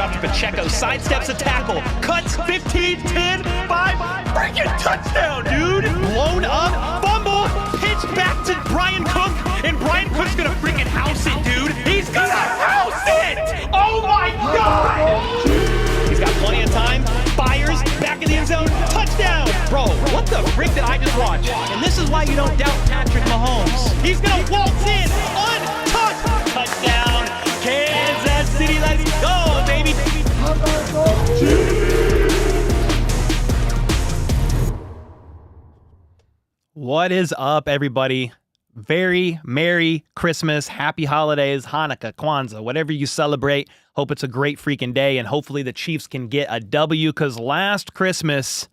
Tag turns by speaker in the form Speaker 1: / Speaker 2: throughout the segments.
Speaker 1: off to Pacheco, sidesteps a tackle, cuts 15, 10, 5, freaking touchdown, dude! Blown up, fumble, pitch back to Brian Cook, and Brian Cook's gonna freaking house it, dude! He's gonna house it! Oh my God! He's got plenty of time, fires, back in the end zone, touchdown! Bro, what the frick did I just watch? And this is why you don't doubt Patrick Mahomes. He's gonna waltz in, untouched, touchdown, Kansas City, let's go, baby! What is up, everybody? Very Merry Christmas, Happy Holidays, Hanukkah, Kwanzaa, whatever you celebrate. Hope it's a great freaking day, and hopefully the Chiefs can get a W, because last Christmas,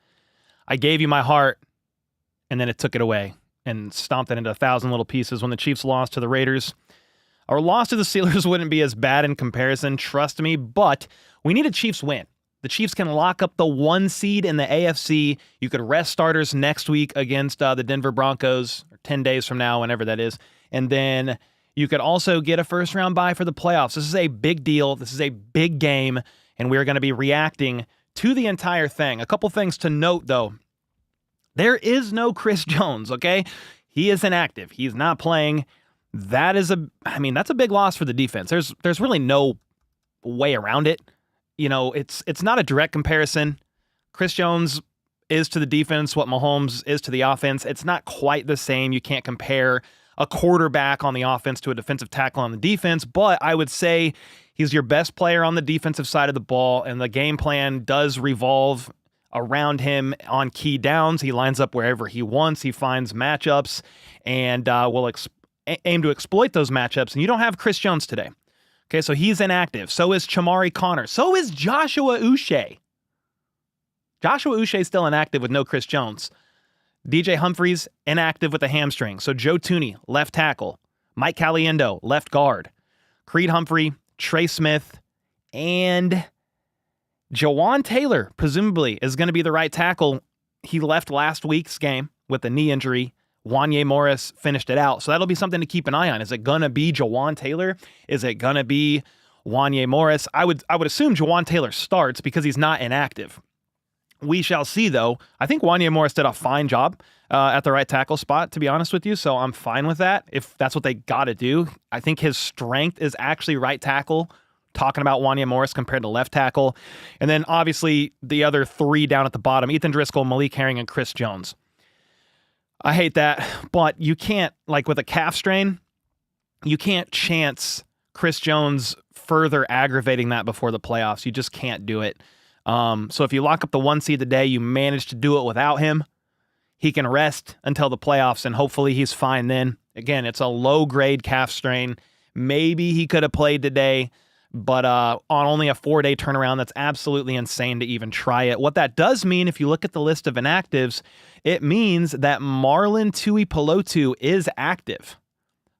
Speaker 1: I gave you my heart, and then it took it away and stomped it into 1,000 little pieces when the Chiefs lost to the Raiders. Our loss to the Steelers wouldn't be as bad in comparison, trust me, but we need a Chiefs win. The Chiefs can lock up the 1 seed in the AFC. You could rest starters next week against the Denver Broncos, or 10 days from now, whenever that is. And then you could also get a first-round bye for the playoffs. This is a big deal. This is a big game, and we're going to be reacting to the entire thing. A couple things to note, though. There is no Chris Jones, okay? He is inactive. He's not playing. That's a big loss for the defense. There's really no way around it. You know, it's not a direct comparison. Chris Jones is to the defense what Mahomes is to the offense. It's not quite the same. You can't compare a quarterback on the offense to a defensive tackle on the defense, but I would say he's your best player on the defensive side of the ball, and the game plan does revolve around him on key downs. He lines up wherever he wants. He finds matchups and will aim to exploit those matchups, and you don't have Chris Jones today. Okay, so he's inactive. So is Chamari Connor. So is Joshua Uche. Joshua Uche is still inactive with no Chris Jones. DJ Humphries, inactive with a hamstring. So Joe Thuney, left tackle. Mike Caliendo, left guard. Creed Humphrey, Trey Smith, and Jawan Taylor, presumably, is going to be the right tackle. He left last week's game with a knee injury. Wanye Morris finished it out. So that'll be something to keep an eye on. Is it going to be Jawan Taylor? Is it going to be Wanye Morris? I would assume Jawan Taylor starts because he's not inactive. We shall see, though. I think Wanye Morris did a fine job at the right tackle spot, to be honest with you, so I'm fine with that if that's what they got to do. I think his strength is actually right tackle, talking about Wanye Morris compared to left tackle. And then, obviously, the other three down at the bottom, Ethan Driscoll, Malik Herring, and Chris Jones. I hate that, but you can't, like with a calf strain, you can't chance Chris Jones further aggravating that before the playoffs. You just can't do it. So if you lock up the 1 seed today, you manage to do it without him. He can rest until the playoffs, and hopefully he's fine then. Again, it's a low-grade calf strain. Maybe he could have played today, but on only a 4-day turnaround, that's absolutely insane to even try it. What that does mean, if you look at the list of inactives, it means that Marlon Tuipulotu is active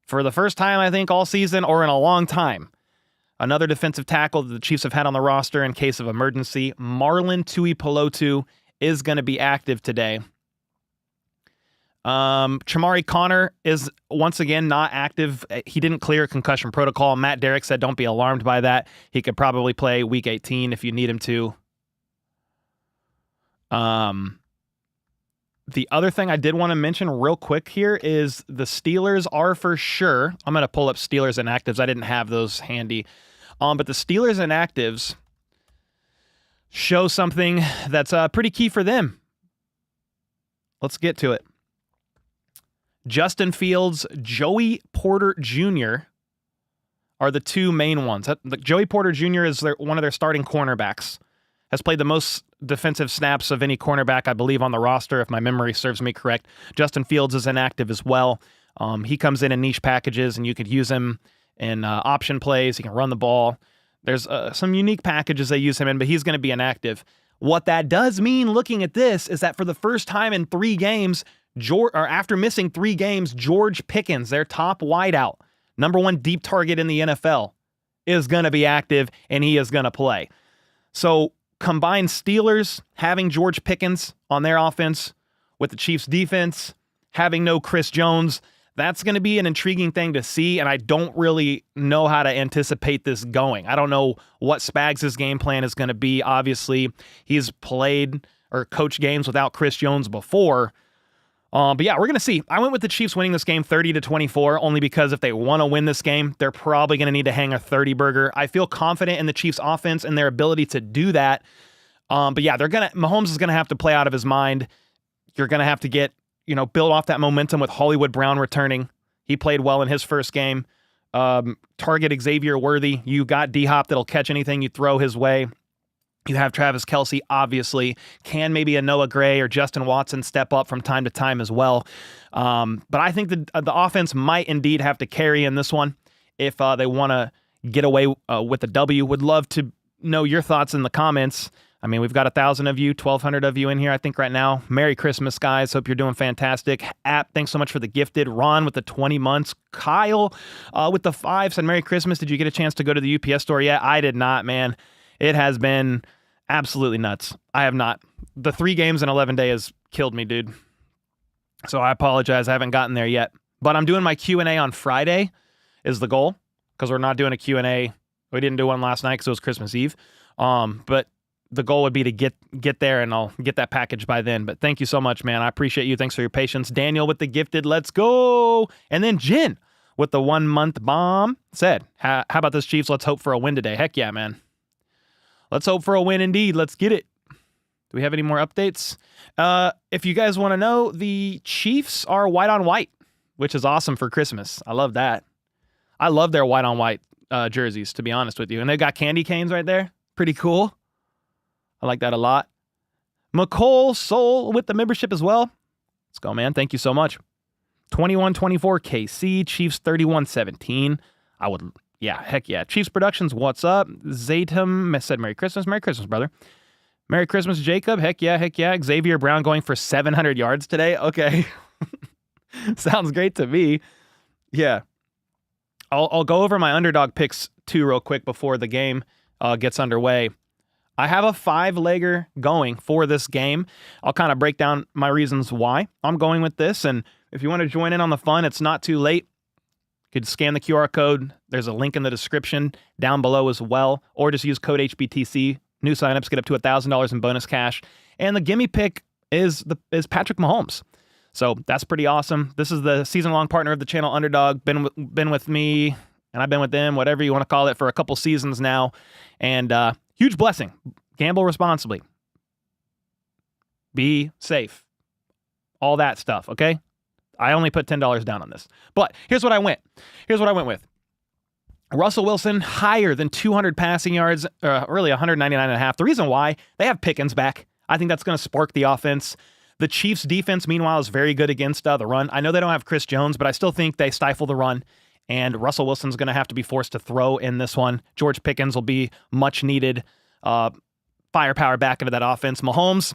Speaker 1: for the first time, I think, all season or in a long time. Another defensive tackle that the Chiefs have had on the roster in case of emergency. Marlon Tuipulotu is going to be active today. Chamari Connor is once again not active. He didn't clear concussion protocol. Matt Derrick said don't be alarmed by that. He could probably play week 18 if you need him to. The other thing I did want to mention real quick here is the Steelers are for sure. I'm going to pull up Steelers inactives. I didn't have those handy. But the Steelers inactives show something that's pretty key for them. Let's get to it. Justin Fields, Joey Porter Jr. are the two main ones. Joey Porter Jr. is one of their starting cornerbacks. Has played the most defensive snaps of any cornerback, I believe, on the roster, if my memory serves me correct. Justin Fields is inactive as well. He comes in niche packages, and you could use him in option plays. He can run the ball. There's some unique packages they use him in, but he's going to be inactive. What that does mean, looking at this, is that for the first time in 3 games, after missing 3 games, George Pickens, their top wideout, number 1 deep target in the NFL, is going to be active, and he is going to play. So combine Steelers having George Pickens on their offense with the Chiefs defense, having no Chris Jones, That's going to be an intriguing thing to see, and I don't really know how to anticipate this going. I don't know what Spags' game plan is going to be. Obviously, he's played or coached games without Chris Jones before. But yeah, we're going to see. I went with the Chiefs winning this game 30-24, only because if they want to win this game, they're probably going to need to hang a 30-burger. I feel confident in the Chiefs' offense and their ability to do that. But yeah, Mahomes is going to have to play out of his mind. You're going to have to get, build off that momentum with Hollywood Brown returning. He played well in his first game. Target Xavier Worthy. You got D-Hop that'll catch anything you throw his way. You have Travis Kelce, obviously. Can maybe a Noah Gray or Justin Watson step up from time to time as well. But I think the offense might indeed have to carry in this one if they want to get away with a W. Would love to know your thoughts in the comments. I mean, we've got 1,000 of you, 1,200 of you in here, I think, right now. Merry Christmas, guys. Hope you're doing fantastic. App, thanks so much for the gifted. Ron with the 20 months. Kyle with the 5 said, Merry Christmas. Did you get a chance to go to the UPS store yet? I did not, man. It has been absolutely nuts. I have not. The 3 games in 11 days killed me, dude. So I apologize. I haven't gotten there yet. But I'm doing my Q&A on Friday is the goal, because we're not doing a Q&A. We didn't do one last night because it was Christmas Eve. But the goal would be to get there, and I'll get that package by then. But thank you so much, man. I appreciate you. Thanks for your patience. Daniel with the gifted. Let's go. And then Jin with the 1-month bomb said, how about this, Chiefs? Let's hope for a win today. Heck yeah, man. Let's hope for a win indeed. Let's get it. Do we have any more updates? If you guys want to know, the Chiefs are white on white, which is awesome for Christmas. I love that. I love their white on white jerseys, to be honest with you. And they've got candy canes right there. Pretty cool. I like that a lot. McCole Soul with the membership as well. Let's go, man. Thank you so much. 21-24 KC. Chiefs 31-17. Yeah, heck yeah. Chiefs Productions, what's up? Zatum said, Merry Christmas. Merry Christmas, brother. Merry Christmas, Jacob. Heck yeah, heck yeah. Xavier Brown going for 700 yards today. Okay. Sounds great to me. Yeah. I'll go over my underdog picks too real quick before the game gets underway. I have a 5-legger going for this game. I'll kind of break down my reasons why I'm going with this. And if you want to join in on the fun, it's not too late. You could scan the QR code. There's a link in the description down below as well. Or just use code HBTC. New signups get up to $1,000 in bonus cash. And the gimme pick is Patrick Mahomes. So that's pretty awesome. This is the season-long partner of the channel, Underdog. Been with me, and I've been with them, whatever you want to call it, for a couple seasons now. And huge blessing. Gamble responsibly. Be safe. All that stuff, okay? I only put $10 down on this. But here's what I went with. Russell Wilson, higher than 200 passing yards, really 199.5. The reason why, they have Pickens back. I think that's going to spark the offense. The Chiefs' defense, meanwhile, is very good against the run. I know they don't have Chris Jones, but I still think they stifle the run. And Russell Wilson's going to have to be forced to throw in this one. George Pickens will be much needed firepower back into that offense. Mahomes,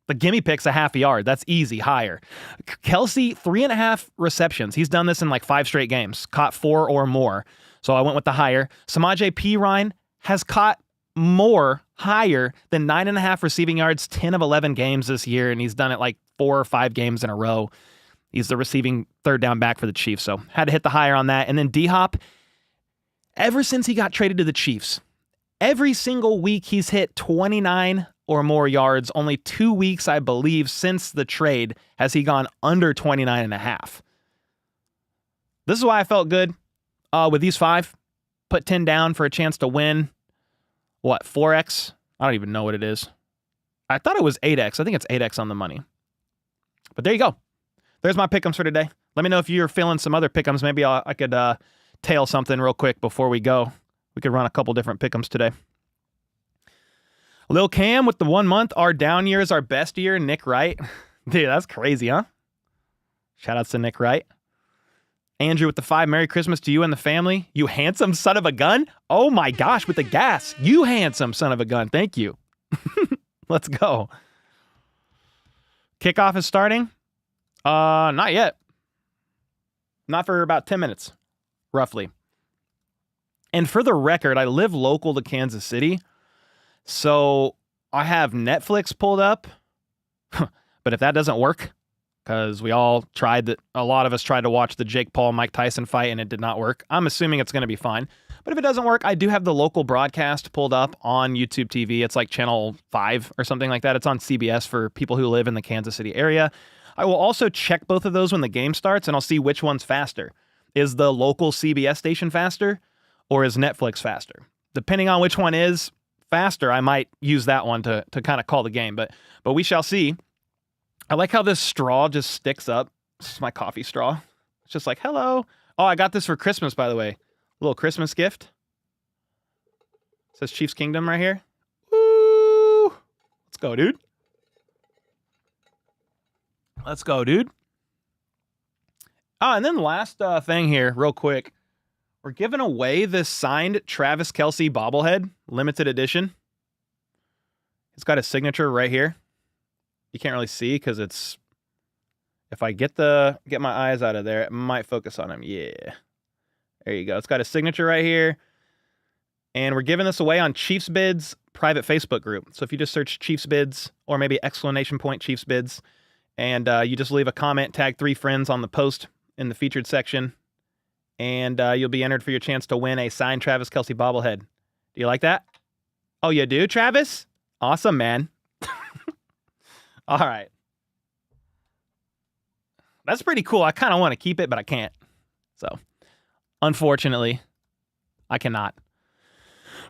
Speaker 1: the gimme pick's a half a yard. That's easy, higher. Kelce, 3.5 receptions. He's done this in like 5 straight games. Caught 4 or more. So I went with the higher. Samaje Perine has caught more, higher than 9.5 receiving yards, 10 of 11 games this year, and he's done it like 4 or 5 games in a row. He's the receiving third down back for the Chiefs, so had to hit the higher on that. And then D-Hop, ever since he got traded to the Chiefs, every single week he's hit 29 or more yards. Only 2 weeks, I believe, since the trade has he gone under 29.5. This is why I felt good with these 5. Put 10 down for a chance to win. What, 4x? I don't even know what it is. I thought it was 8x. I think it's 8x on the money. But there you go. There's my pick'ems for today. Let me know if you're feeling some other pick'ems. Maybe I could tail something real quick before we go. We could run a couple different pick'ems today. Lil Cam with the 1 month. Our down year is our best year. Nick Wright. Dude, that's crazy, huh? Shout outs to Nick Wright. Andrew with the 5. Merry Christmas to you and the family. You handsome son of a gun. Oh my gosh, with the gas. You handsome son of a gun. Thank you. Let's go. Kickoff is starting. Not yet. Not for about 10 minutes, roughly. And for the record, I live local to Kansas City, so I have Netflix pulled up. But if that doesn't work, because we all tried that. A lot of us tried to watch the Jake Paul Mike Tyson fight, and it did not work. I'm assuming it's going to be fine. But if it doesn't work, I do have the local broadcast pulled up on YouTube TV. It's like channel 5 or something like that. It's on CBS for people who live in the Kansas City area. I will also check both of those when the game starts, and I'll see which one's faster. Is the local CBS station faster, or is Netflix faster? Depending on which one is faster, I might use that one to kind of call the game. But we shall see. I like how this straw just sticks up. This is my coffee straw. It's just like, hello. Oh, I got this for Christmas, by the way. A little Christmas gift. It says Chiefs Kingdom right here. Woo! Let's go, dude. Let's go, dude. Oh, and then last thing here, real quick. We're giving away this signed Travis Kelce bobblehead, limited edition. It's got his signature right here. You can't really see because it's... If I get my eyes out of there, it might focus on him. Yeah. There you go. It's got his signature right here. And we're giving this away on Chiefs Bids private Facebook group. So if you just search Chiefs Bids or maybe exclamation point Chiefs Bids, and you just leave a comment, tag 3 friends on the post in the featured section, and you'll be entered for your chance to win a signed Travis Kelce bobblehead. Do you like that? Oh, you do, Travis? Awesome, man. All right. That's pretty cool. I kind of want to keep it, but I can't. So, unfortunately, I cannot.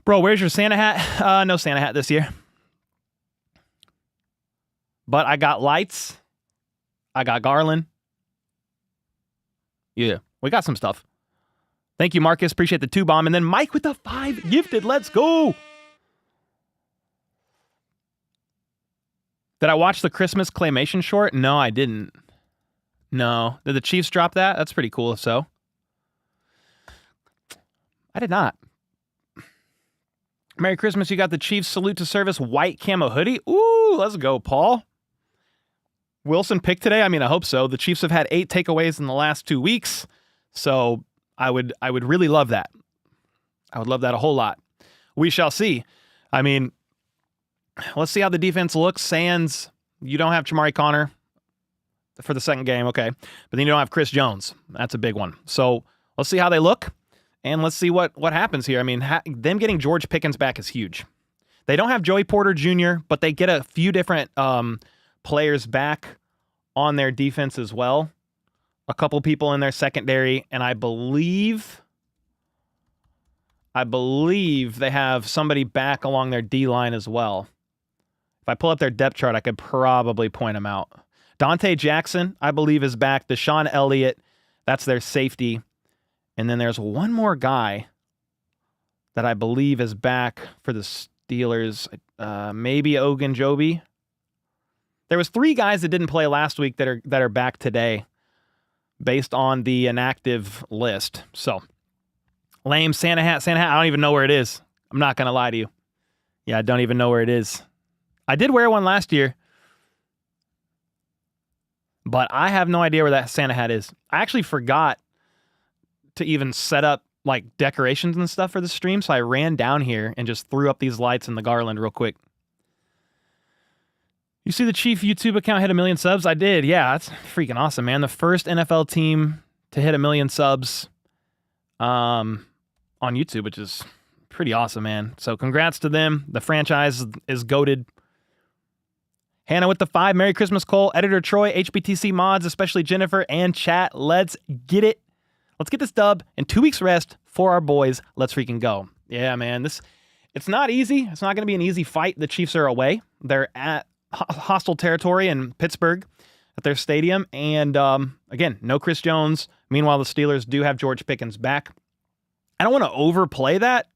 Speaker 1: Bro, where's your Santa hat? No Santa hat this year. But I got lights. I got garland. Yeah, we got some stuff. Thank you, Marcus. Appreciate the 2 bomb. And then Mike with the 5 gifted. Let's go. Did I watch the Christmas claymation short? No, I didn't. No. Did the Chiefs drop that? That's pretty cool if so. I did not. Merry Christmas. You got the Chiefs Salute to Service white camo hoodie. Ooh, let's go, Paul. Wilson picked today? I mean, I hope so. The Chiefs have had 8 takeaways in the last 2 weeks. So I would really love that. I would love that a whole lot. We shall see. I mean, let's see how the defense looks. Sans, you don't have Chamari Connor for the second game, okay. But then you don't have Chris Jones. That's a big one. So let's see how they look, and let's see what happens here. I mean, them getting George Pickens back is huge. They don't have Joey Porter Jr., but they get a few different players back on their defense as well. A couple people in their secondary, and I believe they have somebody back along their D-line as well. If I pull up their depth chart, I could probably point them out. Dante Jackson, I believe, is back. Deshaun Elliott, that's their safety. And then there's one more guy that I believe is back for the Steelers. Maybe Ogunjobi. There was 3 guys that didn't play last week that are back today based on the inactive list. So, lame Santa hat. I don't even know where it is. I'm not going to lie to you. Yeah, I don't even know where it is. I did wear one last year, but I have no idea where that Santa hat is. I actually forgot to even set up like decorations and stuff for the stream, so I ran down here and just threw up these lights and the garland real quick. You see the Chief YouTube account hit 1 million subs? I did. Yeah, that's freaking awesome, man. The first NFL team to hit 1 million subs on YouTube, which is pretty awesome, man. So congrats to them. The franchise is goated. Hannah with the 5. Merry Christmas, Cole. Editor Troy, HBTC mods, especially Jennifer, and chat. Let's get it. Let's get this dub and 2 weeks rest for our boys. Let's freaking go. Yeah, man. It's not easy. It's not going to be an easy fight. The Chiefs are away. They're at hostile territory in Pittsburgh at their stadium. And again, no Chris Jones. Meanwhile, the Steelers do have George Pickens back. I don't want to overplay that,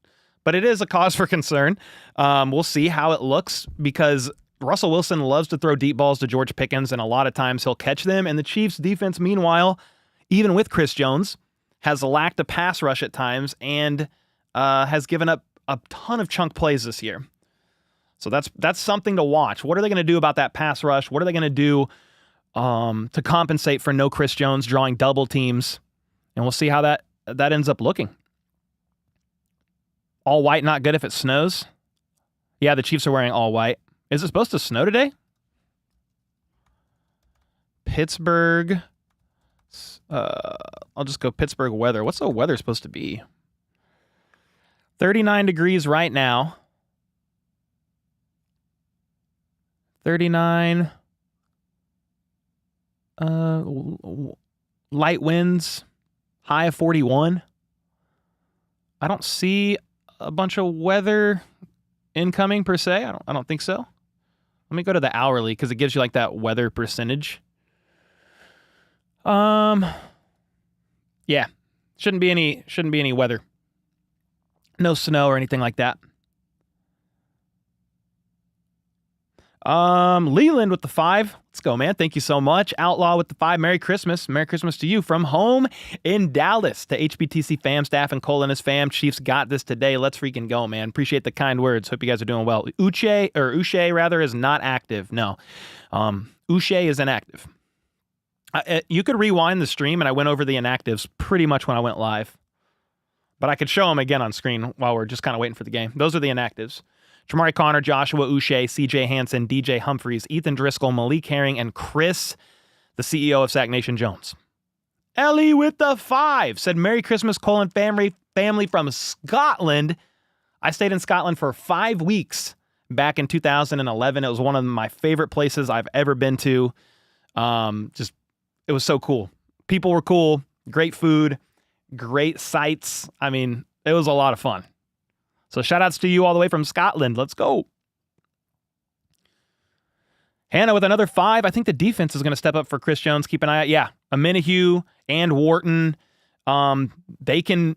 Speaker 1: but it is a cause for concern. We'll see how it looks because Russell Wilson loves to throw deep balls to George Pickens, and a lot of times he'll catch them. And the Chiefs defense, meanwhile, even with Chris Jones, has lacked a pass rush at times and has given up a ton of chunk plays this year. So that's something to watch. What are they going to do about that pass rush? What are they going to do to compensate for no Chris Jones drawing double teams? And we'll see how that ends up looking. All white, not good if it snows. Yeah, the Chiefs are wearing all white. Is it supposed to snow today? Pittsburgh. I'll just go Pittsburgh weather. What's the weather supposed to be? 39 degrees right now. 39. Light winds. High of 41. I don't see a bunch of weather incoming per se. I don't think so. Let me go to the hourly because it gives you like that weather percentage. Yeah. Shouldn't be any weather. No snow or anything like that. Leland with the 5. Let's go, man. Thank you so much. Outlaw with the 5. Merry Christmas. Merry Christmas to you from home in Dallas. To HBTC fam, staff, and Cole and his fam. Chiefs got this today. Let's freaking go, man. Appreciate the kind words. Hope you guys are doing well. Uche rather, is not active. No. Uche is inactive. You could rewind the stream, and I went over the inactives pretty much when I went live. But I could show them again on screen while we're just kind of waiting for the game. Those are the inactives. Jamari Connor, Joshua Uche, CJ Hansen, DJ Humphreys, Ethan Driscoll, Malik Herring, and Chris, the CEO of Sack Nation Jones. Ellie with the 5 said, Merry Christmas, Cole and family from Scotland. I stayed in Scotland for 5 weeks back in 2011. It was one of my favorite places I've ever been to. It was so cool. People were cool, great food, great sights. I mean, it was a lot of fun. So shout outs to you all the way from Scotland. Let's go. Hannah with another 5. I think the defense is going to step up for Chris Jones. Keep an eye out. Yeah. Aminahue and Wharton. Aminahue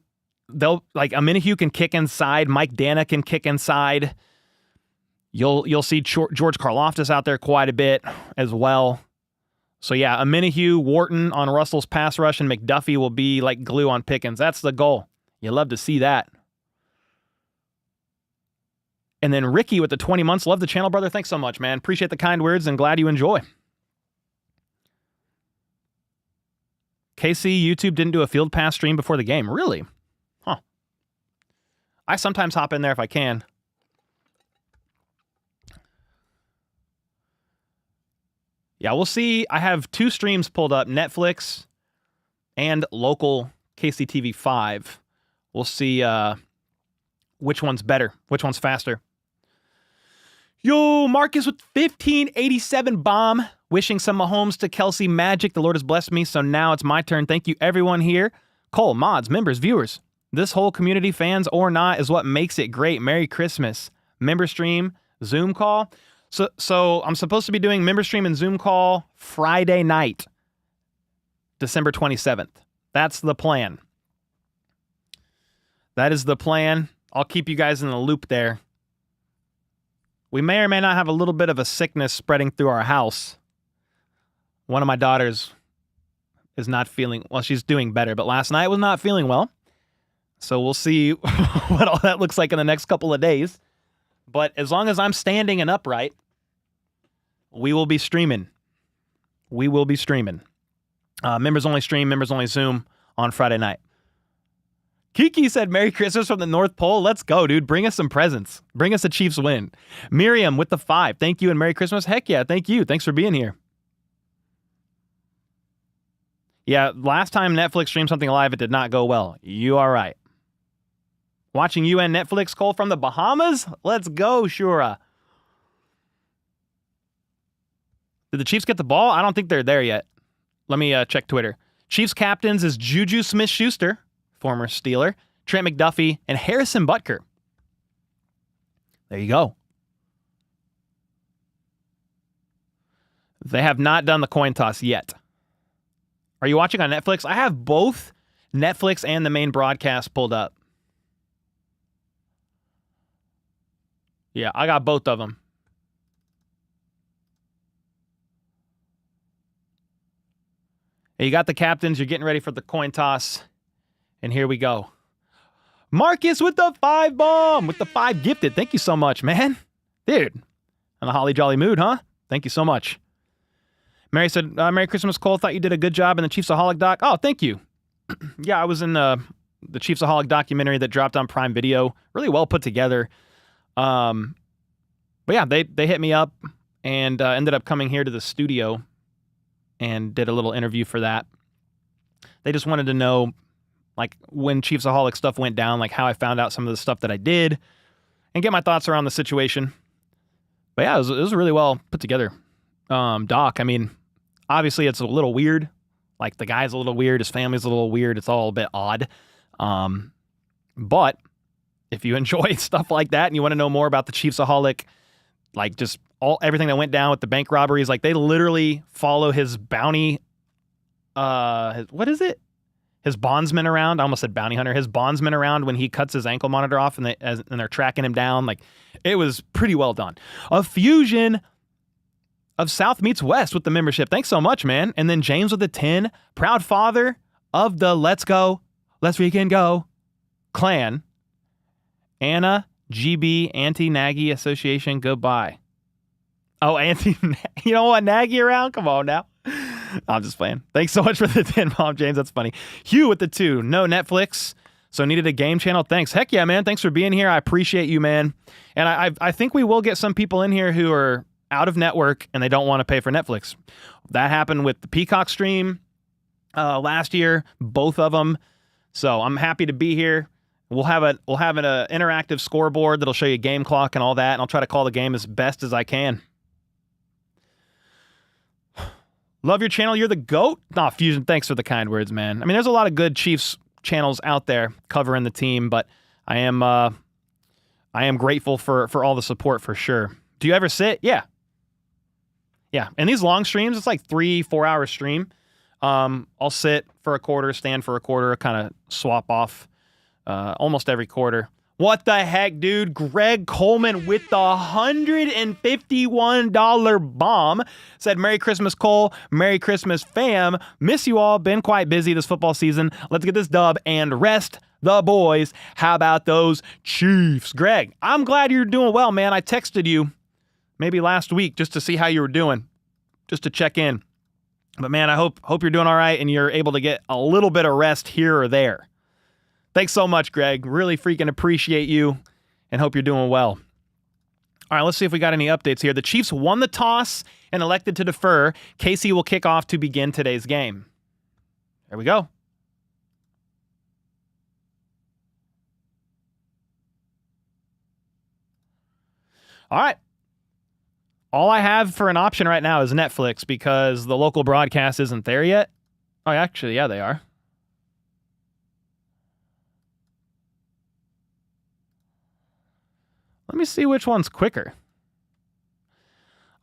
Speaker 1: can kick inside. Mike Dana can kick inside. You'll see George Karlaftis out there quite a bit as well. So yeah, Aminahue, Wharton on Russell's pass rush, and McDuffie will be like glue on Pickens. That's the goal. You love to see that. And then Ricky with the 20 months. Love the channel, brother. Thanks so much, man. Appreciate the kind words and glad you enjoy. KC, YouTube didn't do a field pass stream before the game. Really? Huh. I sometimes hop in there if I can. Yeah, we'll see. I have 2 streams pulled up, Netflix and local KCTV 5. We'll see which one's better, which one's faster. Yo, Marcus with 1587 bomb. Wishing some Mahomes to Kelsey magic. The Lord has blessed me, so now it's my turn. Thank you, everyone here. Cole, mods, members, viewers. This whole community, fans or not, is what makes it great. Merry Christmas. Member stream, Zoom call. So I'm supposed to be doing member stream and Zoom call Friday night, December 27th. That's the plan. That is the plan. I'll keep you guys in the loop there. We may or may not have a little bit of a sickness spreading through our house. One of my daughters is not feeling, well, she's doing better, but last night was not feeling well. So we'll see what all that looks like in the next couple of days. But as long as I'm standing and upright, we will be streaming. We will be streaming. Members only stream, members only Zoom on Friday night. Kiki said, Merry Christmas from the North Pole. Let's go, dude. Bring us some presents. Bring us a Chiefs win. Miriam with the 5. Thank you and Merry Christmas. Heck yeah, thank you. Thanks for being here. Yeah, last time Netflix streamed something live, it did not go well. You are right. Watching you and Netflix, Cole, from the Bahamas? Let's go, Shura. Did the Chiefs get the ball? I don't think they're there yet. Let me check Twitter. Chiefs captains is Juju Smith-Schuster, former Steeler, Trent McDuffie, and Harrison Butker. There you go. They have not done the coin toss yet. Are you watching on Netflix? I have both Netflix and the main broadcast pulled up. Yeah, I got both of them. You got the captains. You're getting ready for the coin toss. And here we go. Marcus with the 5 bomb, with the 5 gifted. Thank you so much, man. Dude, in a holly jolly mood, huh? Thank you so much. Mary said, Merry Christmas, Cole. Thought you did a good job in the Chiefsaholic doc. Oh, thank you. Yeah, I was in the Chiefsaholic documentary that dropped on Prime Video. Really well put together. But yeah, they hit me up and ended up coming here to the studio and did a little interview for that. They just wanted to know, like, when Chiefsaholic stuff went down, like how I found out some of the stuff that I did, and get my thoughts around the situation. But yeah, it was really well put together. Doc, I mean, obviously it's a little weird. Like, the guy's a little weird, his family's a little weird, it's all a bit odd. But if you enjoy stuff like that and you want to know more about the Chiefsaholic, like just everything that went down with the bank robberies, like they literally follow his bounty, what is it? His bondsman around. I almost said bounty hunter. His bondsman around when he cuts his ankle monitor off, and they're tracking him down. Like, it was pretty well done. A fusion of South meets West with the membership. Thanks so much, man. And then James with the 10, proud father of the Let's Freaking Go clan. Anna, GB, Anti-Nagy Association, goodbye. Oh, you don't want Nagy around? Come on now. I'm just playing. Thanks so much for the 10, Mom James. That's funny. Hugh with the 2. No Netflix, so needed a game channel. Thanks. Heck yeah, man. Thanks for being here. I appreciate you, man. And I think we will get some people in here who are out of network and they don't want to pay for Netflix. That happened with the Peacock stream last year, both of them. So I'm happy to be here. We'll have an interactive scoreboard that'll show you game clock and all that, and I'll try to call the game as best as I can. Love your channel. You're the GOAT. Nah, Fusion, thanks for the kind words, man. I mean, there's a lot of good Chiefs channels out there covering the team, but I am grateful for all the support for sure. Do you ever sit? Yeah. Yeah. And these long streams, it's like 3-4 hour stream. I'll sit for a quarter, stand for a quarter, kind of swap off almost every quarter. What the heck, dude? Greg Coleman with the $151 bomb said, Merry Christmas, Cole. Merry Christmas, fam. Miss you all. Been quite busy this football season. Let's get this dub and rest the boys. How about those Chiefs? Greg, I'm glad you're doing well, man. I texted you maybe last week just to see how you were doing, just to check in. But, man, I hope you're doing all right and you're able to get a little bit of rest here or there. Thanks so much, Greg. Really freaking appreciate you and hope you're doing well. All right, let's see if we got any updates here. The Chiefs won the toss and elected to defer. KC will kick off to begin today's game. There we go. All right. All I have for an option right now is Netflix because the local broadcast isn't there yet. Oh, actually, yeah, they are. Let me see which one's quicker.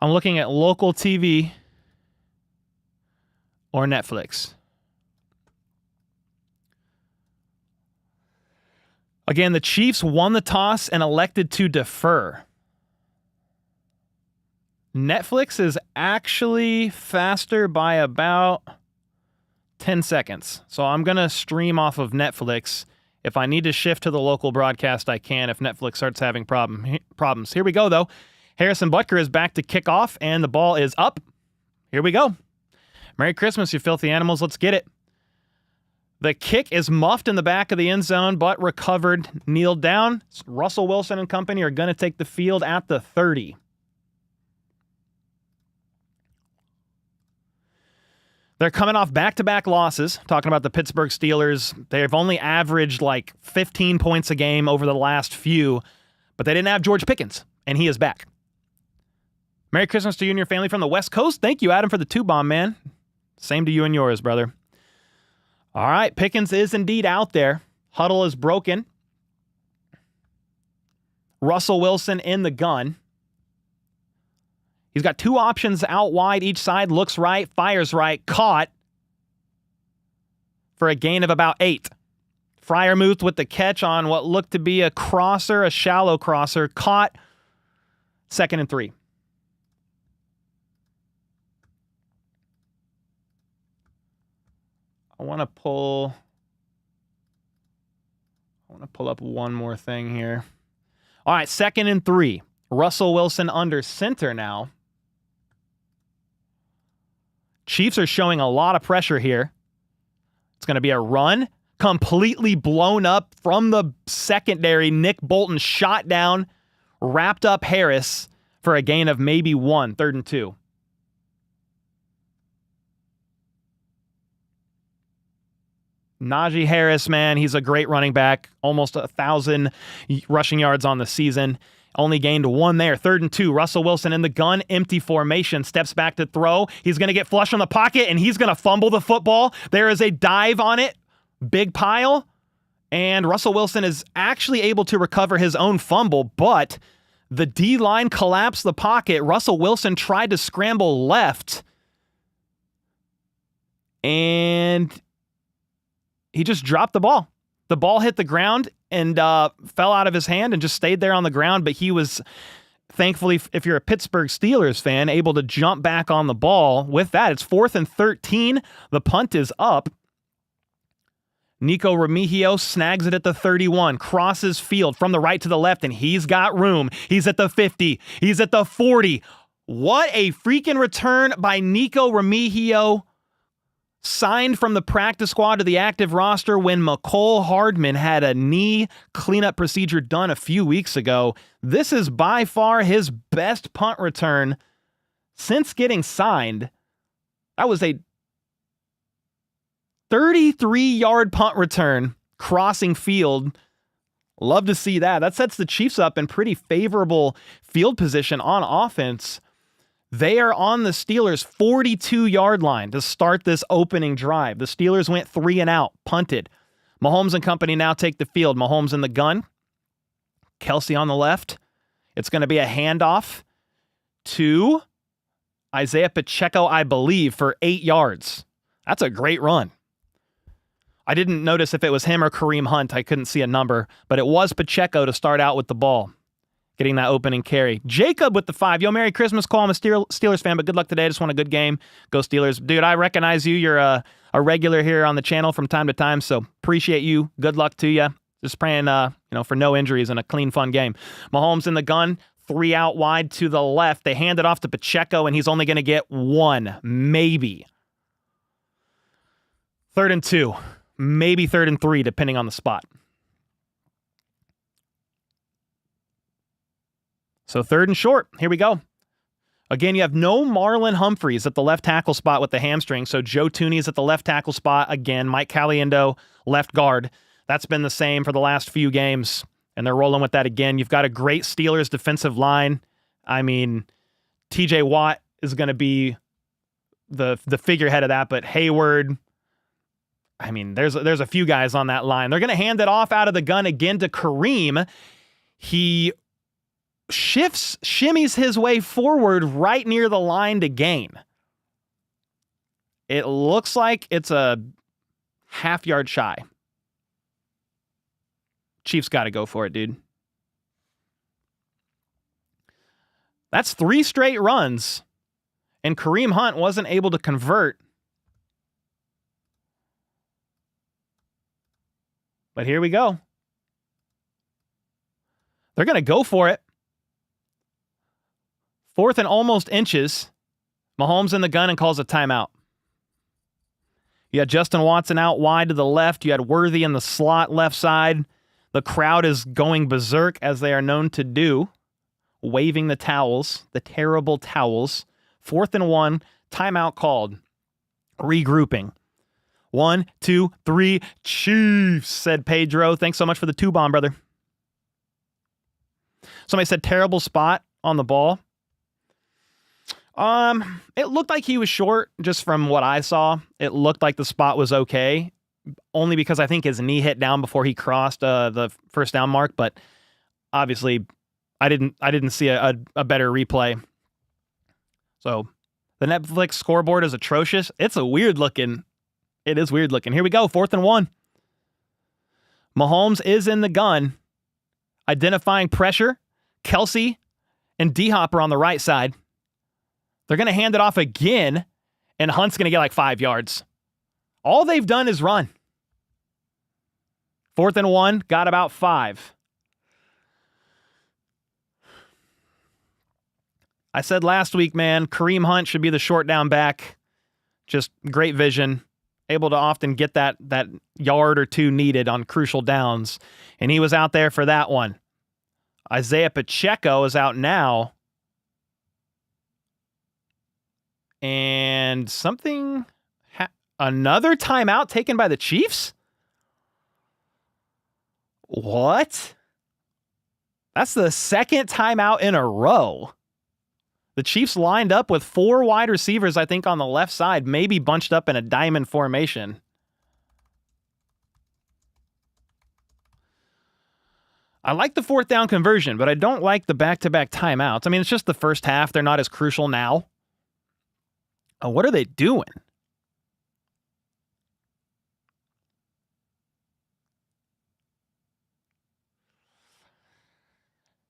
Speaker 1: I'm looking at local TV or Netflix. Again, the Chiefs won the toss and elected to defer. Netflix is actually faster by about 10 seconds. So I'm going to stream off of Netflix. If I need to shift to the local broadcast, I can if Netflix starts having problems. Here we go, though. Harrison Butker is back to kick off, and the ball is up. Here we go. Merry Christmas, you filthy animals. Let's get it. The kick is muffed in the back of the end zone, but recovered, kneeled down. Russell Wilson and company are going to take the field at the 30. They're coming off back-to-back losses. Talking about the Pittsburgh Steelers. They've only averaged like 15 points a game over the last few, but they didn't have George Pickens, and he is back. Merry Christmas to you and your family from the West Coast. Thank you, Adam, for the 2-bomb, man. Same to you and yours, brother. All right, Pickens is indeed out there. Huddle is broken. Russell Wilson in the gun. He's got two options out wide each side. Looks right, fires right, caught for a gain of about 8. Freiermuth with the catch on what looked to be a crosser, a shallow crosser. Caught, 2nd and 3. I want to pull up one more thing here. All right, 2nd and 3. Russell Wilson under center now. Chiefs are showing a lot of pressure here. It's going to be a run. Completely blown up from the secondary. Nick Bolton shot down, wrapped up Harris for a gain of maybe 1, 3rd and 2. Najee Harris, man, he's a great running back. Almost 1,000 rushing yards on the season. Only gained 1 there. 3rd and 2. Russell Wilson in the gun. Empty formation. Steps back to throw. He's going to get flush on the pocket, and he's going to fumble the football. There is a dive on it. Big pile. And Russell Wilson is actually able to recover his own fumble, but the D-line collapsed the pocket. Russell Wilson tried to scramble left, and he just dropped the ball. The ball hit the ground and fell out of his hand and just stayed there on the ground, but he was, thankfully, if you're a Pittsburgh Steelers fan, able to jump back on the ball. With that, it's 4th and 13. The punt is up. Nico Remigio snags it at the 31, crosses field from the right to the left, and he's got room. He's at the 50. He's at the 40. What a freaking return by Nico Remigio. Signed from the practice squad to the active roster when McCole Hardman had a knee cleanup procedure done a few weeks ago. This is by far his best punt return since getting signed. That was a 33-yard punt return crossing field. Love to see that. That sets the Chiefs up in pretty favorable field position on offense. They are on the Steelers' 42-yard line to start this opening drive. The Steelers went 3 and out, punted. Mahomes and company now take the field. Mahomes in the gun. Kelsey on the left. It's going to be a handoff to Isaiah Pacheco, I believe, for 8 yards. That's a great run. I didn't notice if it was him or Kareem Hunt. I couldn't see a number, but it was Pacheco to start out with the ball, getting that opening carry. Jacob with the 5. Yo, Merry Christmas. Call. I'm a Steelers fan, but good luck today. Just want a good game. Go Steelers. Dude, I recognize you. You're a regular here on the channel from time to time, so appreciate you. Good luck to you. Just praying for no injuries and a clean, fun game. Mahomes in the gun. 3 out wide to the left. They hand it off to Pacheco, and he's only going to get 1, maybe. 3rd and 2. Maybe 3rd and 3, depending on the spot. So 3rd and short. Here we go. Again, you have no Marlon Humphreys at the left tackle spot with the hamstring. So Joe Tooney is at the left tackle spot again. Mike Caliendo, left guard. That's been the same for the last few games, and they're rolling with that again. You've got a great Steelers defensive line. I mean, TJ Watt is going to be the figurehead of that, but Hayward, I mean, there's a few guys on that line. They're going to hand it off out of the gun again to Kareem. He shimmies his way forward right near the line to gain. It looks like it's a half-yard shy. Chiefs got to go for it, dude. That's 3 straight runs, and Kareem Hunt wasn't able to convert. But here we go. They're going to go for it. 4th and almost inches. Mahomes in the gun and calls a timeout. You had Justin Watson out wide to the left. You had Worthy in the slot left side. The crowd is going berserk, as they are known to do, waving the towels, the terrible towels. 4th and 1, timeout called. Regrouping. 1, 2, 3, Chiefs, said Pedro. Thanks so much for the 2-bomb, brother. Somebody said terrible spot on the ball. It looked like he was short, just from what I saw. It looked like the spot was okay, only because I think his knee hit down before he crossed the first down mark. But obviously, I didn't see a better replay. So the Netflix scoreboard is atrocious. It is weird looking. Here we go. 4th and 1. Mahomes is in the gun, identifying pressure. Kelsey and D-Hop are on the right side. They're going to hand it off again, and Hunt's going to get like 5 yards. All they've done is run. 4th and 1, got about 5. I said last week, man, Kareem Hunt should be the short down back. Just great vision. Able to often get that yard or 2 needed on crucial downs. And he was out there for that one. Isaiah Pacheco is out now. And another timeout taken by the Chiefs? What? That's the second timeout in a row. The Chiefs lined up with 4 wide receivers, I think, on the left side, maybe bunched up in a diamond formation. I like the 4th down conversion, but I don't like the back-to-back timeouts. I mean, it's just the first half. They're not as crucial now. What are they doing?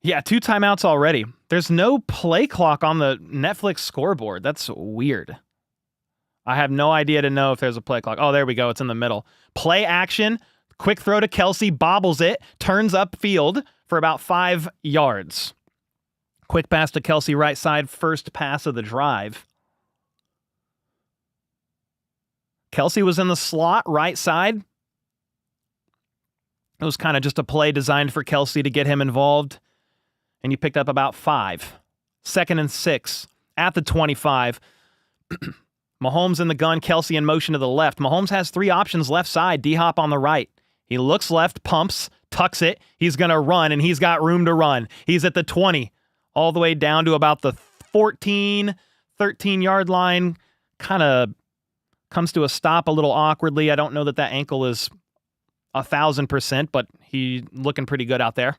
Speaker 1: Yeah, 2 timeouts already. There's no play clock on the Netflix scoreboard. That's weird. I have no idea to know if there's a play clock. Oh, there we go. It's in the middle. Play action. Quick throw to Kelsey. Bobbles it. Turns upfield for about 5 yards. Quick pass to Kelsey right side. First pass of the drive. Kelsey was in the slot right side. It was kind of just a play designed for Kelsey to get him involved. And you picked up about 5. 2nd and 6 at the 25. Mahomes in the gun, Kelsey in motion to the left. Mahomes has 3 options left side, D-Hop on the right. He looks left, pumps, tucks it. He's going to run, and he's got room to run. He's at the 20, all the way down to about the 14, 13-yard line. Kind of comes to a stop a little awkwardly. I don't know that ankle is 1,000%, but he's looking pretty good out there.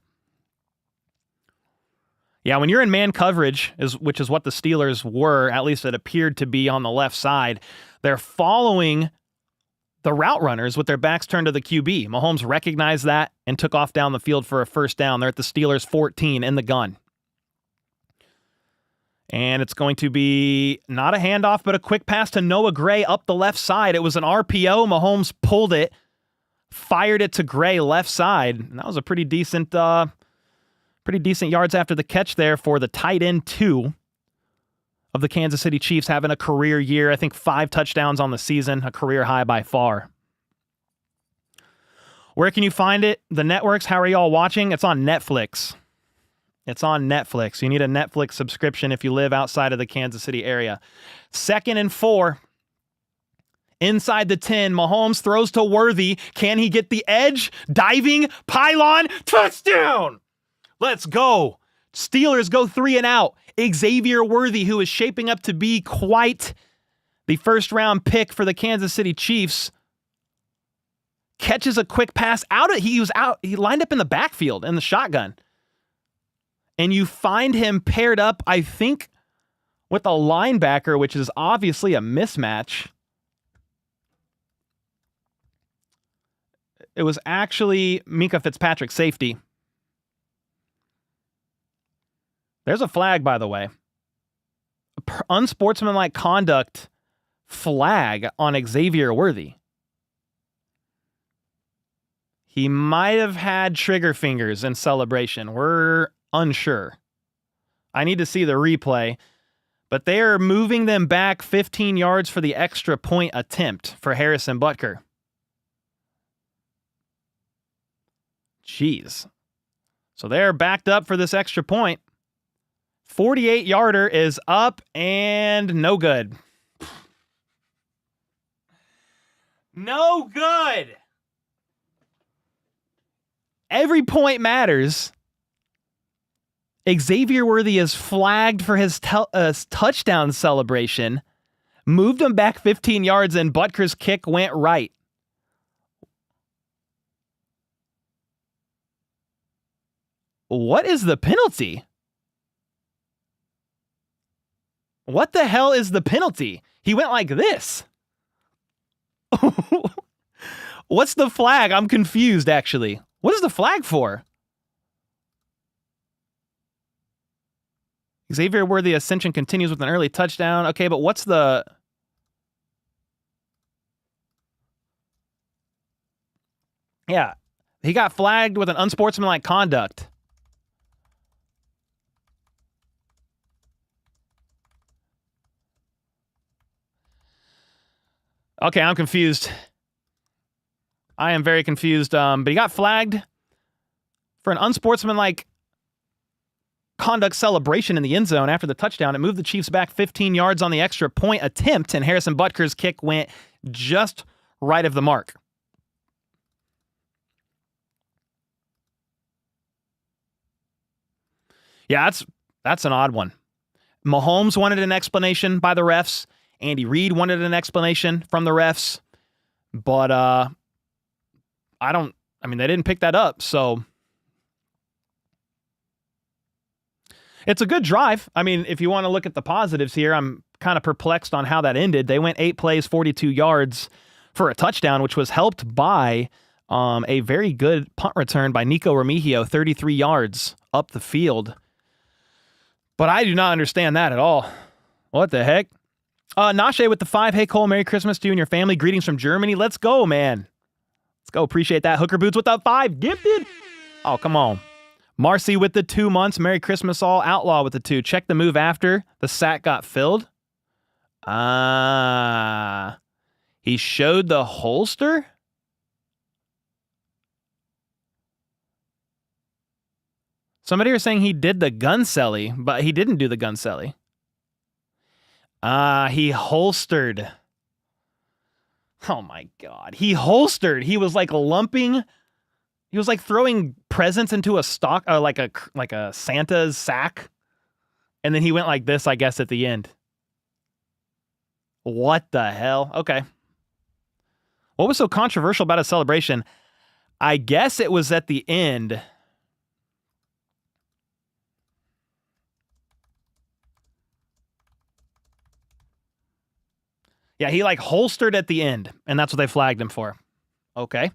Speaker 1: Yeah, when you're in man coverage, which is what the Steelers were, at least it appeared to be on the left side, they're following the route runners with their backs turned to the QB. Mahomes recognized that and took off down the field for a first down. They're at the Steelers' 14 in the gun. And it's going to be not a handoff, but a quick pass to Noah Gray up the left side. It was an RPO. Mahomes pulled it, fired it to Gray left side. And that was a pretty decent yards after the catch there for the tight end 2 of the Kansas City Chiefs, having a career year. I think 5 touchdowns on the season, a career high by far. Where can you find it? The networks, how are y'all watching? It's on Netflix. It's on Netflix. You need a Netflix subscription if you live outside of the Kansas City area. 2nd and 4. Inside the 10, Mahomes throws to Worthy. Can he get the edge? Diving, pylon, touchdown! Let's go. Steelers go 3 and out. Xavier Worthy, who is shaping up to be quite the first-round pick for the Kansas City Chiefs, catches a quick pass out. He lined up in the backfield in the shotgun. And you find him paired up, I think, with a linebacker, which is obviously a mismatch. It was actually Mika Fitzpatrick, safety. There's a flag, by the way. Unsportsmanlike conduct flag on Xavier Worthy. He might have had trigger fingers in celebration. We're unsure. I need to see the replay. But they are moving them back 15 yards for the extra point attempt for Harrison Butker. Jeez. So they're backed up for this extra point. 48-yarder is up and no good. No good. Every point matters. Xavier Worthy is flagged for his touchdown celebration. Moved him back 15 yards and Butker's kick went right. What is the penalty? What the hell is the penalty? He went like this. What's the flag? I'm confused, actually. What is the flag for? Xavier Worthy ascension continues with an early touchdown. Okay, but what's the... Yeah, he got flagged with an unsportsmanlike conduct. Okay, I'm confused. I am very confused. But he got flagged for an unsportsmanlike conduct celebration in the end zone after the touchdown. It moved the Chiefs back 15 yards on the extra point attempt, and Harrison Butker's kick went just right of the mark. Yeah, that's an odd one. Mahomes wanted an explanation by the refs. Andy Reid wanted an explanation from the refs. But they didn't pick that up, so it's a good drive. I mean, if you want to look at the positives here, I'm kind of perplexed on how that ended. They went 8 plays, 42 yards for a touchdown, which was helped by a very good punt return by Nico Remigio, 33 yards up the field. But I do not understand that at all. What the heck? Nashe with the 5. Hey, Cole, Merry Christmas to you and your family. Greetings from Germany. Let's go, man. Let's go. Appreciate that. Hooker Boots with the 5. Gifted. Oh, come on. Marcy with the 2 months. Merry Christmas all. Outlaw with the 2. Check the move after the sack got filled. He showed the holster? Somebody was saying he did the gun celly, but he didn't do the gun celly. He holstered. Oh my God. He holstered. He was like lumping. He was like throwing presents into a stock, like a Santa's sack. And then he went like this, I guess, at the end. What the hell? Okay. What was so controversial about a celebration? I guess it was at the end. Yeah, he like holstered at the end, and that's what they flagged him for. Okay.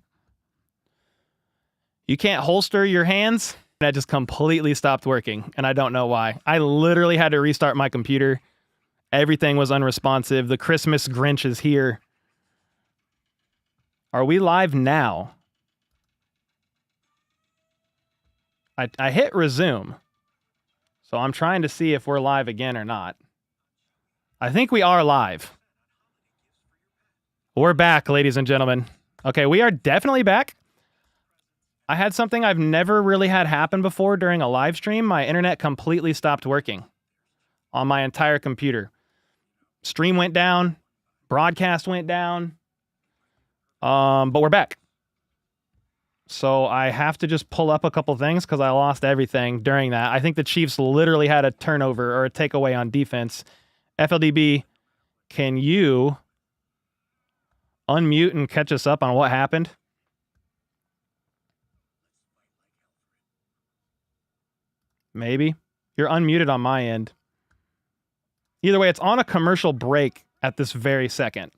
Speaker 1: You can't holster your hands? That just completely stopped working, and I don't know why. I literally had to restart my computer. Everything was unresponsive. The Christmas Grinch is here. Are we live now? I hit resume. So I'm trying to see if we're live again or not. I think we are live. We're back, ladies and gentlemen. Okay, we are definitely back. I had something I've never really had happen before during a live stream. My internet completely stopped working on my entire computer. Stream went down. Broadcast went down. But we're back. So I have to just pull up a couple things because I lost everything during that. I think the Chiefs literally had a turnover or a takeaway on defense. FLDB, can you unmute and catch us up on what happened? Maybe. You're unmuted on my end. Either way, it's on a commercial break at this very second.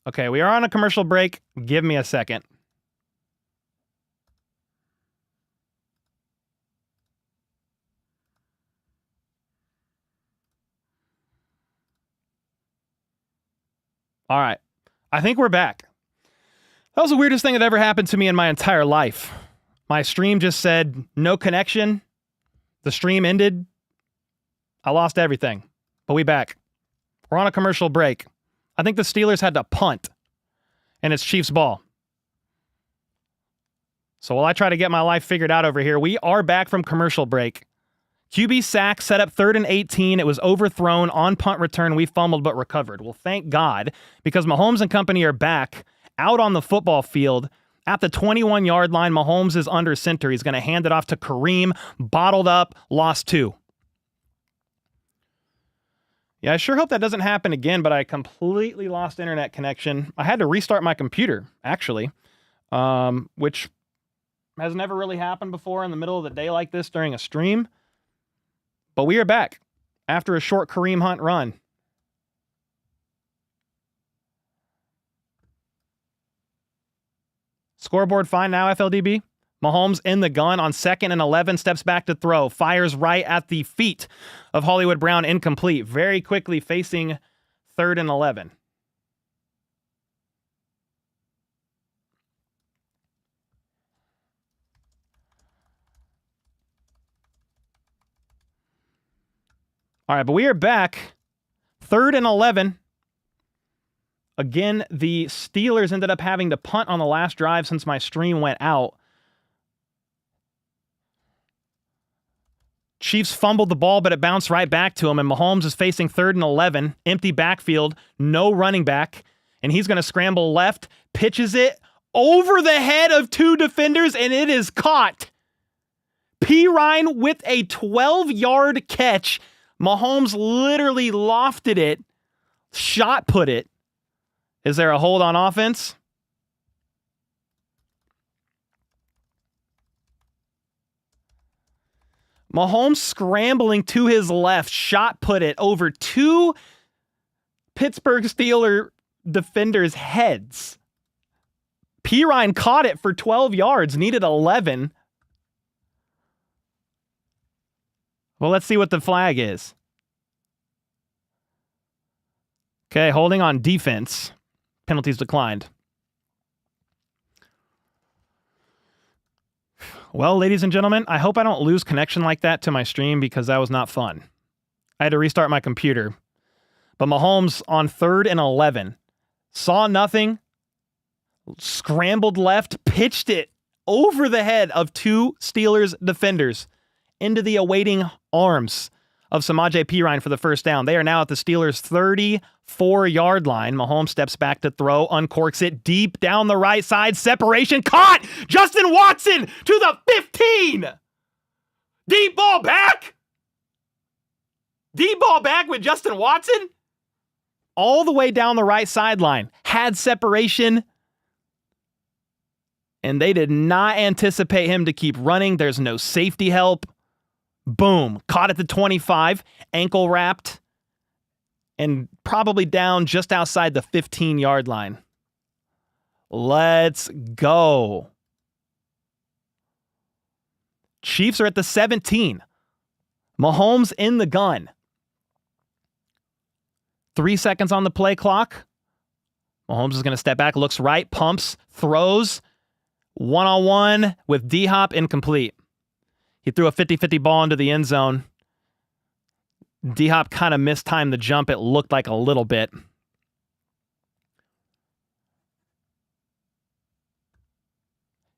Speaker 1: Okay, we are on a commercial break. Give me a second. All right. I think we're back. That was the weirdest thing that ever happened to me in my entire life. My stream just said no connection. The stream ended. I lost everything. But we back. We're on a commercial break. I think the Steelers had to punt. And it's Chiefs ball. So while I try to get my life figured out over here, we are back from commercial break. QB sack set up 3rd and 18. It was overthrown on punt return. We fumbled but recovered. Well, thank God, because Mahomes and company are back out on the football field at the 21-yard line. Mahomes is under center. He's going to hand it off to Kareem. Bottled up, lost 2. Yeah, I sure hope that doesn't happen again, but I completely lost internet connection. I had to restart my computer, actually, which has never really happened before in the middle of the day like this during a stream. But we are back after a short Kareem Hunt run. Scoreboard fine now, FLDB. Mahomes in the gun on 2nd and 11, steps back to throw, fires right at the feet of Hollywood Brown, incomplete. Very quickly facing 3rd and 11. All right, but we are back. 3rd and 11. Again, the Steelers ended up having to punt on the last drive since my stream went out. Chiefs fumbled the ball, but it bounced right back to him, and Mahomes is facing 3rd and 11. Empty backfield, no running back. And he's going to scramble left, pitches it over the head of 2 defenders, and it is caught. Pirine with a 12-yard catch. Mahomes literally lofted it, shot put it. Is there a hold on offense? Mahomes scrambling to his left, shot put it over 2 Pittsburgh Steelers defenders' heads. Pirine caught it for 12 yards, needed 11. Well, let's see what the flag is. Okay, holding on defense. Penalties declined. Well, ladies and gentlemen, I hope I don't lose connection like that to my stream because that was not fun. I had to restart my computer. But Mahomes on 3rd and 11 saw nothing, scrambled left, pitched it over the head of 2 Steelers defenders into the awaiting arms of Samaje Perine for the first down. They are now at the Steelers' 34-yard line. Mahomes steps back to throw, uncorks it deep down the right side. Separation caught! Justin Watson to the 15! Deep ball back! Deep ball back with Justin Watson? All the way down the right sideline. Had separation. And they did not anticipate him to keep running. There's no safety help. Boom. Caught at the 25. Ankle wrapped. And probably down just outside the 15-yard line. Let's go. Chiefs are at the 17. Mahomes in the gun. 3 seconds on the play clock. Mahomes is going to step back, looks right, pumps, throws. One-on-one with D-Hop, incomplete. He threw a 50-50 ball into the end zone. D-Hop kind of mistimed the jump, it looked like a little bit.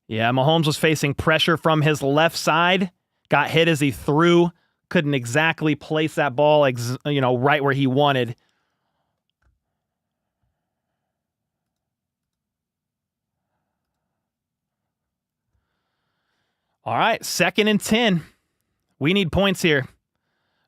Speaker 1: Yeah, Mahomes was facing pressure from his left side. Got hit as he threw. Couldn't exactly place that ball, right where he wanted. All right, 2nd and 10. We need points here.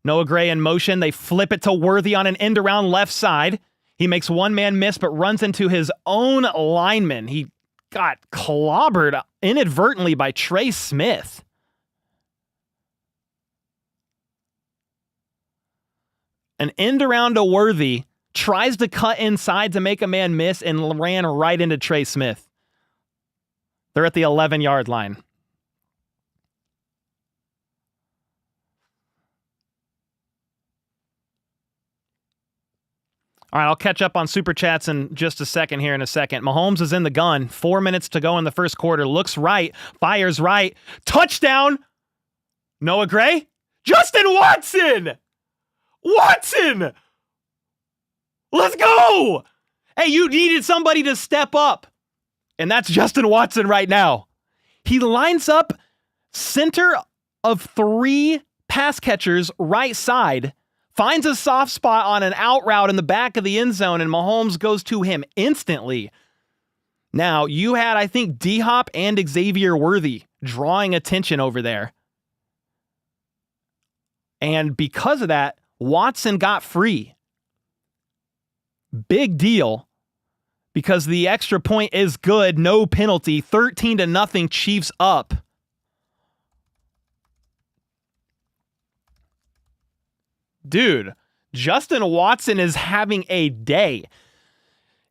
Speaker 1: Noah Gray in motion. They flip it to Worthy on an end around left side. He makes one man miss, but runs into his own lineman. He got clobbered inadvertently by Trey Smith. An end around to Worthy. Tries to cut inside to make a man miss and ran right into Trey Smith. They're at the 11-yard line. All right, I'll catch up on Super Chats in just a second here in a second. Mahomes is in the gun. 4 minutes to go in the first quarter. Looks right. Fires right. Touchdown! Noah Gray? Justin Watson! Watson! Let's go! Hey, you needed somebody to step up. And that's Justin Watson right now. He lines up center of 3 pass catchers right side. Finds a soft spot on an out route in the back of the end zone, and Mahomes goes to him instantly. Now, you had, I think, D-Hop and Xavier Worthy drawing attention over there. And because of that, Watson got free. Big deal. Because the extra point is good, no penalty, 13-0, Chiefs up. Dude, Justin Watson is having a day.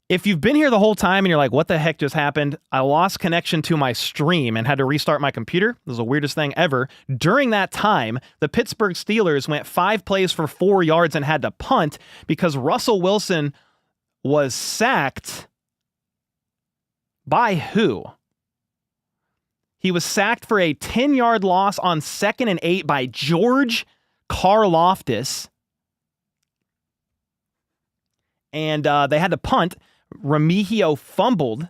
Speaker 1: If you've been here the whole time and you're like, what the heck just happened? I lost connection to my stream and had to restart my computer. This is the weirdest thing ever. During that time, the Pittsburgh Steelers went 5 plays for 4 yards and had to punt because Russell Wilson was sacked by who? He was sacked for a 10-yard loss on 2nd and 8 by George Karlaftis. And they had to punt. Remigio fumbled,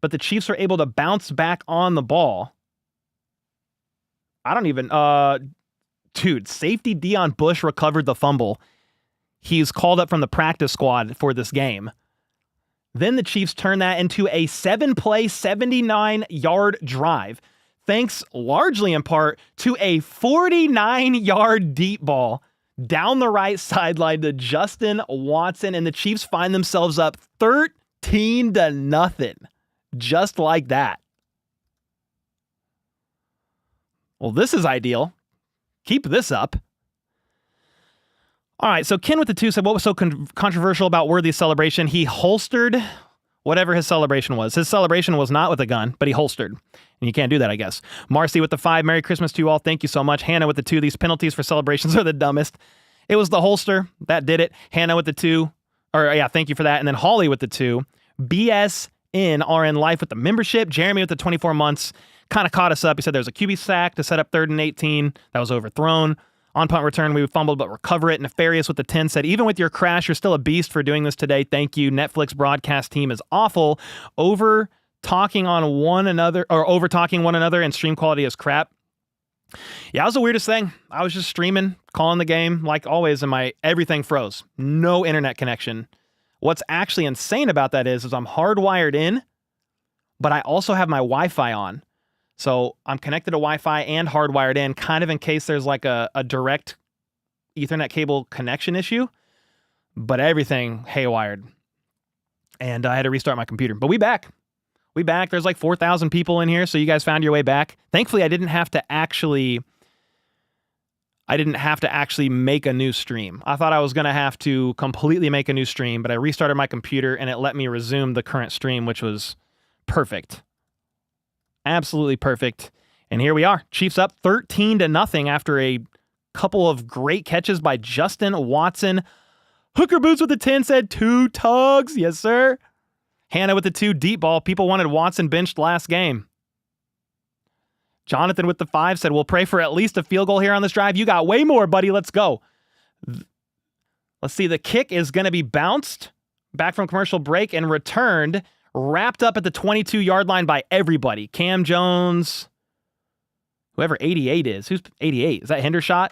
Speaker 1: but the Chiefs were able to bounce back on the ball. I don't even... safety Deion Bush recovered the fumble. He's called up from the practice squad for this game. Then the Chiefs turn that into a 7-play, 79-yard drive, thanks largely in part to a 49-yard deep ball down the right sideline to Justin Watson, and the Chiefs find themselves up 13-0, just like that. Well, this is ideal. Keep this up. All right, so Ken with the 2 said, what was so controversial about Worthy's celebration? He holstered whatever his celebration was. His celebration was not with a gun, but he holstered. And you can't do that, I guess. Marcy with the 5, Merry Christmas to you all. Thank you so much. Hannah with the 2, these penalties for celebrations are the dumbest. It was the holster. That did it. Hannah with the 2, thank you for that. And then Holly with the 2. BSN RN Life with the membership. Jeremy with the 24 months kind of caught us up. He said there was a QB sack to set up 3rd and 18. That was overthrown. On punt return, we fumbled but recover it. Nefarious with the 10 said, even with your crash, you're still a beast for doing this today. Thank you. Netflix broadcast team is awful. Over talking one another, and stream quality is crap. Yeah, that was the weirdest thing. I was just streaming, calling the game like always, and everything froze. No internet connection. What's actually insane about that is I'm hardwired in, but I also have my Wi-Fi on. So I'm connected to Wi-Fi and hardwired in, kind of in case there's like a direct Ethernet cable connection issue, but everything haywired. And I had to restart my computer. But we back. There's like 4,000 people in here, so you guys found your way back. Thankfully, I didn't have to actually make a new stream. I thought I was going to have to completely make a new stream, but I restarted my computer and it let me resume the current stream, which was perfect. Absolutely perfect. And here we are. Chiefs up 13-0 after a couple of great catches by Justin Watson. Hooker Boots with the 10 said 2 tugs. Yes, sir. Hannah with the 2 deep ball. People wanted Watson benched last game. Jonathan with the 5 said, we'll pray for at least a field goal here on this drive. You got way more, buddy. Let's go. Let's see. The kick is going to be bounced back from commercial break and returned. Wrapped up at the 22-yard line by everybody. Cam Jones, whoever 88 is. Who's 88? Is that Hendershot?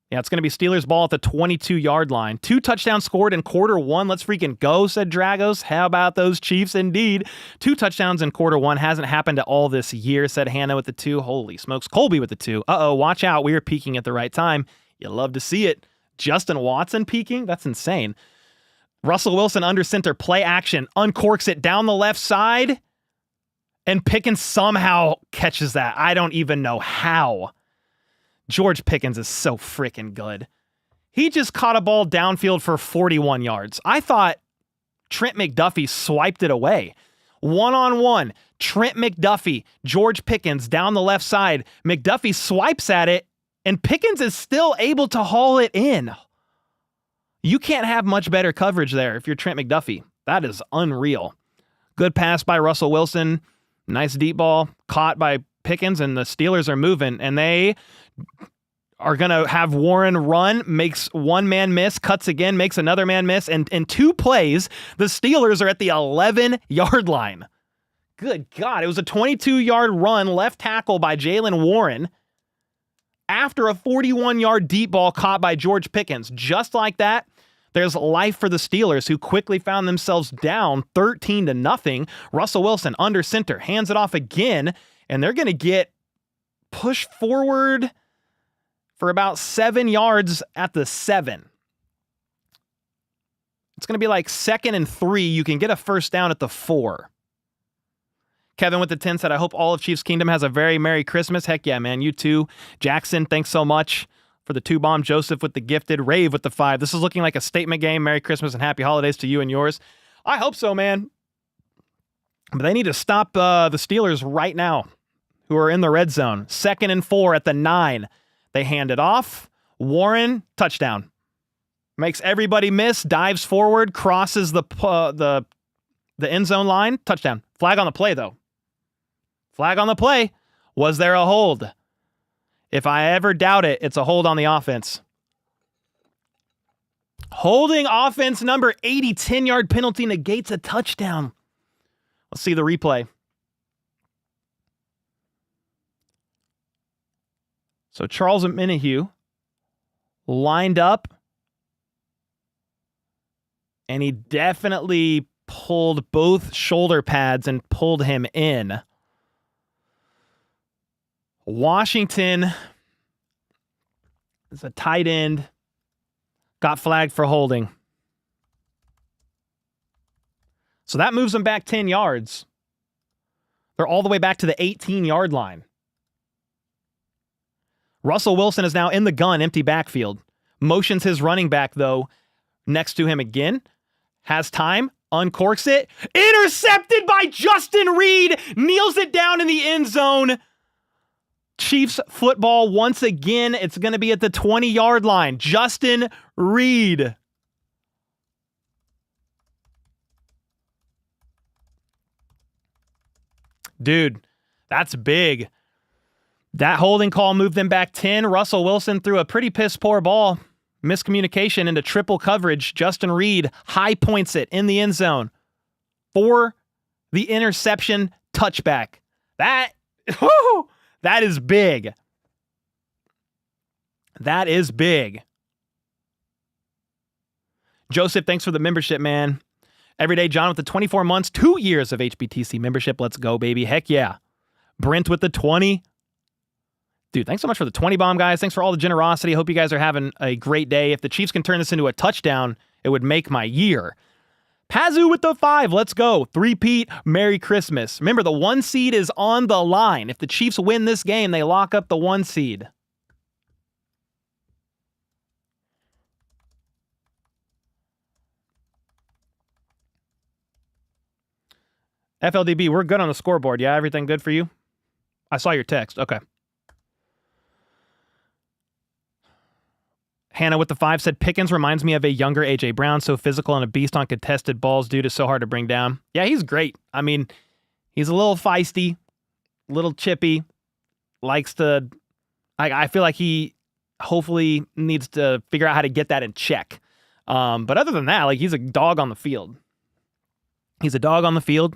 Speaker 1: Yeah, it's going to be Steelers ball at the 22-yard line. 2 touchdowns scored in quarter 1. Let's freaking go, said Dragos. How about those Chiefs indeed? 2 touchdowns in quarter 1. Hasn't happened at all this year, said Hannah with the 2. Holy smokes. Colby with the 2. Uh-oh, watch out. We were peaking at the right time. You love to see it. Justin Watson peaking? That's insane. Russell Wilson under center, play action, uncorks it down the left side, and Pickens somehow catches that. I don't even know how. George Pickens is so freaking good. He just caught a ball downfield for 41 yards. I thought Trent McDuffie swiped it away. One-on-one, Trent McDuffie, George Pickens down the left side. McDuffie swipes at it, and Pickens is still able to haul it in. You can't have much better coverage there if you're Trent McDuffie. That is unreal. Good pass by Russell Wilson. Nice deep ball caught by Pickens, and the Steelers are moving, and they are going to have Warren run, makes one man miss, cuts again, makes another man miss, and in 2 plays, the Steelers are at the 11-yard line. Good God. It was a 22-yard run, left tackle by Jaylen Warren, after a 41-yard deep ball caught by George Pickens. Just like that, there's life for the Steelers, who quickly found themselves down 13-0. Russell Wilson under center, hands it off again, and they're going to get pushed forward for about 7 yards at the 7. It's going to be like 2nd and 3. You can get a first down at the 4. Kevin with the 10 said, I hope all of Chiefs Kingdom has a very Merry Christmas. Heck yeah, man. You too. Jackson, thanks so much for the 2 bomb. Joseph with the gifted. Rave with the 5. This is looking like a statement game. Merry Christmas and happy holidays to you and yours. I hope so, man. But they need to stop the Steelers right now, who are in the red zone. 2nd and 4 at the 9. They hand it off. Warren, touchdown. Makes everybody miss, dives forward, crosses the end zone line, touchdown. Flag on the play, though. Flag on the play. Was there a hold? If I ever doubt it, it's a hold on the offense. Holding offense number 80, 10-yard penalty negates a touchdown. Let's see the replay. So Charles Minihue lined up, and he definitely pulled both shoulder pads and pulled him in. Washington is a tight end. Got flagged for holding. So that moves them back 10 yards. They're all the way back to the 18-yard line. Russell Wilson is now in the gun, empty backfield. Motions his running back, though, next to him again. Has time, uncorks it. Intercepted by Justin Reed. Kneels it down in the end zone. Chiefs football once again. It's going to be at the 20-yard line. Justin Reed. Dude, that's big. That holding call moved them back 10. Russell Wilson threw a pretty piss-poor ball. Miscommunication into triple coverage. Justin Reed high points it in the end zone for the interception touchback. That is big. That is big. Joseph, thanks for the membership, man. Everyday John with the 24 months, 2 years of HBTC membership. Let's go, baby. Heck yeah. Brent with the 20. Dude, thanks so much for the 20 bomb, guys. Thanks for all the generosity. Hope you guys are having a great day. If the Chiefs can turn this into a touchdown, it would make my year. Pazu with the 5. Let's go. Three-peat. Merry Christmas. Remember, the 1 seed is on the line. If the Chiefs win this game, they lock up the 1 seed. FLDB, we're good on the scoreboard. Yeah, everything good for you? I saw your text. Okay. Hannah with the 5 said, Pickens reminds me of a younger A.J. Brown, so physical and a beast on contested balls. Dude is so hard to bring down. Yeah, he's great. I mean, he's a little feisty, little chippy, likes to... I feel like he hopefully needs to figure out how to get that in check. But other than that, like, he's a dog on the field. He's a dog on the field.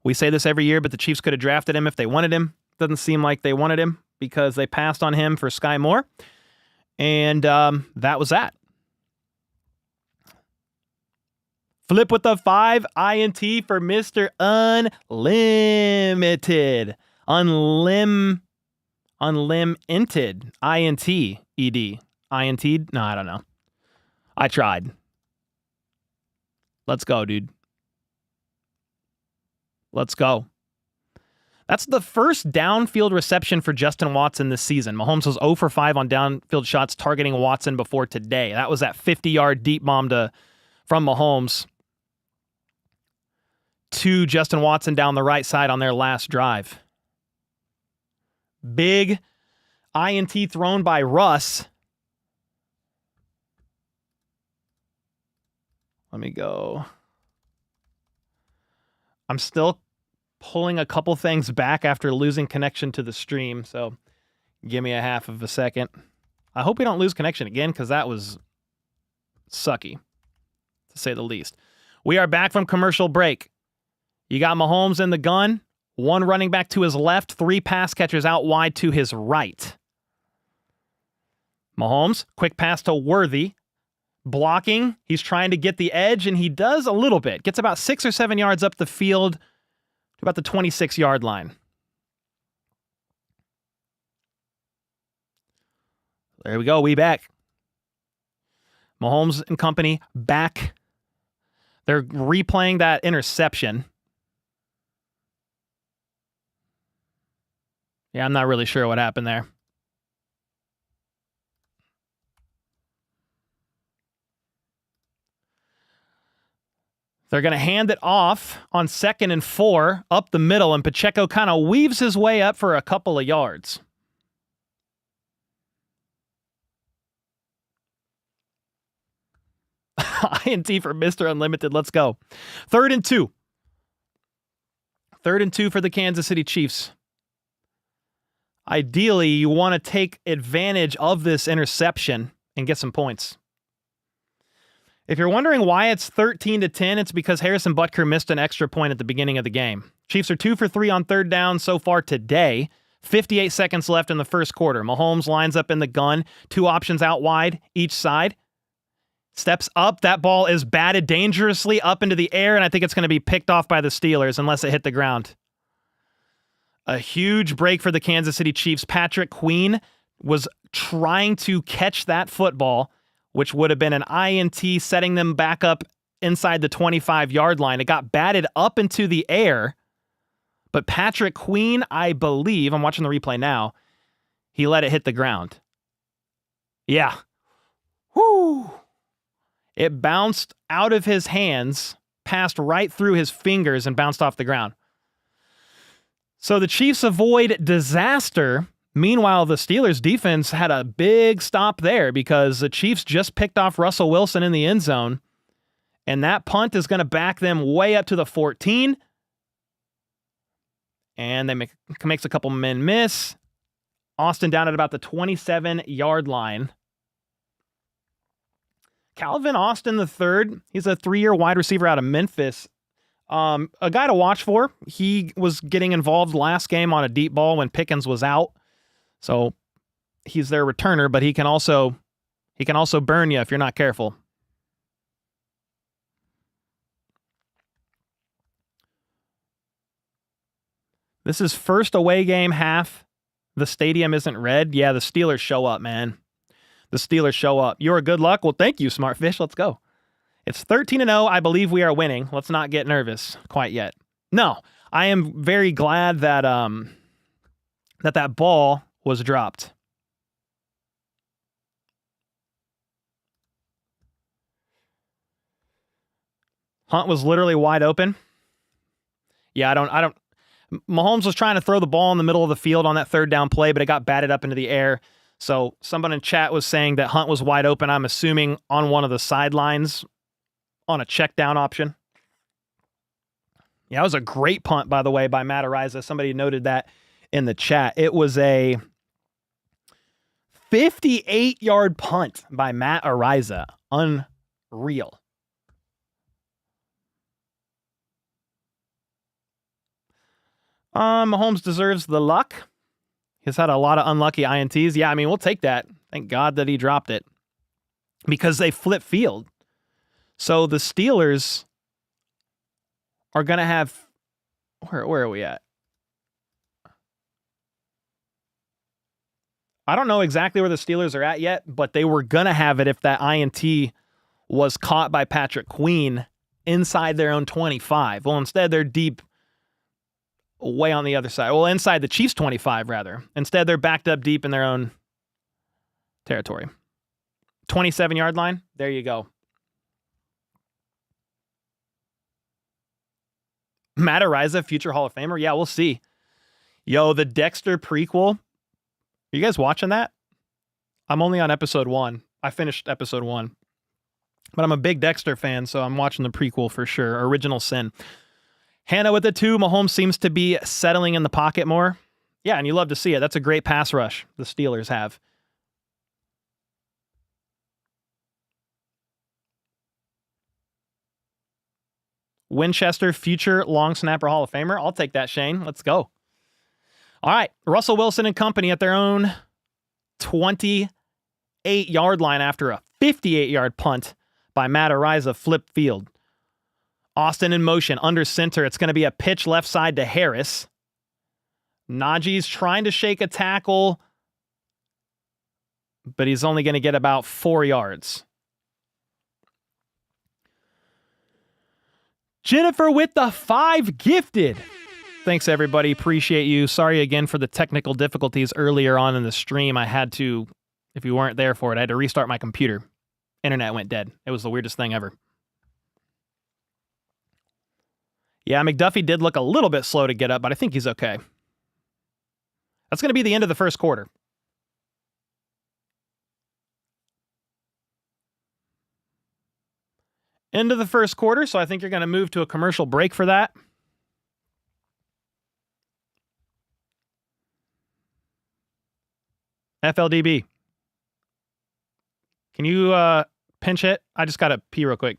Speaker 1: We say this every year, but the Chiefs could have drafted him if they wanted him. Doesn't seem like they wanted him because they passed on him for Sky Moore. And that was that. Flip with the 5. INT for Mr. Unlimited. Unlimited. INT. INT? No, I don't know. I tried. Let's go, dude. Let's go. That's the first downfield reception for Justin Watson this season. Mahomes was 0 for 5 on downfield shots targeting Watson before today. That was that 50-yard deep bomb from Mahomes to Justin Watson down the right side on their last drive. Big INT thrown by Russ. Let me go. I'm still pulling a couple things back after losing connection to the stream, so give me a half of a second. I hope we don't lose connection again, because that was sucky, to say the least. We are back from commercial break. You got Mahomes in the gun, 1 running back to his left, 3 pass catchers out wide to his right. Mahomes, quick pass to Worthy. Blocking, he's trying to get the edge, and he does a little bit. Gets about 6 or 7 yards up the field to about the 26-yard line. There we go. We back. Mahomes and company back. They're replaying that interception. Yeah, I'm not really sure what happened there. They're going to hand it off on 2nd and 4 up the middle, and Pacheco kind of weaves his way up for a couple of yards. INT for Mr. Unlimited. Let's go. 3rd and 2. 3rd and 2 for the Kansas City Chiefs. Ideally, you want to take advantage of this interception and get some points. If you're wondering why it's 13-10, it's because Harrison Butker missed an extra point at the beginning of the game. Chiefs are 2 for 3 on 3rd down so far today. 58 seconds left in the first quarter. Mahomes lines up in the gun, 2 options out wide each side. Steps up. That ball is batted dangerously up into the air, and I think it's going to be picked off by the Steelers unless it hit the ground. A huge break for the Kansas City Chiefs. Patrick Queen was trying to catch that football, which would have been an INT, setting them back up inside the 25-yard line. It got batted up into the air, but Patrick Queen, I believe, I'm watching the replay now, he let it hit the ground. Yeah. Whoo! It bounced out of his hands, passed right through his fingers, and bounced off the ground. So the Chiefs avoid disaster. Meanwhile, the Steelers defense had a big stop there because the Chiefs just picked off Russell Wilson in the end zone, and that punt is going to back them way up to the 14. And they makes a couple men miss. Austin down at about the 27-yard line. Calvin Austin III, he's a 3-year wide receiver out of Memphis. A guy to watch for. He was getting involved last game on a deep ball when Pickens was out. So he's their returner, but he can also burn you if you're not careful. This is first away game half. The stadium isn't red. Yeah, the Steelers show up, man. The Steelers show up. You're good luck. Well, thank you, smart fish. Let's go. It's 13-0. I believe we are winning. Let's not get nervous quite yet. No, I am very glad that that ball was dropped. Hunt was literally wide open. Yeah, I don't. Mahomes was trying to throw the ball in the middle of the field on that third down play, but it got batted up into the air. So someone in chat was saying that Hunt was wide open. I'm assuming on one of the sidelines on a check down option. Yeah, it was a great punt, by the way, by Matt Ariza. Somebody noted that in the chat. It was a 58-yard punt by Matt Ariza. Unreal. Mahomes deserves the luck. He's had a lot of unlucky INTs. Yeah, I mean, we'll take that. Thank God that he dropped it. Because they flip field. So the Steelers are going to have... Where are we at? I don't know exactly where the Steelers are at yet, but they were going to have it if that INT was caught by Patrick Queen inside their own 25. Well, instead, they're deep way on the other side. Well, inside the Chiefs' 25, rather. Instead, they're backed up deep in their own territory. 27-yard line. There you go. Matt Ariza, future Hall of Famer. Yeah, we'll see. Yo, the Dexter prequel. Are you guys watching that? I'm only on episode 1. I finished episode 1. But I'm a big Dexter fan, so I'm watching the prequel for sure. Original Sin. Hannah with the 2. Mahomes seems to be settling in the pocket more. Yeah, and you love to see it. That's a great pass rush the Steelers have. Winchester, future long snapper Hall of Famer. I'll take that, Shane. Let's go. All right, Russell Wilson and company at their own 28-yard line after a 58-yard punt by Matt Ariza, flip field. Austin in motion, under center. It's going to be a pitch left side to Harris. Najee's trying to shake a tackle, but he's only going to get about 4 yards. Jennifer with the 5 gifted. Thanks, everybody. Appreciate you. Sorry again for the technical difficulties earlier on in the stream. I had to, if you weren't there for it, I had to restart my computer. Internet went dead. It was the weirdest thing ever. Yeah, McDuffie did look a little bit slow to get up, but I think he's okay. That's going to be the end of the first quarter. End of the first quarter, so I think you're going to move to a commercial break for that. FLDB. Can you pinch hit? I just got to pee real quick.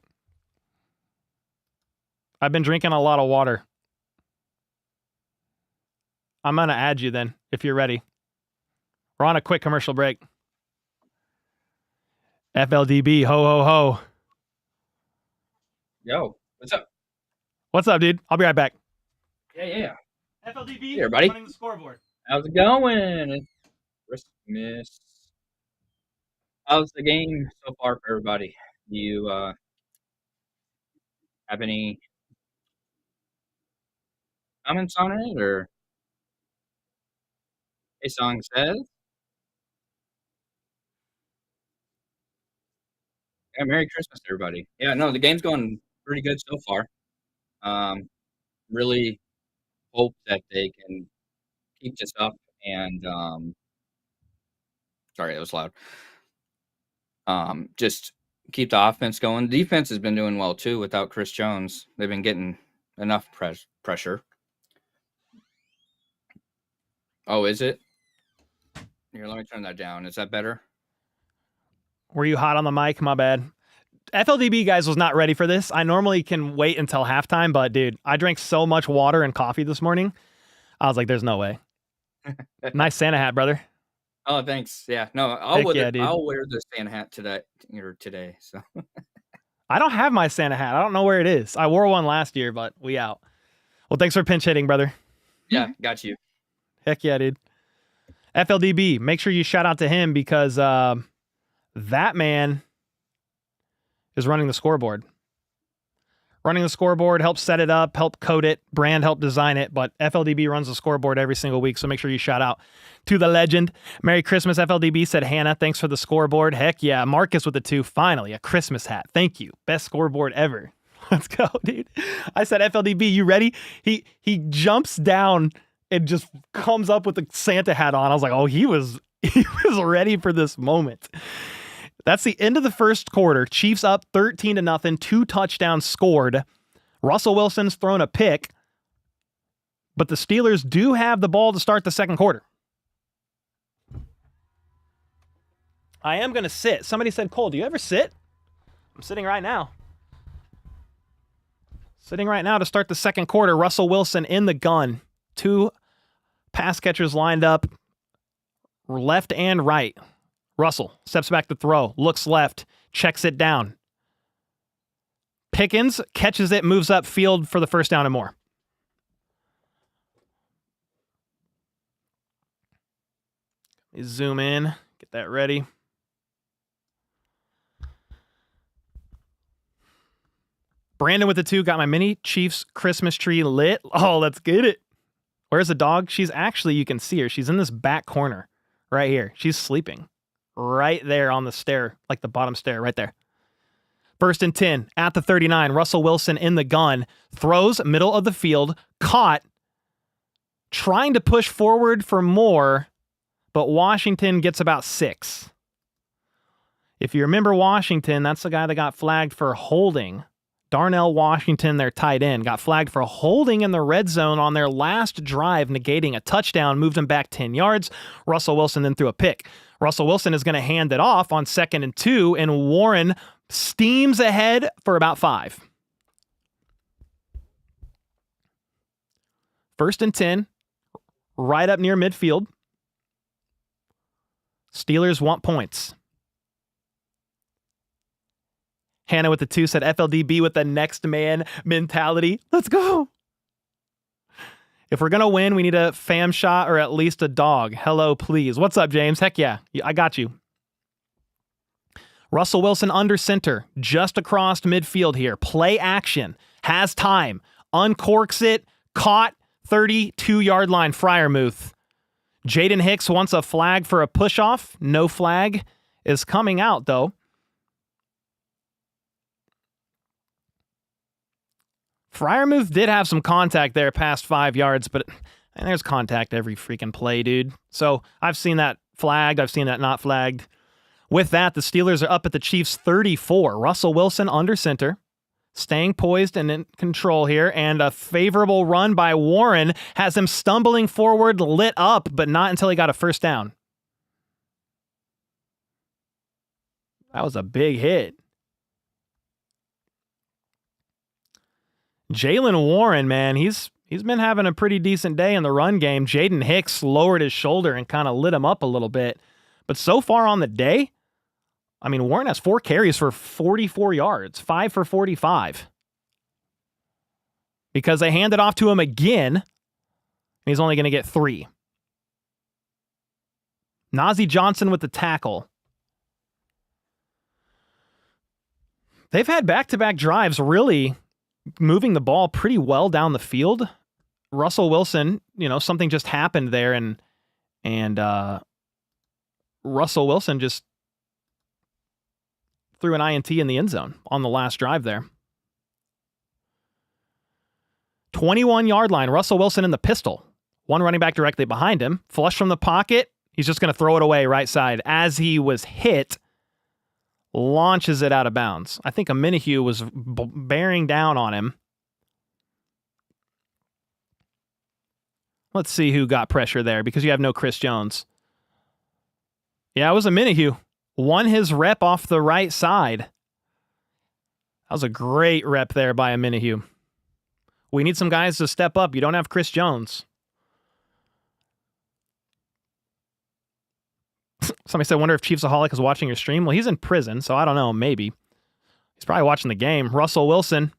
Speaker 1: I've been drinking a lot of water. I'm going to add you then. if you're ready. We're on a quick commercial break. FLDB, ho, ho, ho.
Speaker 2: Yo, what's up?
Speaker 1: What's up, dude? I'll be right back.
Speaker 2: Yeah.
Speaker 1: FLDB,
Speaker 2: Hey, everybody.
Speaker 1: running the scoreboard.
Speaker 2: How's it going? It's Christmas. How's the game so far for everybody? Do you have any comments on it, or a song says? Yeah, Merry Christmas, everybody. Yeah, no, the game's going pretty good so far. Really hope that they can keep this up and sorry, that was loud. Just keep the offense going. The defense has been doing well too without Chris Jones. They've been getting enough pressure. Oh, is it? Here, let me turn that down. Is that better?
Speaker 1: Were you hot on the mic? My bad. FLDB, guys, was not ready for this. I normally can wait until halftime, but dude, I drank so much water and coffee this morning. I was like, there's no way. Nice Santa hat, brother.
Speaker 2: Oh, thanks. Yeah, no, I'll wear the Santa hat today. So
Speaker 1: I don't have my Santa hat. I don't know where it is. I wore one last year, but we out. Well, thanks for pinch hitting, brother.
Speaker 2: Yeah, got you.
Speaker 1: Heck yeah, dude. FLDB, make sure you shout out to him because that man is running the scoreboard. Running the scoreboard helps set it up, help code it, brand help design it, but FLDB runs the scoreboard every single week, so make sure you shout out to the legend. Merry Christmas, FLDB, said Hannah. Thanks for the scoreboard. Heck yeah. Marcus with the 2. Finally, a Christmas hat. Thank you. Best scoreboard ever. Let's go, dude. I said, FLDB, you ready? He jumps down and just comes up with the Santa hat on. I was like, oh, he was ready for this moment. That's the end of the first quarter. Chiefs up 13-0, 2 touchdowns scored. Russell Wilson's thrown a pick, but the Steelers do have the ball to start the second quarter. I am going to sit. Somebody said, Cole, do you ever sit? I'm sitting right now. Sitting right now to start the second quarter. Russell Wilson in the gun. 2 pass catchers lined up, left and right. Russell steps back to throw, looks left, checks it down. Pickens catches it, moves up field for the first down and more. Let me zoom in, get that ready. Brandon with the 2, got my mini Chiefs Christmas tree lit. Oh, let's get it. Where's the dog? She's actually, you can see her. She's in this back corner right here. She's sleeping. Right there on the stair, like the bottom stair, right there. 1st and 10 at the 39. Russell Wilson in the gun. Throws, middle of the field. Caught. Trying to push forward for more, but Washington gets about 6. If you remember Washington, that's the guy that got flagged for holding. Darnell Washington, their tight end, got flagged for holding in the red zone on their last drive, negating a touchdown, moved him back 10 yards. Russell Wilson then threw a pick. Russell Wilson is going to hand it off on 2nd and 2, and Warren steams ahead for about 5. 1st and 10, right up near midfield. Steelers want points. Hannah with the 2 said FLDB with the next man mentality. Let's go. If we're going to win, we need a fam shot or at least a dog. Hello, please. What's up, James? Heck yeah. I got you. Russell Wilson under center, just across midfield here. Play action. Has time. Uncorks it. Caught. 32-yard line. Freiermuth. Jaden Hicks wants a flag for a push-off. No flag is coming out, though. Freiermuth did have some contact there past 5 yards, but there's contact every freaking play, dude. So I've seen that flagged. I've seen that not flagged. With that, the Steelers are up at the Chiefs 34. Russell Wilson under center, staying poised and in control here, and a favorable run by Warren has him stumbling forward, lit up, but not until he got a first down. That was a big hit. Jaylen Warren, man, he's He's been having a pretty decent day in the run game. Jaden Hicks lowered his shoulder and kind of lit him up a little bit. But so far on the day, I mean, Warren has 4 carries for 44 yards, 5 for 45. Because they handed off to him again, and he's only going to get 3. Najee Johnson with the tackle. They've had back-to-back drives really moving the ball pretty well down the field. Russell Wilson, something just happened there, and Russell Wilson just threw an INT in the end zone on the last drive there. 21-yard line, Russell Wilson in the pistol. One running back directly behind him. Flush from the pocket. He's just going to throw it away right side. As he was hit, launches it out of bounds. I think Minihue was bearing down on him. Let's see who got pressure there because you have no Chris Jones. Yeah, it was Minihue. Won his rep off the right side. That was a great rep there by Minihue. We need some guys to step up. You don't have Chris Jones. Somebody said, wonder if Chiefsaholic is watching your stream. Well, he's in prison, so I don't know. Maybe. He's probably watching the game. Russell Wilson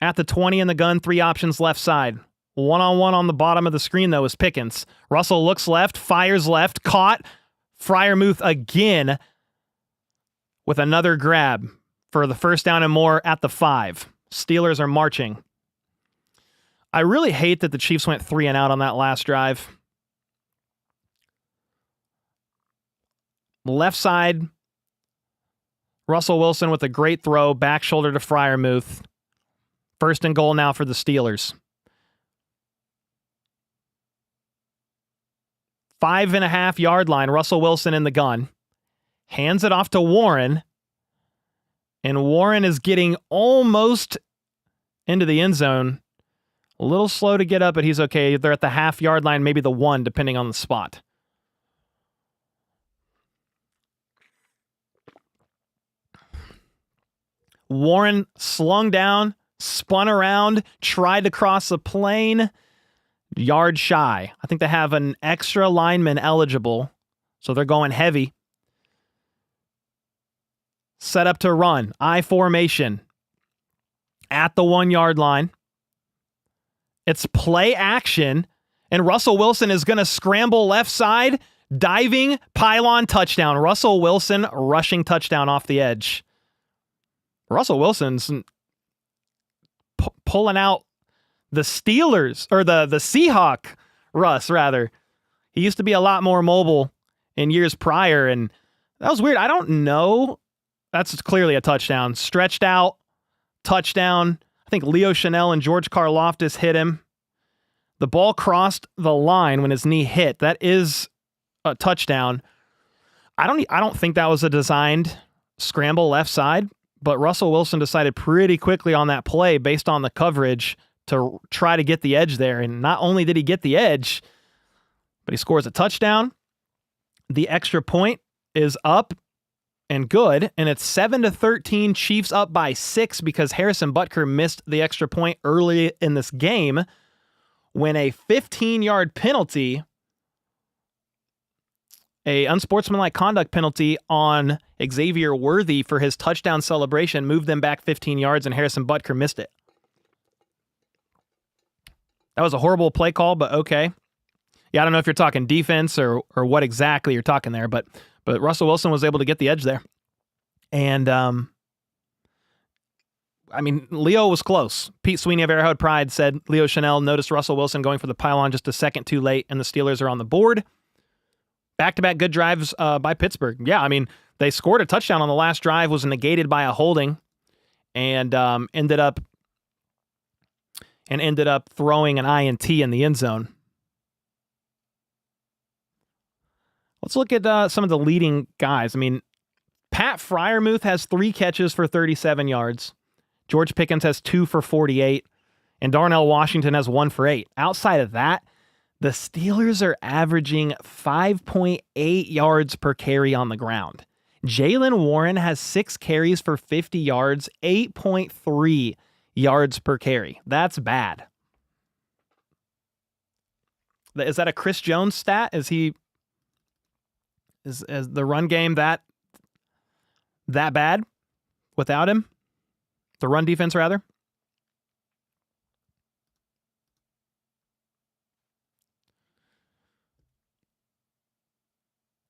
Speaker 1: at the 20 in the gun. 3 options left side. One-on-one on the bottom of the screen, though, is Pickens. Russell looks left, fires left, caught. Freiermuth again with another grab for the first down and more at the 5. Steelers are marching. I really hate that the Chiefs went 3 and out on that last drive. Left side, Russell Wilson with a great throw, back shoulder to Freiermuth. First and goal now for the Steelers. 5.5-yard line, Russell Wilson in the gun. Hands it off to Warren. And Warren is getting almost into the end zone. A little slow to get up, but he's okay. They're at the half-yard line, maybe the 1, depending on the spot. Warren slung down, spun around, tried to cross the plane. Yard shy. I think they have an extra lineman eligible, so they're going heavy. Set up to run. I formation. At the 1-yard line. It's play action, and Russell Wilson is going to scramble left side, diving, pylon, touchdown. Russell Wilson rushing touchdown off the edge. Russell Wilson's pulling out the Steelers, or the Seahawk Russ, rather. He used to be a lot more mobile in years prior, and that was weird. I don't know. That's clearly a touchdown. Stretched out, touchdown. I think Leo Chanel and George Karlaftis hit him. The ball crossed the line when his knee hit. That is a touchdown. I don't think that was a designed scramble left side, but Russell Wilson decided pretty quickly on that play based on the coverage to try to get the edge there. And not only did he get the edge, but he scores a touchdown. The extra point is up and good, and it's 7-13. Chiefs up by 6 because Harrison Butker missed the extra point early in this game when a 15-yard penalty, a unsportsmanlike conduct penalty on Xavier Worthy for his touchdown celebration moved them back 15 yards, and Harrison Butker missed it. That was a horrible play call, but okay. Yeah, I don't know if you're talking defense or what exactly you're talking there, but Russell Wilson was able to get the edge there. And, Leo was close. Pete Sweeney of Arrowhead Pride said Leo Chanel noticed Russell Wilson going for the pylon just a second too late, and the Steelers are on the board. Back-to-back good drives by Pittsburgh. Yeah, they scored a touchdown on the last drive, was negated by a holding, and ended up throwing an INT in the end zone. Let's look at some of the leading guys. Pat Freiermuth has 3 catches for 37 yards. George Pickens has 2 for 48. And Darnell Washington has 1 for 8. Outside of that, the Steelers are averaging 5.8 yards per carry on the ground. Jaylen Warren has 6 carries for 50 yards, 8.3 yards per carry. That's bad. Is that a Chris Jones stat? Is the run game that bad without him? The run defense, rather?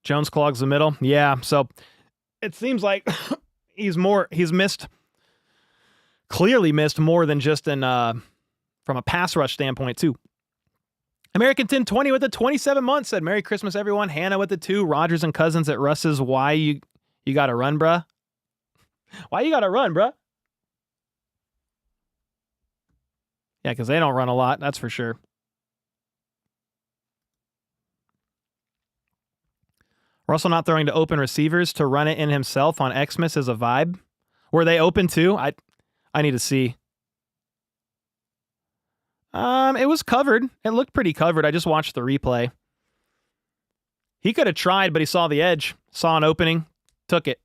Speaker 1: Jones clogs the middle. Yeah, so it seems like he's clearly missed more than just from a pass rush standpoint, too. American 1020 with the 27 months said, Merry Christmas, everyone. Hannah with the 2. Rogers and Cousins at Russ's. Why you got to run, bruh? Why you got to run, bruh? Yeah, because they don't run a lot, that's for sure. Russell not throwing to open receivers to run it in himself on Xmas is a vibe. Were they open too? I need to see. It was covered. It looked pretty covered. I just watched the replay. He could have tried, but he saw the edge, saw an opening, took it.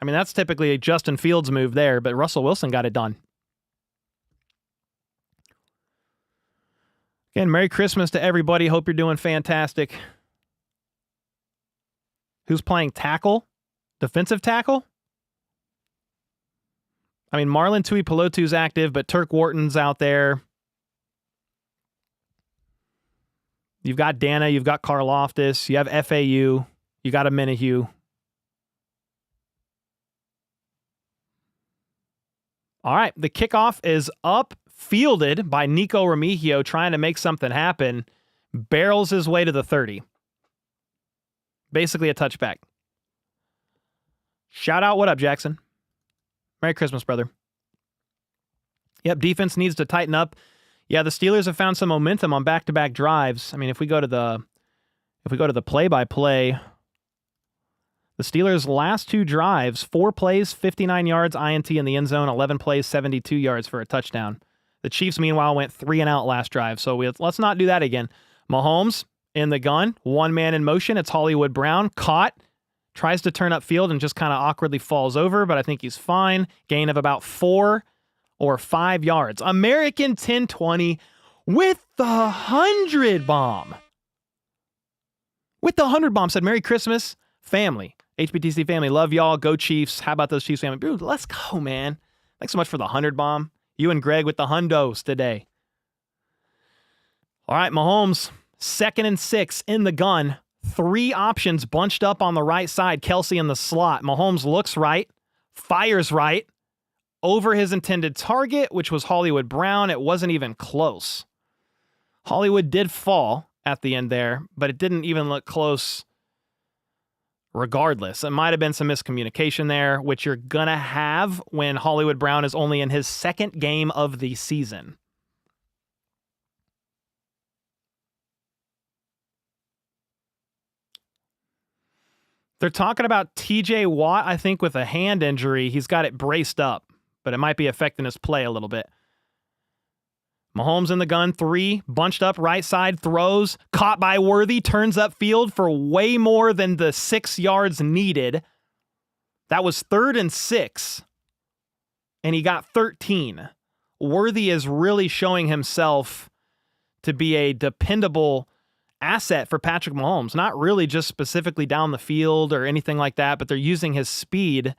Speaker 1: I mean, that's typically a Justin Fields move there, but Russell Wilson got it done. Again, Merry Christmas to everybody. Hope you're doing fantastic. Who's playing tackle? Defensive tackle? I mean, Marlon Tuipulotu's active, but Turk Wharton's out there. You've got Dana, you've got Karlaftis, you have FAU, you got a Minihue. All right, the kickoff is up, fielded by Nico Remigio, trying to make something happen. Barrels his way to the 30. Basically a touchback. Shout out, what up, Jackson? Merry Christmas, brother. Yep, defense needs to tighten up. Yeah, the Steelers have found some momentum on back-to-back drives. I mean, if we go to the play-by-play, the Steelers' last 2 drives, 4 plays, 59 yards, INT in the end zone, 11 plays, 72 yards for a touchdown. The Chiefs, meanwhile, went 3 and out last drive, so let's not do that again. Mahomes in the gun, 1 man in motion. It's Hollywood Brown, caught, tries to turn upfield and just kind of awkwardly falls over, but I think he's fine. Gain of about 4 or 5 yards. American 1020 with the 100 bomb. With the 100 bomb, said, Merry Christmas, family. HBTC family, love y'all. Go Chiefs. How about those Chiefs family? Dude, let's go, man. Thanks so much for the 100 bomb. You and Greg with the hundos today. All right, Mahomes, 2nd and 6 in the gun. 3 options bunched up on the right side. Kelsey in the slot. Mahomes looks right, fires right, over his intended target, which was Hollywood Brown. It wasn't even close. Hollywood did fall at the end there, but it didn't even look close regardless. It might have been some miscommunication there, which you're going to have when Hollywood Brown is only in his 2nd game of the season. They're talking about TJ Watt, I think, with a hand injury. He's got it braced up, but it might be affecting his play a little bit. Mahomes in the gun, 3, bunched up right side, throws, caught by Worthy, turns upfield for way more than the 6 yards needed. That was 3rd and 6, and he got 13. Worthy is really showing himself to be a dependable asset for Patrick Mahomes. Not really just specifically down the field or anything like that, but they're using his speed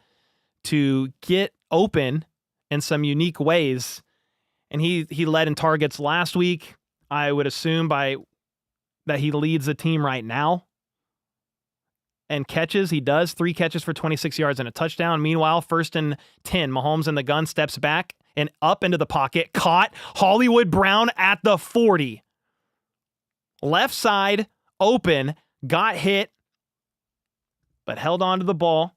Speaker 1: to get open in some unique ways. And he led in targets last week. I would assume that he leads the team right now. And catches, he does. 3 catches for 26 yards and a touchdown. Meanwhile, 1st and 10, Mahomes in the gun, steps back and up into the pocket. Caught. Hollywood Brown at the 40. Left side, open, got hit, but held on to the ball.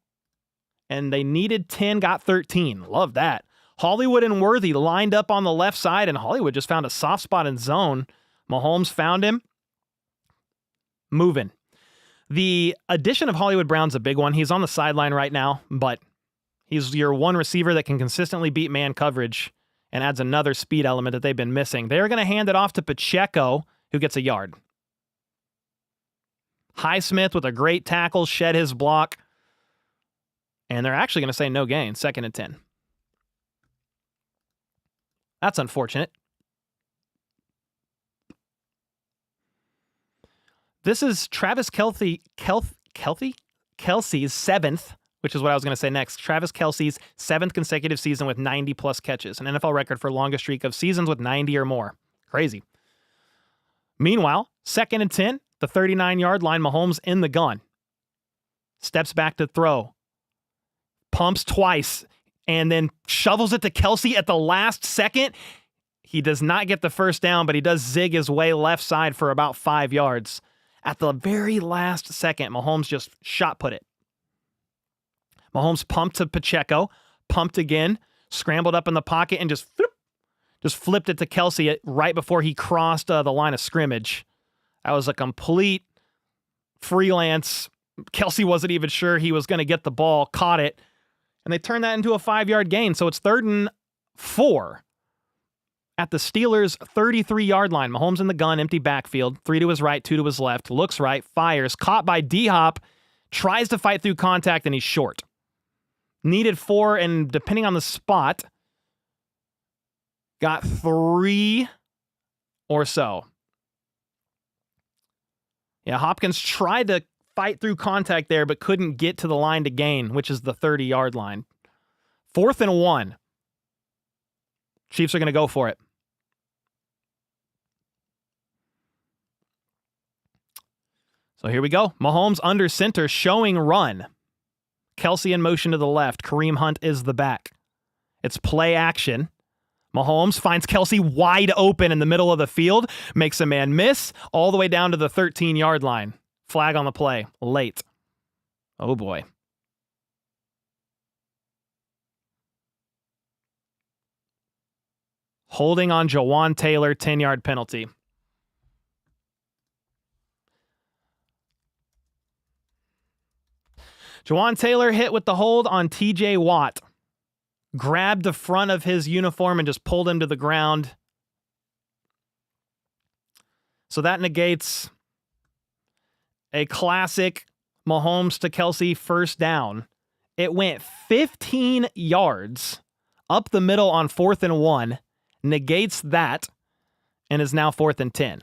Speaker 1: And they needed 10, got 13. Love that. Hollywood and Worthy lined up on the left side, and Hollywood just found a soft spot in zone. Mahomes found him. Moving. The addition of Hollywood Brown's a big one. He's on the sideline right now, but he's your one receiver that can consistently beat man coverage and adds another speed element that they've been missing. They're going to hand it off to Pacheco, who gets a yard. Highsmith with a great tackle, shed his block. And they're actually going to say no gain, 2nd and 10. That's unfortunate. This is Travis Kelsey's seventh, which is what I was going to say next. Travis Kelsey's seventh consecutive season with 90-plus catches, an NFL record for longest streak of seasons with 90 or more. Crazy. Meanwhile, 2nd and 10, the 39-yard line, Mahomes in the gun. Steps back to throw. Pumps twice, and then shovels it to Kelsey at the last second. He does not get the first down, but he does zig his way left side for about 5 yards. At the very last second, Mahomes just shot put it. Mahomes pumped to Pacheco, pumped again, scrambled up in the pocket, and just flipped it to Kelsey right before he crossed the line of scrimmage. That was a complete freelance. Kelsey wasn't even sure he was going to get the ball, caught it, and they turned that into a 5-yard gain. So it's 3rd and 4 at the Steelers' 33-yard line. Mahomes in the gun, empty backfield, 3 to his right, 2 to his left, looks right, fires, caught by D-Hop, tries to fight through contact, and he's short. Needed 4, and depending on the spot, got 3 or so. Yeah, Hopkins tried to fight through contact there, but couldn't get to the line to gain, which is the 30-yard line. 4th and 1. Chiefs are going to go for it. So here we go. Mahomes under center, showing run. Kelsey in motion to the left. Kareem Hunt is the back. It's play action. Mahomes finds Kelsey wide open in the middle of the field, makes a man miss all the way down to the 13-yard line. Flag on the play. Late. Oh, boy. Holding on Jawan Taylor, 10-yard penalty. Jawan Taylor hit with the hold on TJ Watt. Grabbed the front of his uniform and just pulled him to the ground. So that negates a classic Mahomes to Kelsey first down. It went 15 yards up the middle on 4th and 1, negates that, and is now 4th and 10.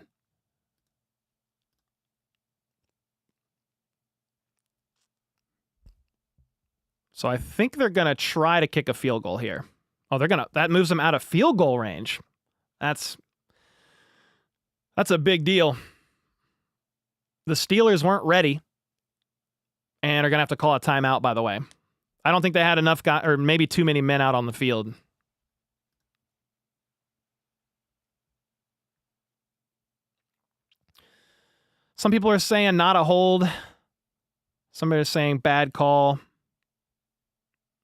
Speaker 1: So I think they're going to try to kick a field goal here. Oh, that moves them out of field goal range. That's a big deal. The Steelers weren't ready and are going to have to call a timeout, by the way. I don't think they had enough guys, or maybe too many men out on the field. Some people are saying not a hold. Somebody is saying bad call.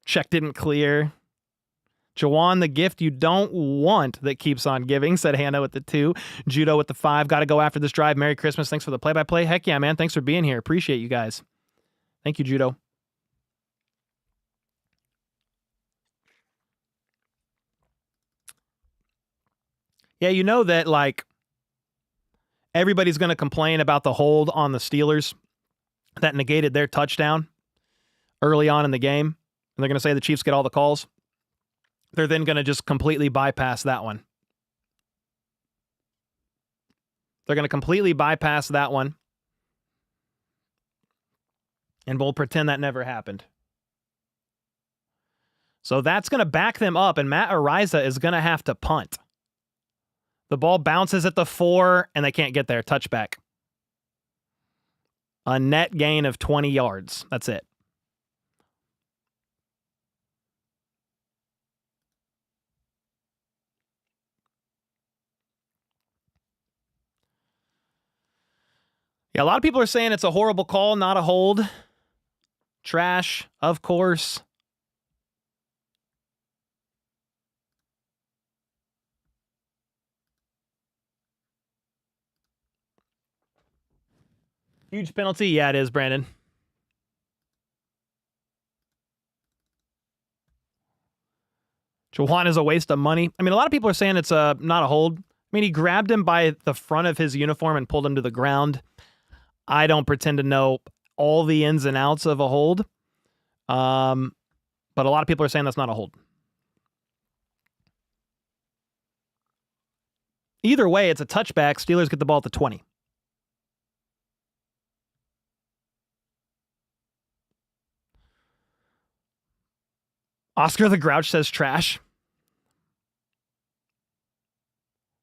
Speaker 1: Check didn't clear. Jawan, the gift you don't want that keeps on giving, said Hannah with the 2. Judo with the 5. Got to go after this drive. Merry Christmas. Thanks for the play-by-play. Heck yeah, man. Thanks for being here. Appreciate you guys. Thank you, Judo. Yeah, you know that, like, everybody's going to complain about the hold on the Steelers that negated their touchdown early on in the game. And they're going to say the Chiefs get all the calls. They're then going to just completely bypass that one. They're going to completely bypass that one. And we'll pretend that never happened. So that's going to back them up, and Matt Ariza is going to have to punt. The ball bounces at the 4, and they can't get there. Touchback. A net gain of 20 yards. That's it. Yeah, a lot of people are saying it's a horrible call, not a hold. Trash, of course. Huge penalty. Yeah, it is, Brandon. Jawan is a waste of money. I mean, a lot of people are saying it's not a hold. I mean, he grabbed him by the front of his uniform and pulled him to the ground. I don't pretend to know all the ins and outs of a hold. But a lot of people are saying that's not a hold. Either way, it's a touchback. Steelers get the ball at the 20. Oscar the Grouch says trash.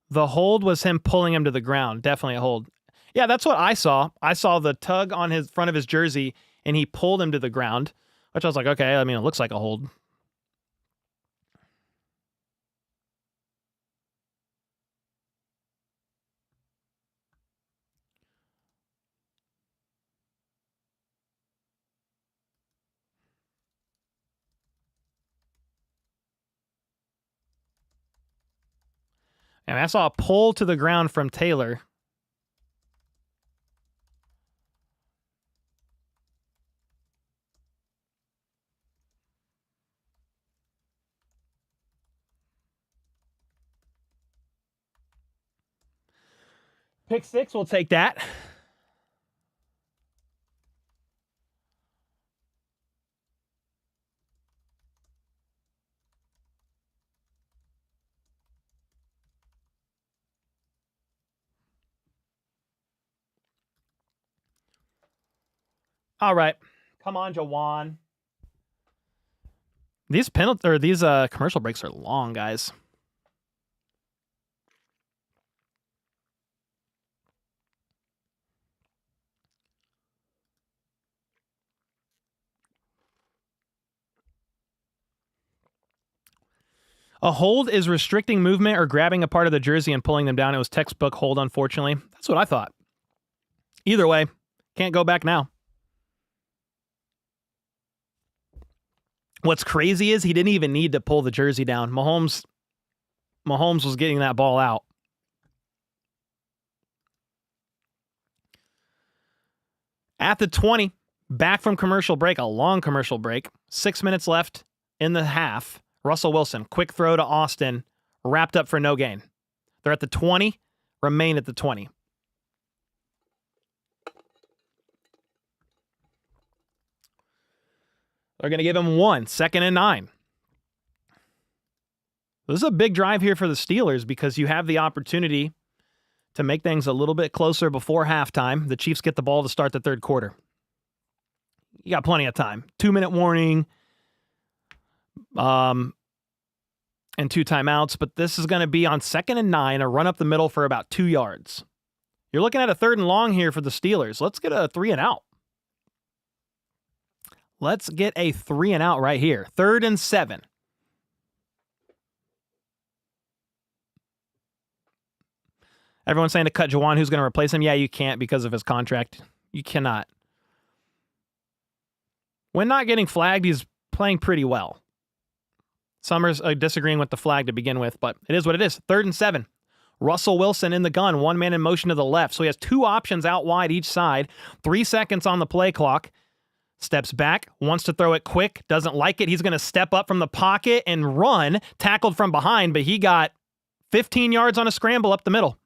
Speaker 1: The hold was him pulling him to the ground. Definitely a hold. Yeah, that's what I saw. I saw the tug on his front of his jersey, and he pulled him to the ground, which I was like, okay, I mean, it looks like a hold. And I saw a pull to the ground from Taylor. Pick 6, we'll take that. All right. Come on, Jawan. These commercial breaks are long, guys. A hold is restricting movement or grabbing a part of the jersey and pulling them down. It was textbook hold, unfortunately. That's what I thought. Either way, can't go back now. What's crazy is he didn't even need to pull the jersey down. Mahomes was getting that ball out. At the 20, back from commercial break, a long commercial break. 6 minutes left in the half. Russell Wilson, quick throw to Austin, wrapped up for no gain. They're at the 20, remain at the 20. They're going to give him 1, 2nd and 9. This is a big drive here for the Steelers because you have the opportunity to make things a little bit closer before halftime. The Chiefs get the ball to start the third quarter. You got plenty of time. 2-minute warning. And 2 timeouts, but this is going to be on 2nd and 9, a run up the middle for about 2 yards. You're looking at a 3rd and long here for the Steelers. Let's get a 3 and out. Let's get a 3 and out right here. 3rd and 7. Everyone's saying to cut Jawan. Who's going to replace him? Yeah, you can't because of his contract. You cannot. When not getting flagged, he's playing pretty well. Some are disagreeing with the flag to begin with, but it is what it is. 3rd and 7. Russell Wilson in the gun, 1 man in motion to the left. So he has 2 options out wide each side. 3 seconds on the play clock. Steps back, wants to throw it quick, doesn't like it. He's going to step up from the pocket and run, tackled from behind, but he got 15 yards on a scramble up the middle.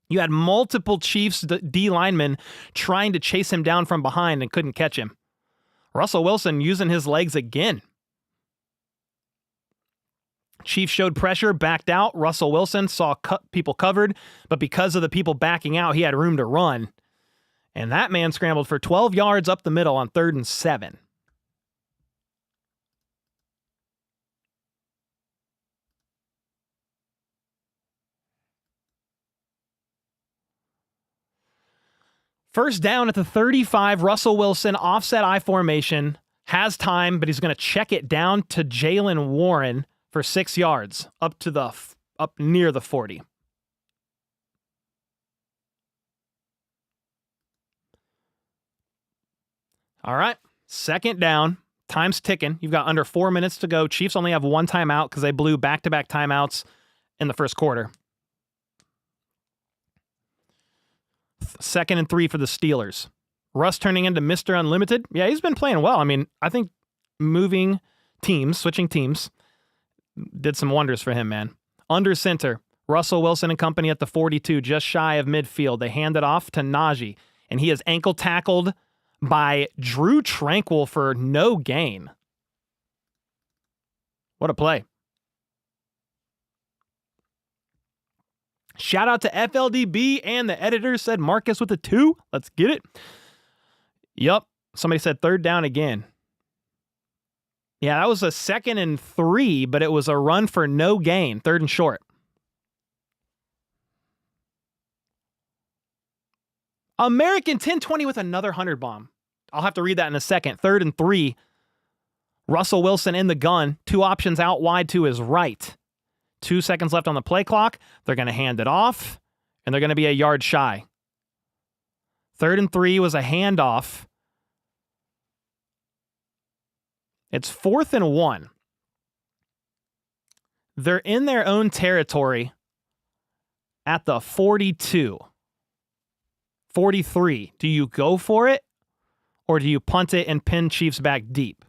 Speaker 1: You had multiple Chiefs D linemen trying to chase him down from behind and couldn't catch him. Russell Wilson using his legs again. Chiefs showed pressure, backed out. Russell Wilson saw people covered, but because of the people backing out, he had room to run. And that man scrambled for 12 yards up the middle on 3rd and 7. First down at the 35, Russell Wilson, offset I formation, has time, but he's going to check it down to Jaylen Warren for 6 yards, up near the 40. All right, 2nd down. Time's ticking. You've got under 4 minutes to go. Chiefs only have 1 timeout because they blew back-to-back timeouts in the first quarter. 2nd and 3 for the Steelers. Russ turning into Mr. Unlimited. Yeah, he's been playing well. I mean, I think switching teams, did some wonders for him, man. Under center, Russell Wilson and company at the 42, just shy of midfield. They hand it off to Najee, and he is ankle tackled by Drew Tranquil for no gain. What a play. Shout out to FLDB and the editor said Marcus with a 2. Let's get it. Yup. Somebody said 3rd down again. Yeah, that was a 2nd and 3, but it was a run for no gain, 3rd and short. American 10-20 with another 100 bomb. I'll have to read that in a second. 3rd and 3. Russell Wilson in the gun. 2 options out wide to his right. 2 seconds left on the play clock. They're going to hand it off, and they're going to be a yard shy. 3rd and 3 was a handoff. It's 4th and 1. They're in their own territory at the 42. 43. Do you go for it, or do you punt it and pin Chiefs back deep?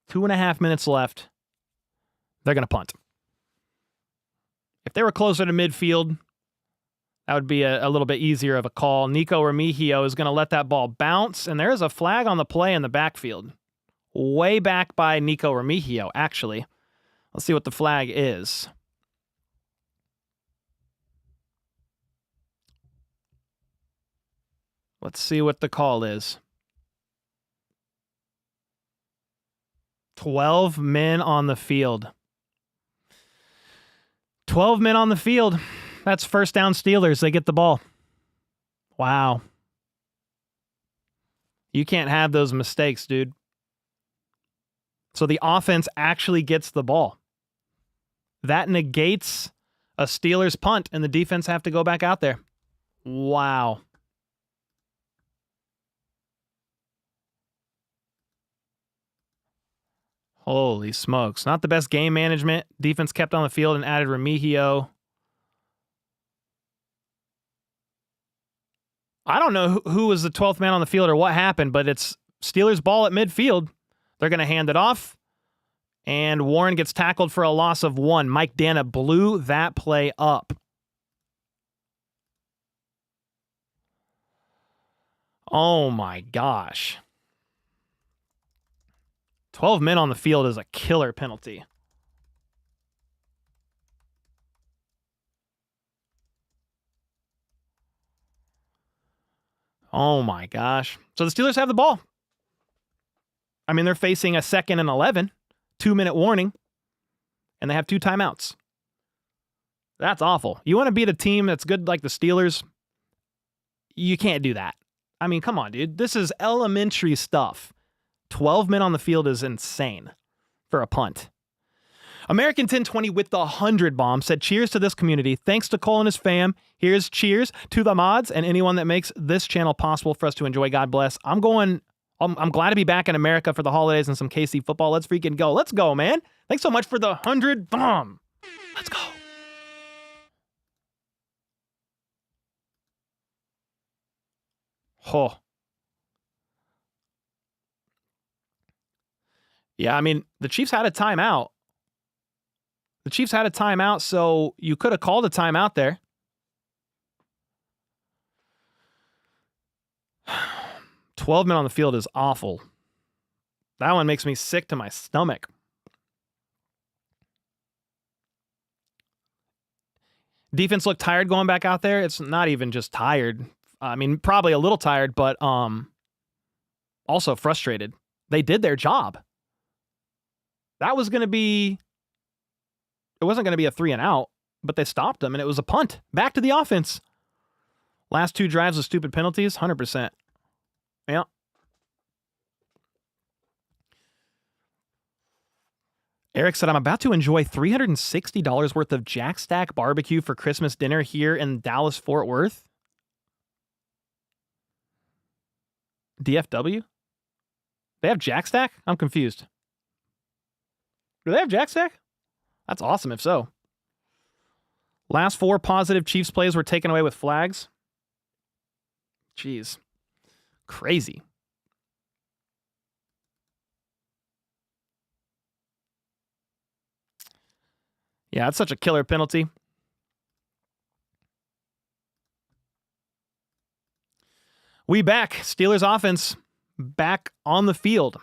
Speaker 1: 2.5 minutes left. They're going to punt. If they were closer to midfield, that would be a little bit easier of a call. Nico Remigio is going to let that ball bounce, and there is a flag on the play in the backfield. Way back by Nico Remigio, actually. Let's see what the flag is. Let's see what the call is. 12 men on the field. 12 men on the field. That's first down Steelers. They get the ball. Wow. You can't have those mistakes, dude. So the offense actually gets the ball. That negates a Steelers punt, and the defense have to go back out there. Wow. Holy smokes. Not the best game management. Defense kept on the field and added Remigio. I don't know who was the 12th man on the field or what happened, but it's Steelers ball at midfield. They're going to hand it off, and Warren gets tackled for a loss of 1. Mike Dana blew that play up. Oh my gosh. 12 men on the field is a killer penalty. Oh my gosh. So the Steelers have the ball. I mean, they're facing a 2nd and 11, 2-minute warning, and they have 2 timeouts. That's awful. You want to beat a team that's good like the Steelers? You can't do that. I mean, come on, dude. This is elementary stuff. 12 men on the field is insane for a punt. American 1020 with the 100 bomb said, cheers to this community. Thanks to Cole and his fam. Here's cheers to the mods and anyone that makes this channel possible for us to enjoy. God bless. I'm glad to be back in America for the holidays and some KC football. Let's freaking go. Let's go, man. Thanks so much for the 100 bomb. Let's go. Oh. Yeah, I mean, the Chiefs had a timeout. So you could have called a timeout there. "12 men on the field is awful. That one makes me sick to my stomach. Defense looked tired going back out there. It's not even just tired. I mean, probably a little tired, but also frustrated. They did their job. That was going to be... It wasn't going to be a 3 and out, but they stopped them, and it was a punt. Back to the offense. Last 2 drives with stupid penalties, 100%. Yeah. Eric said, I'm about to enjoy $360 worth of Jack Stack barbecue for Christmas dinner here in Dallas-Fort Worth. DFW? They have Jack Stack? I'm confused. Do they have Jack Stack? That's awesome if so. Last 4 positive Chiefs plays were taken away with flags. Jeez. Crazy. Yeah, that's such a killer penalty. We back. Steelers offense back on the field.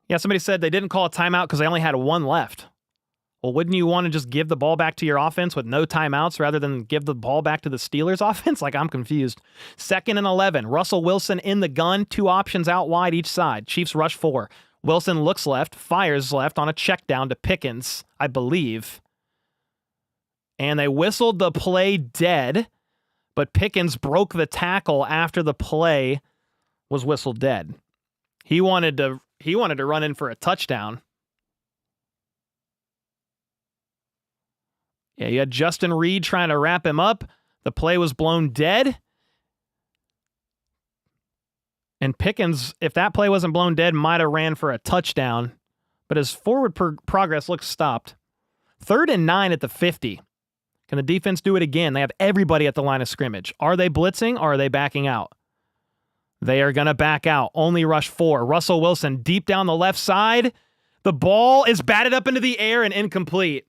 Speaker 1: Yeah, somebody said they didn't call a timeout because they only had 1 left. Well, wouldn't you want to just give the ball back to your offense with no timeouts rather than give the ball back to the Steelers offense? Like, I'm confused. 2nd and 11. Russell Wilson in the gun. 2 options out wide each side. Chiefs rush 4. Wilson looks left, fires left on a check down to Pickens, I believe. And they whistled the play dead, but Pickens broke the tackle after the play was whistled dead. He wanted to run in for a touchdown. Yeah, you had Justin Reed trying to wrap him up. The play was blown dead. And Pickens, if that play wasn't blown dead, might have ran for a touchdown. But his forward progress looks stopped. 3rd and 9 at the 50. Can the defense do it again? They have everybody at the line of scrimmage. Are they blitzing or are they backing out? They are going to back out. Only rush 4. Russell Wilson deep down the left side. The ball is batted up into the air and incomplete.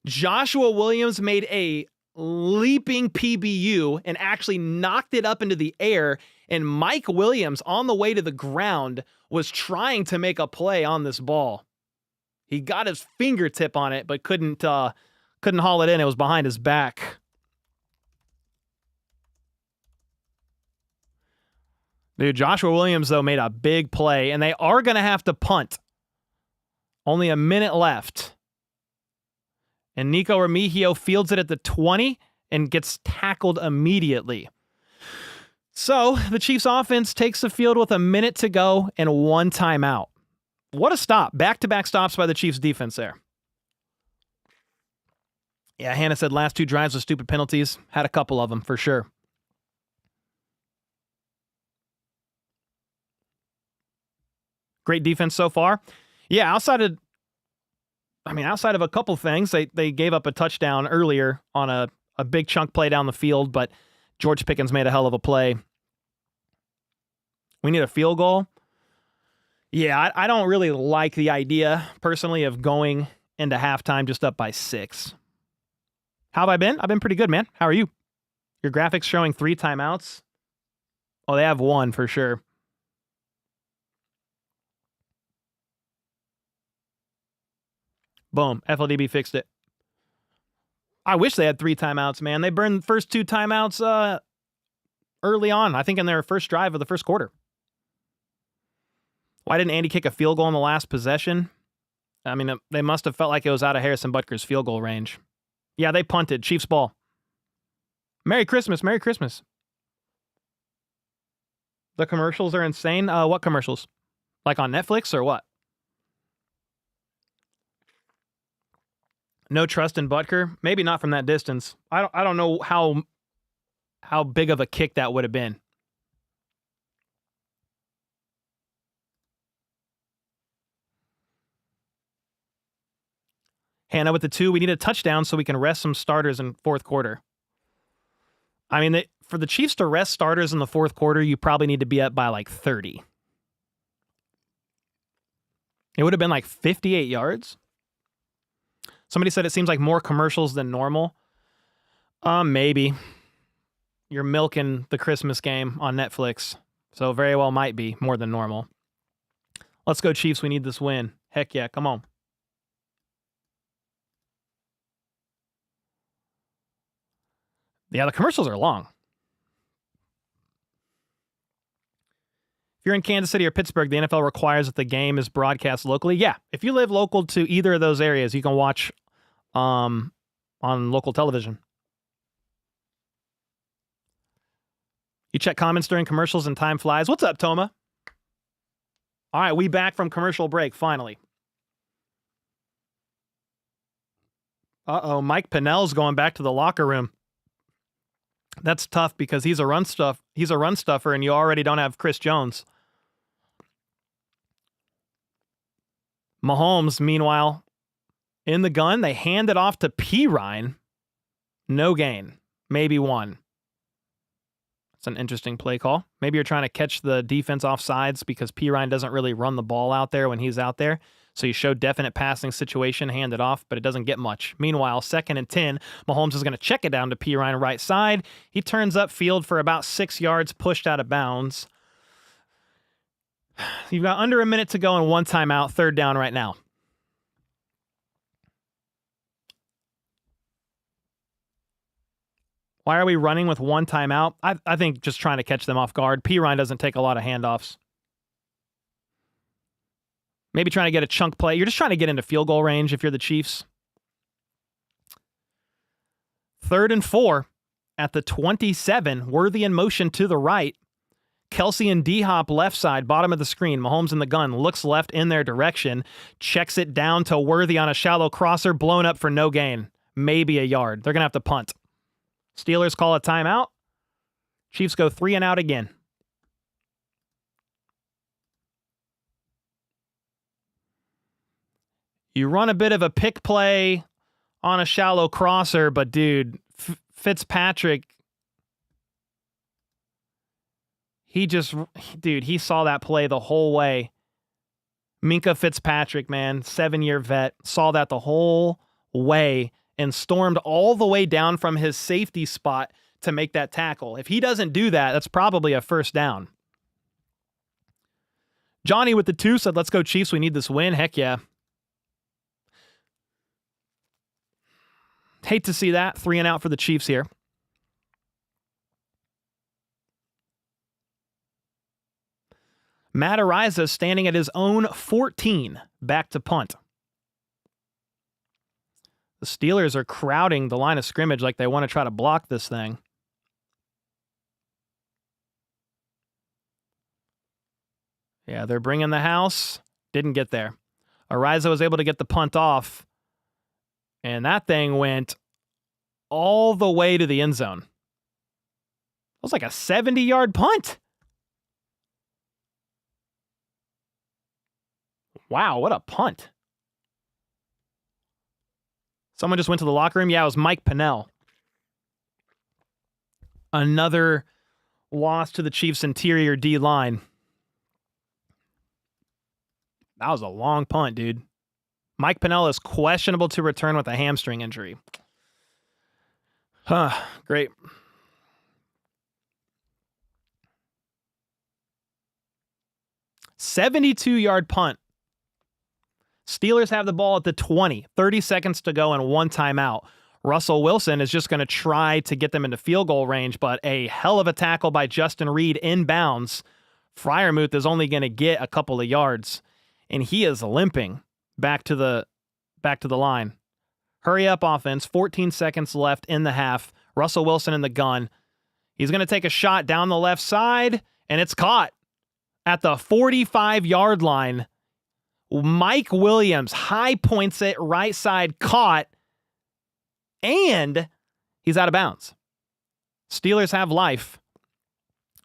Speaker 1: Joshua Williams made a leaping PBU and actually knocked it up into the air, and Mike Williams on the way to the ground was trying to make a play on this ball. He got his fingertip on it but couldn't haul it in. It was behind his back. Dude, Joshua Williams, though, made a big play, and they are going to have to punt. Only a minute left. And Nico Remigio fields it at the 20 and gets tackled immediately. So the Chiefs offense takes the field with a minute to go and 1 timeout. What a stop. Back-to-back stops by the Chiefs defense there. Yeah, Hannah said last 2 drives with stupid penalties. Had a couple of them for sure. Great defense so far. Yeah, outside of a couple things, they gave up a touchdown earlier on a big chunk play down the field, but George Pickens made a hell of a play. We need a field goal. Yeah, I don't really like the idea, personally, of going into halftime just up by 6. How have I been? I've been pretty good, man. How are you? Your graphics showing 3 timeouts? Oh, they have 1 for sure. Boom. FLDB fixed it. I wish they had 3 timeouts, man. They burned the first 2 timeouts early on, I think in their first drive of the first quarter. Why didn't Andy kick a field goal in the last possession? I mean, they must have felt like it was out of Harrison Butker's field goal range. Yeah, they punted. Chiefs ball. Merry Christmas. Merry Christmas. The commercials are insane. What commercials? Like on Netflix or what? No trust in Butker? Maybe not from that distance. I don't know how big of a kick that would have been. Hannah with the 2. We need a touchdown so we can rest some starters in fourth quarter. I mean, for the Chiefs to rest starters in the fourth quarter, you probably need to be up by like 30. It would have been like 58 yards. Somebody said it seems like more commercials than normal. Maybe. You're milking the Christmas game on Netflix, so very well might be more than normal. Let's go, Chiefs. We need this win. Heck yeah, come on. Yeah, the commercials are long. If you're in Kansas City or Pittsburgh, the NFL requires that the game is broadcast locally. Yeah, if you live local to either of those areas, you can watch on local television. You check comments during commercials and time flies. What's up, Toma? All right, we back from commercial break, finally. Uh-oh, Mike Pinnell's going back to the locker room. That's tough because he's a run stuffer, and you already don't have Chris Jones. Mahomes, meanwhile, in the gun, they hand it off to Pirine. No gain. Maybe 1. That's an interesting play call. Maybe you're trying to catch the defense off sides because Pirine doesn't really run the ball out there when he's out there. So you show definite passing situation, hand it off, but it doesn't get much. Meanwhile, 2nd and 10, Mahomes is going to check it down to Pirine right side. He turns upfield for about 6 yards, pushed out of bounds. You've got under a minute to go and 1 timeout, 3rd down right now. Why are we running with one timeout? I think just trying to catch them off guard. Pirine doesn't take a lot of handoffs. Maybe trying to get a chunk play. You're just trying to get into field goal range if you're the Chiefs. 3rd and 4 at the 27. Worthy in motion to the right. Kelsey and D-Hop left side, bottom of the screen. Mahomes in the gun, looks left in their direction. Checks it down to Worthy on a shallow crosser, blown up for no gain. Maybe a yard. They're going to have to punt. Steelers call a timeout. Chiefs go 3 and out again. You run a bit of a pick play on a shallow crosser, but dude, Fitzpatrick, he saw that play the whole way. Minkah Fitzpatrick, man, 7-year vet, saw that the whole way and stormed all the way down from his safety spot to make that tackle. If he doesn't do that, that's probably a first down. Johnny with the 2 said, let's go Chiefs. We need this win. Heck yeah. Hate to see that. 3 and out for the Chiefs here. Matt Ariza standing at his own 14. Back to punt. The Steelers are crowding the line of scrimmage like they want to try to block this thing. Yeah, they're bringing the house. Didn't get there. Ariza was able to get the punt off. And that thing went all the way to the end zone. It was like a 70-yard punt. Wow, what a punt. Someone just went to the locker room. Yeah, it was Mike Pennell. Another loss to the Chiefs' interior D-line. That was a long punt, dude. Mike Pennell is questionable to return with a hamstring injury. Great. "72-yard punt. Steelers have the ball at the 20. 30 seconds to go and 1 timeout. Russell Wilson is just going to try to get them into field goal range, but a hell of a tackle by Justin Reed inbounds. Freiermuth is only going to get a couple of yards, and he is limping back to the line. Hurry up offense. 14 seconds left in the half. Russell Wilson in the gun. He's going to take a shot down the left side, and it's caught at the 45-yard line. Mike Williams high points it, right side, caught, and he's out of bounds. Steelers have life.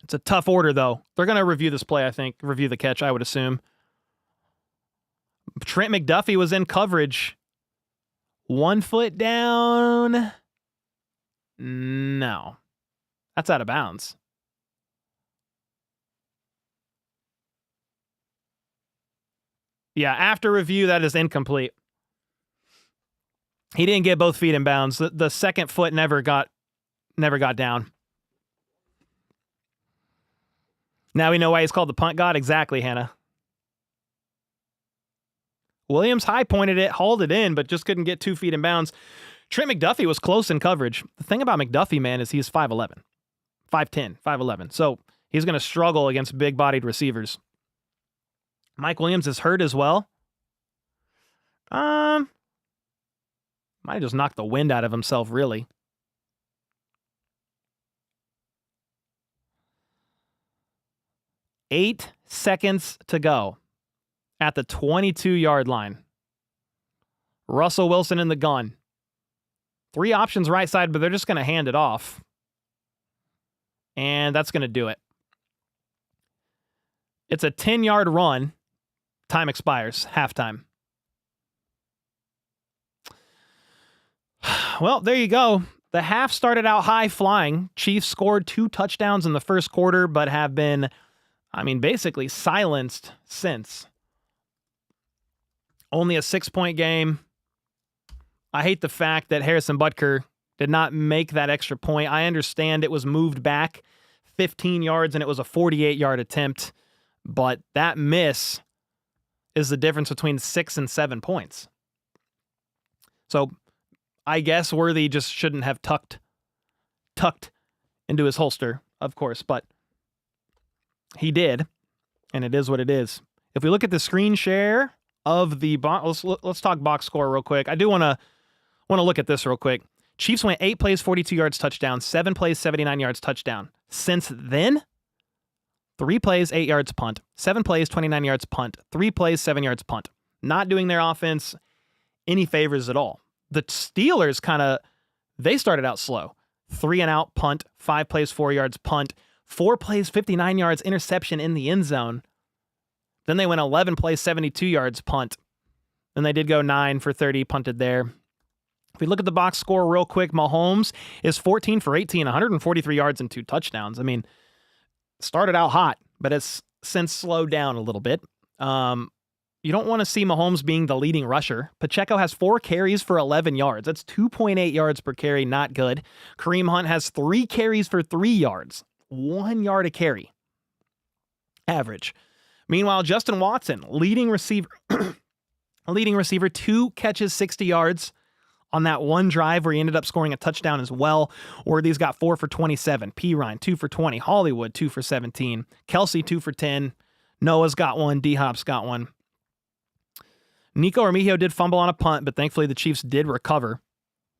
Speaker 1: It's a tough order, though. They're going to review this play, I think. Review the catch, I would assume. Trent McDuffie was in coverage. 1 foot down. No. That's out of bounds. Yeah, after review, that is incomplete. He didn't get both feet in bounds. The second foot never got down. Now we know why he's called the punt god. Exactly, Hannah. Williams high pointed it, hauled it in, but just couldn't get 2 feet in bounds. Trent McDuffie was close in coverage. The thing about McDuffie, man, is he's 5'11", 5'10", 5'11". So he's going to struggle against big-bodied receivers. Mike Williams is hurt as well. Might have just knocked the wind out of himself, really. Eight seconds to go at the 22-yard line. Russell Wilson in the gun. 3 options right side, but they're just going to hand it off. And that's going to do it. It's a 10-yard run. Time expires. Halftime. Well, there you go. The half started out high flying. Chiefs scored 2 touchdowns in the first quarter, but have been, basically silenced since. Only a 6-point game. I hate the fact that Harrison Butker did not make that extra point. I understand it was moved back 15 yards and it was a 48-yard attempt, but that miss is the difference between 6 and 7 points. So I guess Worthy just shouldn't have tucked tucked into his holster, of course, but he did, and it is what it is. If we look at the screen share of the box, let's talk box score real quick. I do want to look at this real quick. Chiefs went 8 plays, 42 yards, touchdown, 7 plays, 79 yards, touchdown. Since then, 3 plays, 8 yards, punt, 7 plays, 29 yards, punt, 3 plays, 7 yards, punt. Not doing their offense any favors at all. The Steelers they started out slow. 3 and out, punt, 5 plays, 4 yards, punt, 4 plays, 59 yards, interception in the end zone. Then they went 11 plays, 72 yards, punt. Then they did go 9 for 30, punted there. If we look at the box score real quick, Mahomes is 14 for 18, 143 yards and 2 touchdowns. I mean, started out hot, but it's since slowed down a little bit. You don't want to see Mahomes being the leading rusher. Pacheco has 4 carries for 11 yards. That's 2.8 yards per carry, not good. Kareem Hunt has 3 carries for 3 yards, 1 yard a carry. Average. Meanwhile, Justin Watson, leading receiver, 2 catches, 60 yards on that one drive where he ended up scoring a touchdown as well. Worthy's got 4 for 27. Pirine, 2 for 20. Hollywood, 2 for 17. Kelsey, 2 for 10. Noah's got 1. D-Hop's got 1. Nico Armijo did fumble on a punt, but thankfully the Chiefs did recover.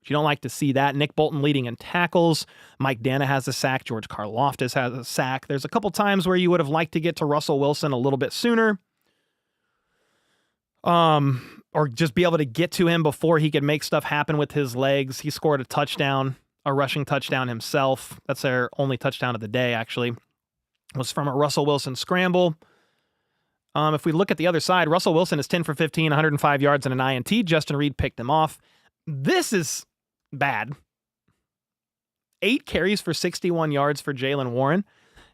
Speaker 1: You don't like to see that. Nick Bolton leading in tackles. Mike Dana has a sack. George Karlaftis has a sack. There's a couple times where you would have liked to get to Russell Wilson a little bit sooner. Or just be able to get to him before he could make stuff happen with his legs. He scored a touchdown, a rushing touchdown himself. That's their only touchdown of the day, actually. It was from a Russell Wilson scramble. If we look at the other side, Russell Wilson is 10 for 15, 105 yards and an INT. Justin Reed picked him off. This is bad. 8 carries for 61 yards for Jaylen Warren.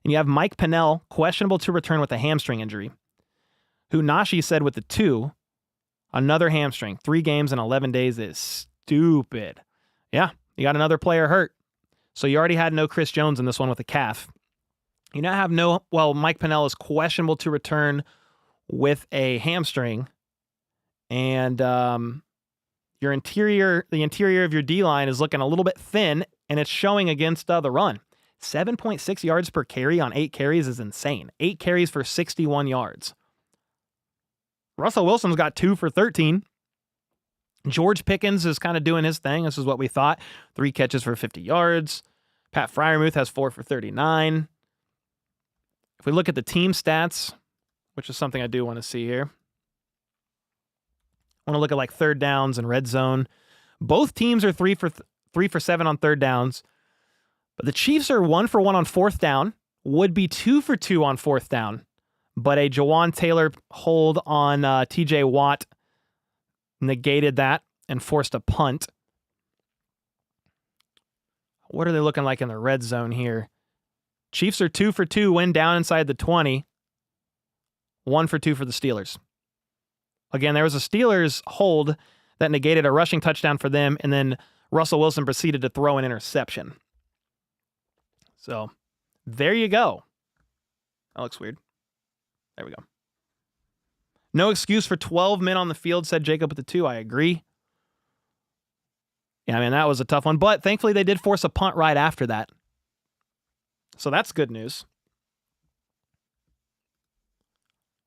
Speaker 1: And you have Mike Pennell, questionable to return with a hamstring injury. Who Nashi said with the 2, another hamstring. 3 games in 11 days is stupid. Yeah, you got another player hurt. So you already had no Chris Jones in this one with a calf. You now have Mike Pennell is questionable to return with a hamstring. And the interior of your D-line is looking a little bit thin, and it's showing against the run. 7.6 yards per carry on 8 carries is insane. 8 carries for 61 yards. Russell Wilson's got 2 for 13. George Pickens is kind of doing his thing. This is what we thought. 3 catches for 50 yards. Pat Freiermuth has 4 for 39. If we look at the team stats, which is something I do want to see here. I want to look at like third downs and red zone. Both teams are 3 for 7 on third downs. But the Chiefs are 1 for 1 on fourth down. Would be 2 for 2 on fourth down. But a Jawan Taylor hold on TJ Watt negated that and forced a punt. What are they looking like in the red zone here? Chiefs are 2 for 2, win down inside the 20. 1 for 2 for the Steelers. Again, there was a Steelers hold that negated a rushing touchdown for them, and then Russell Wilson proceeded to throw an interception. So, there you go. That looks weird. There we go. No excuse for 12 men on the field, said Jacob with the 2. I agree. Yeah, I mean, that was a tough one, but thankfully they did force a punt right after that. So that's good news.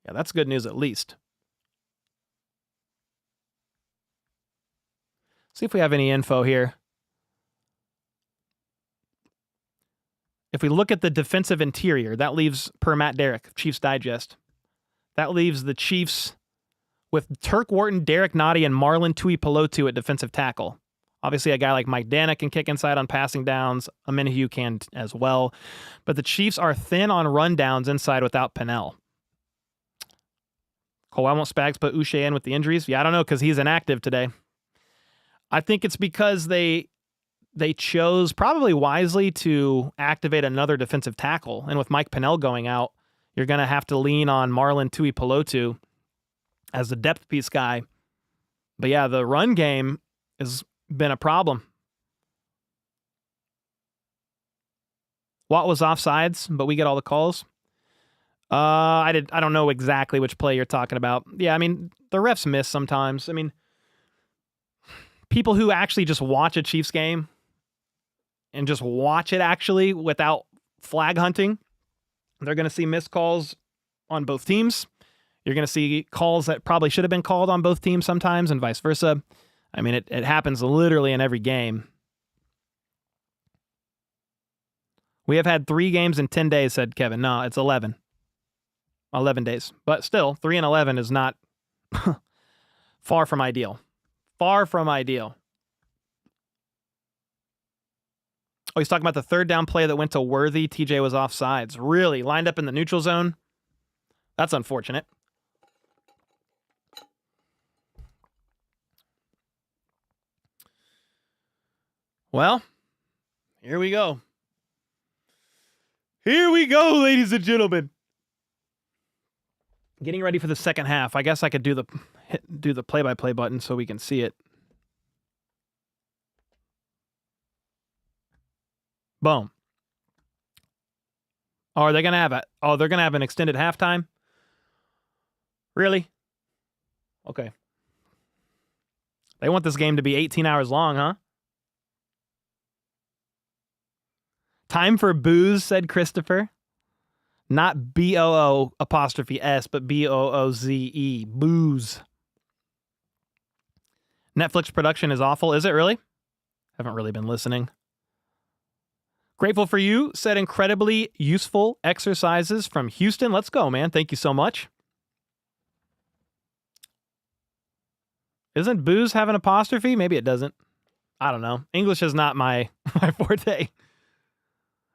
Speaker 1: Yeah, that's good news at least. See if we have any info here. If we look at the defensive interior, that leaves, per Matt Derrick, Chiefs Digest, that leaves the Chiefs with Turk Wharton, Derek Nottie, and Marlon Tuipulotu at defensive tackle. Obviously, a guy like Mike Dana can kick inside on passing downs. Aminihu can as well. But the Chiefs are thin on run downs inside without Pennell. Cole, why won't Spags put Uche in with the injuries? Yeah, I don't know, because he's inactive today. I think it's because they chose, probably wisely, to activate another defensive tackle. And with Mike Pennell going out, you're going to have to lean on Marlon Tuipulotu as the depth piece guy. But yeah, the run game has been a problem. Watt was offsides, but we get all the calls. I don't know exactly which play you're talking about. Yeah, I mean, the refs miss sometimes. I mean, people who actually just watch a Chiefs game and just watch it actually without flag hunting, they're going to see missed calls on both teams. You're going to see calls that probably should have been called on both teams sometimes and vice versa. I mean, it happens literally in every game. We have had 3 games in 10 days, said Kevin. No, it's 11. 11 days. But still, 3 and 11 is not far from ideal. Far from ideal. Oh, he's talking about the third down play that went to Worthy. TJ was offsides. Really? Lined up in the neutral zone? That's unfortunate. Well, here we go. Here we go, ladies and gentlemen. Getting ready for the second half. I guess I could do the play-by-play button so we can see it. Boom. Oh, are they gonna have they're gonna have an extended halftime? Really? Okay. They want this game to be 18 hours long, huh? Time for booze, said Christopher. Not B-O-O apostrophe S, but B-O-O-Z-E. Booze. Netflix production is awful. Is it really? Haven't really been listening. Grateful for you, said incredibly useful exercises from Houston. Let's go, man. Thank you so much. Isn't booze have an apostrophe? Maybe it doesn't. I don't know. English is not my forte.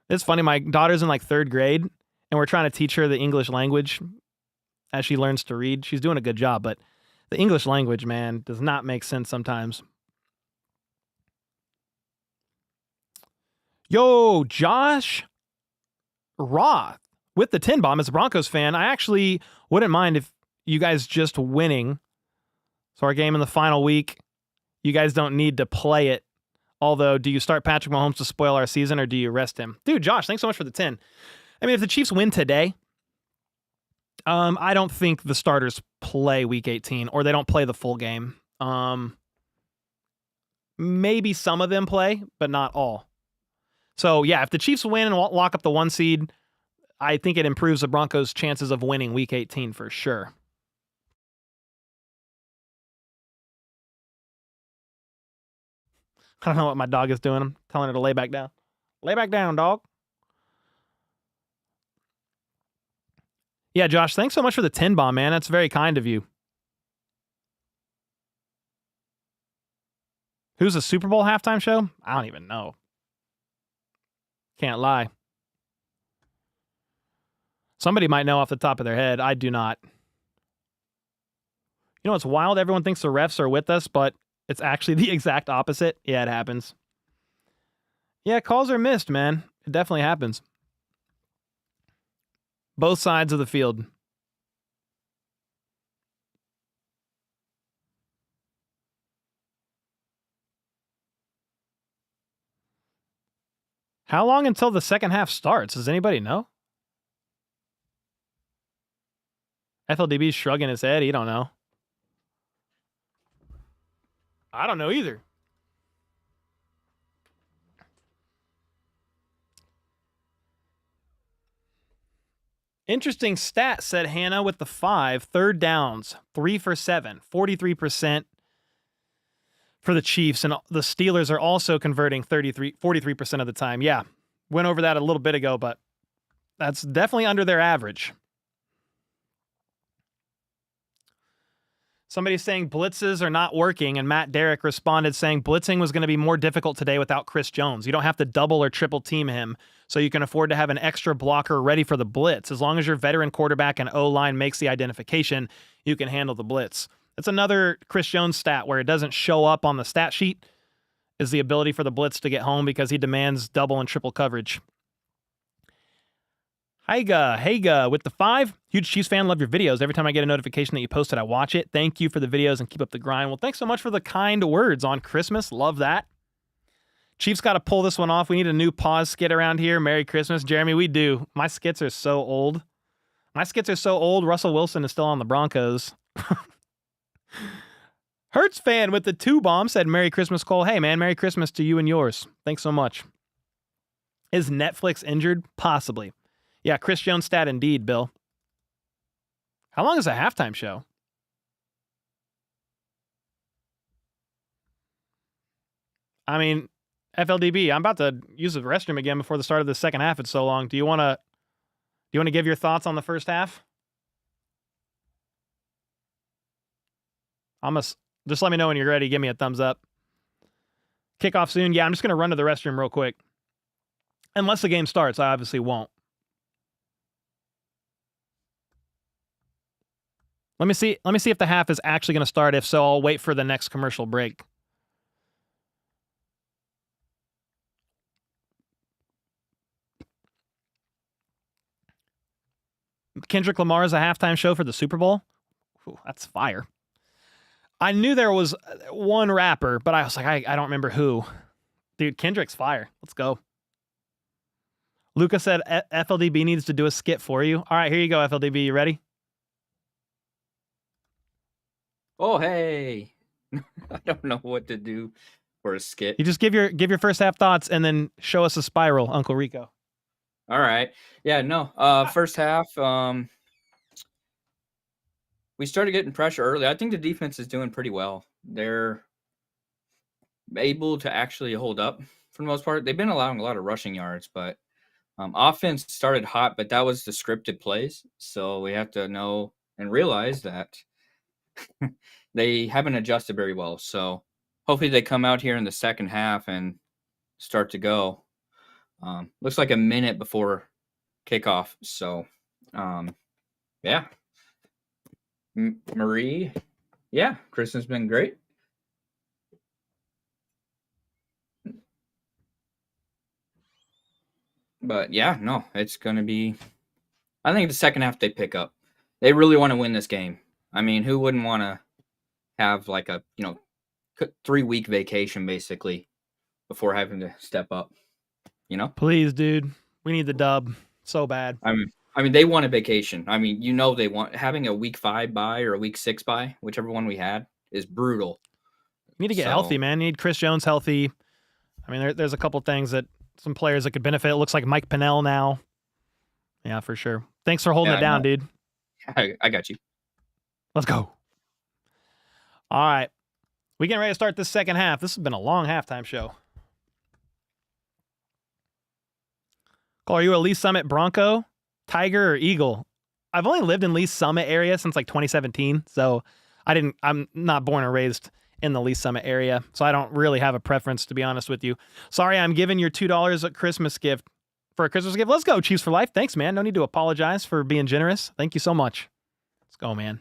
Speaker 1: It's funny. My daughter's in like 3rd grade, and we're trying to teach her the English language as she learns to read. She's doing a good job, but the English language, man, does not make sense sometimes. Yo, Josh Roth with the 10 bomb as a Broncos fan. I actually wouldn't mind if you guys just winning. So our game in the final week, you guys don't need to play it. Although, do you start Patrick Mahomes to spoil our season or do you rest him? Dude, Josh, thanks so much for the 10. I mean, if the Chiefs win today, I don't think the starters play week 18 or they don't play the full game. Maybe some of them play, but not all. So, yeah, if the Chiefs win and lock up the 1 seed, I think it improves the Broncos' chances of winning week 18 for sure. I don't know what my dog is doing. I'm telling her to lay back down. Lay back down, dog. Yeah, Josh, thanks so much for the 10 bomb, man. That's very kind of you. Who's the Super Bowl halftime show? I don't even know. Can't lie. Somebody might know off the top of their head. I do not. You know what's wild? Everyone thinks the refs are with us, but it's actually the exact opposite. Yeah, it happens. Yeah, calls are missed, man. It definitely happens. Both sides of the field. How long until the second half starts? Does anybody know? FLDB's shrugging his head. He don't know. I don't know either. Interesting stat, said Hannah with the 5. 3rd downs, 3 for 7, 43% for the Chiefs. And the Steelers are also converting 43% of the time. Yeah, went over that a little bit ago, but that's definitely under their average. Somebody's saying blitzes are not working, and Matt Derrick responded saying blitzing was going to be more difficult today without Chris Jones. You don't have to double or triple team him, so you can afford to have an extra blocker ready for the blitz. As long as your veteran quarterback and O-line makes the identification, you can handle the blitz. That's another Chris Jones stat where it doesn't show up on the stat sheet, is the ability for the blitz to get home because he demands double and triple coverage. Haga with the 5. Huge Chiefs fan, love your videos. Every time I get a notification that you posted, I watch it. Thank you for the videos and keep up the grind. Well, thanks so much for the kind words on Christmas. Love that. Chiefs got to pull this one off. We need a new pause skit around here. Merry Christmas. Jeremy, we do. My skits are so old. Russell Wilson is still on the Broncos. Hertz fan with the 2 bomb said, Merry Christmas, Cole. Hey, man, Merry Christmas to you and yours. Thanks so much. Is Netflix injured? Possibly. Yeah, Chris Jones stat indeed, Bill. How long is a halftime show? I mean, FLDB, I'm about to use the restroom again before the start of the second half. It's so long. Do you want to give your thoughts on the first half? Just let me know when you're ready. Give me a thumbs up. Kickoff soon. Yeah, I'm just going to run to the restroom real quick. Unless the game starts, I obviously won't. Let me see if the half is actually going to start. If so, I'll wait for the next commercial break. Kendrick Lamar is a halftime show for the Super Bowl. Ooh, that's fire. I knew there was one rapper, but I was like, I don't remember who. Dude, Kendrick's fire. Let's go. Luca said FLDB needs to do a skit for you. All right, here you go, FLDB. You ready?
Speaker 2: Oh, hey. I don't know what to do for a skit.
Speaker 1: You just give your first half thoughts and then show us a spiral, Uncle Rico.
Speaker 2: All right. Yeah, no. First half, we started getting pressure early. I think the defense is doing pretty well. They're able to actually hold up for the most part. They've been allowing a lot of rushing yards, but offense started hot, but that was the scripted plays. So we have to know and realize that they haven't adjusted very well. So hopefully they come out here in the second half and start to go. Looks like a minute before kickoff. So, yeah. Marie, yeah, Kristen's been great. But yeah, no, it's going to be, I think the second half they pick up. They really want to win this game. I mean, who wouldn't want to have like a, 3-week vacation basically before having to step up,
Speaker 1: Please, dude. We need the dub so bad.
Speaker 2: I mean, they want a vacation. I mean, they want having a week 5 bye or a week 6 bye, whichever one we had, is brutal.
Speaker 1: You need to get healthy, man. You need Chris Jones healthy. I mean, there's a couple things that some players that could benefit. It looks like Mike Pennell now. Yeah, for sure. Thanks for holding it down, dude.
Speaker 2: I got you.
Speaker 1: Let's go. All right. We getting ready to start this second half. This has been a long halftime show. Cole, are you a Lee Summit Bronco, Tiger, or Eagle? I've only lived in Lee Summit area since like 2017, so I'm not born and raised in the Lee Summit area, so I don't really have a preference, to be honest with you. Sorry, I'm giving your $2 a Christmas gift for a Christmas gift. Let's go, Chiefs for life. Thanks, man. No need to apologize for being generous. Thank you so much. Let's go, man.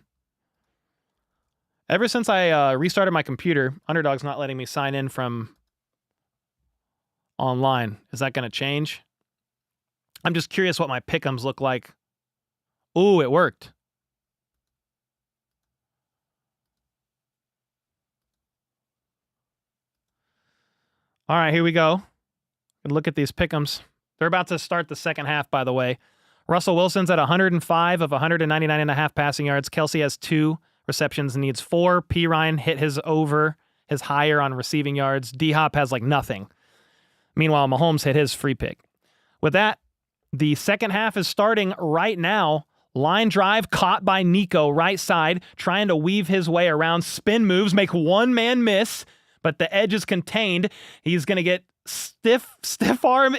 Speaker 1: Ever since I restarted my computer, Underdog's not letting me sign in from online. Is that going to change? I'm just curious what my pick'ems look like. Ooh, it worked. All right, here we go. Look at these pick'ems. They're about to start the second half, by the way. Russell Wilson's at 105 of 199.5 passing yards. Kelsey has 2 receptions, needs 4. P. Ryan hit his higher on receiving yards. D-Hop has like nothing. Meanwhile, Mahomes hit his free pick. With that, the second half is starting right now. Line drive caught by Nico, right side, trying to weave his way around. Spin moves, make one man miss, but the edge is contained. He's going to get stiff arm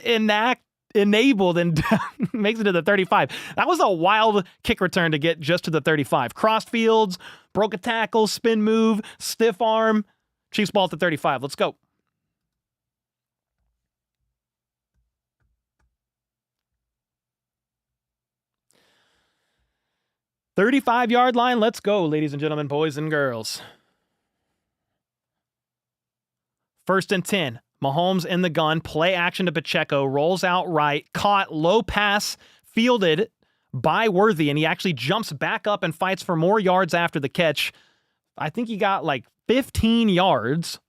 Speaker 1: enabled and makes it to the 35. That was a wild kick return to get just to the 35. Crossed fields, broke a tackle, spin move, stiff arm. Chiefs ball at the 35. Let's go. "35-yard line. Let's go, ladies and gentlemen, boys and girls. 1st and 10. Mahomes in the gun. Play action to Pacheco. Rolls out right. Caught. Low pass. Fielded by Worthy. And he actually jumps back up and fights for more yards after the catch. I think he got like 15 yards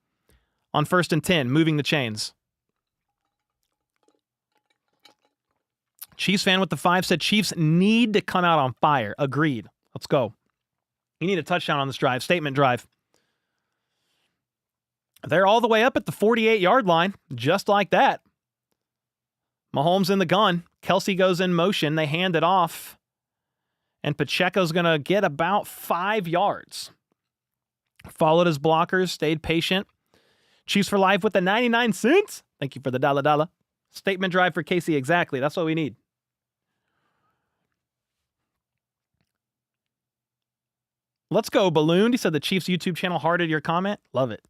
Speaker 1: on 1st and 10, moving the chains. Chiefs fan with the 5 said Chiefs need to come out on fire. Agreed. Let's go. You need a touchdown on this drive. Statement drive. They're all the way up at the 48-yard line, just like that. Mahomes in the gun. Kelsey goes in motion. They hand it off. And Pacheco's going to get about 5 yards. Followed his blockers, stayed patient. Chiefs for life with the 99 cents. Thank you for the $1. Statement drive for Casey. Exactly. That's what we need. Let's go, Ballooned. He said the Chiefs YouTube channel hearted your comment. Love it.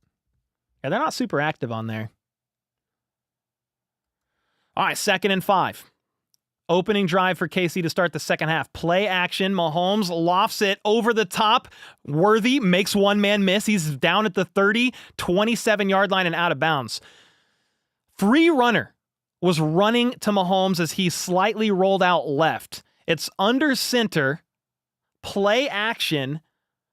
Speaker 1: Yeah, they're not super active on there. All right, 2nd and 5. Opening drive for KC to start the second half. Play action. Mahomes lofts it over the top. Worthy makes one man miss. He's down at the 30, 27-yard line and out of bounds. Free runner was running to Mahomes as he slightly rolled out left. It's under center. Play action.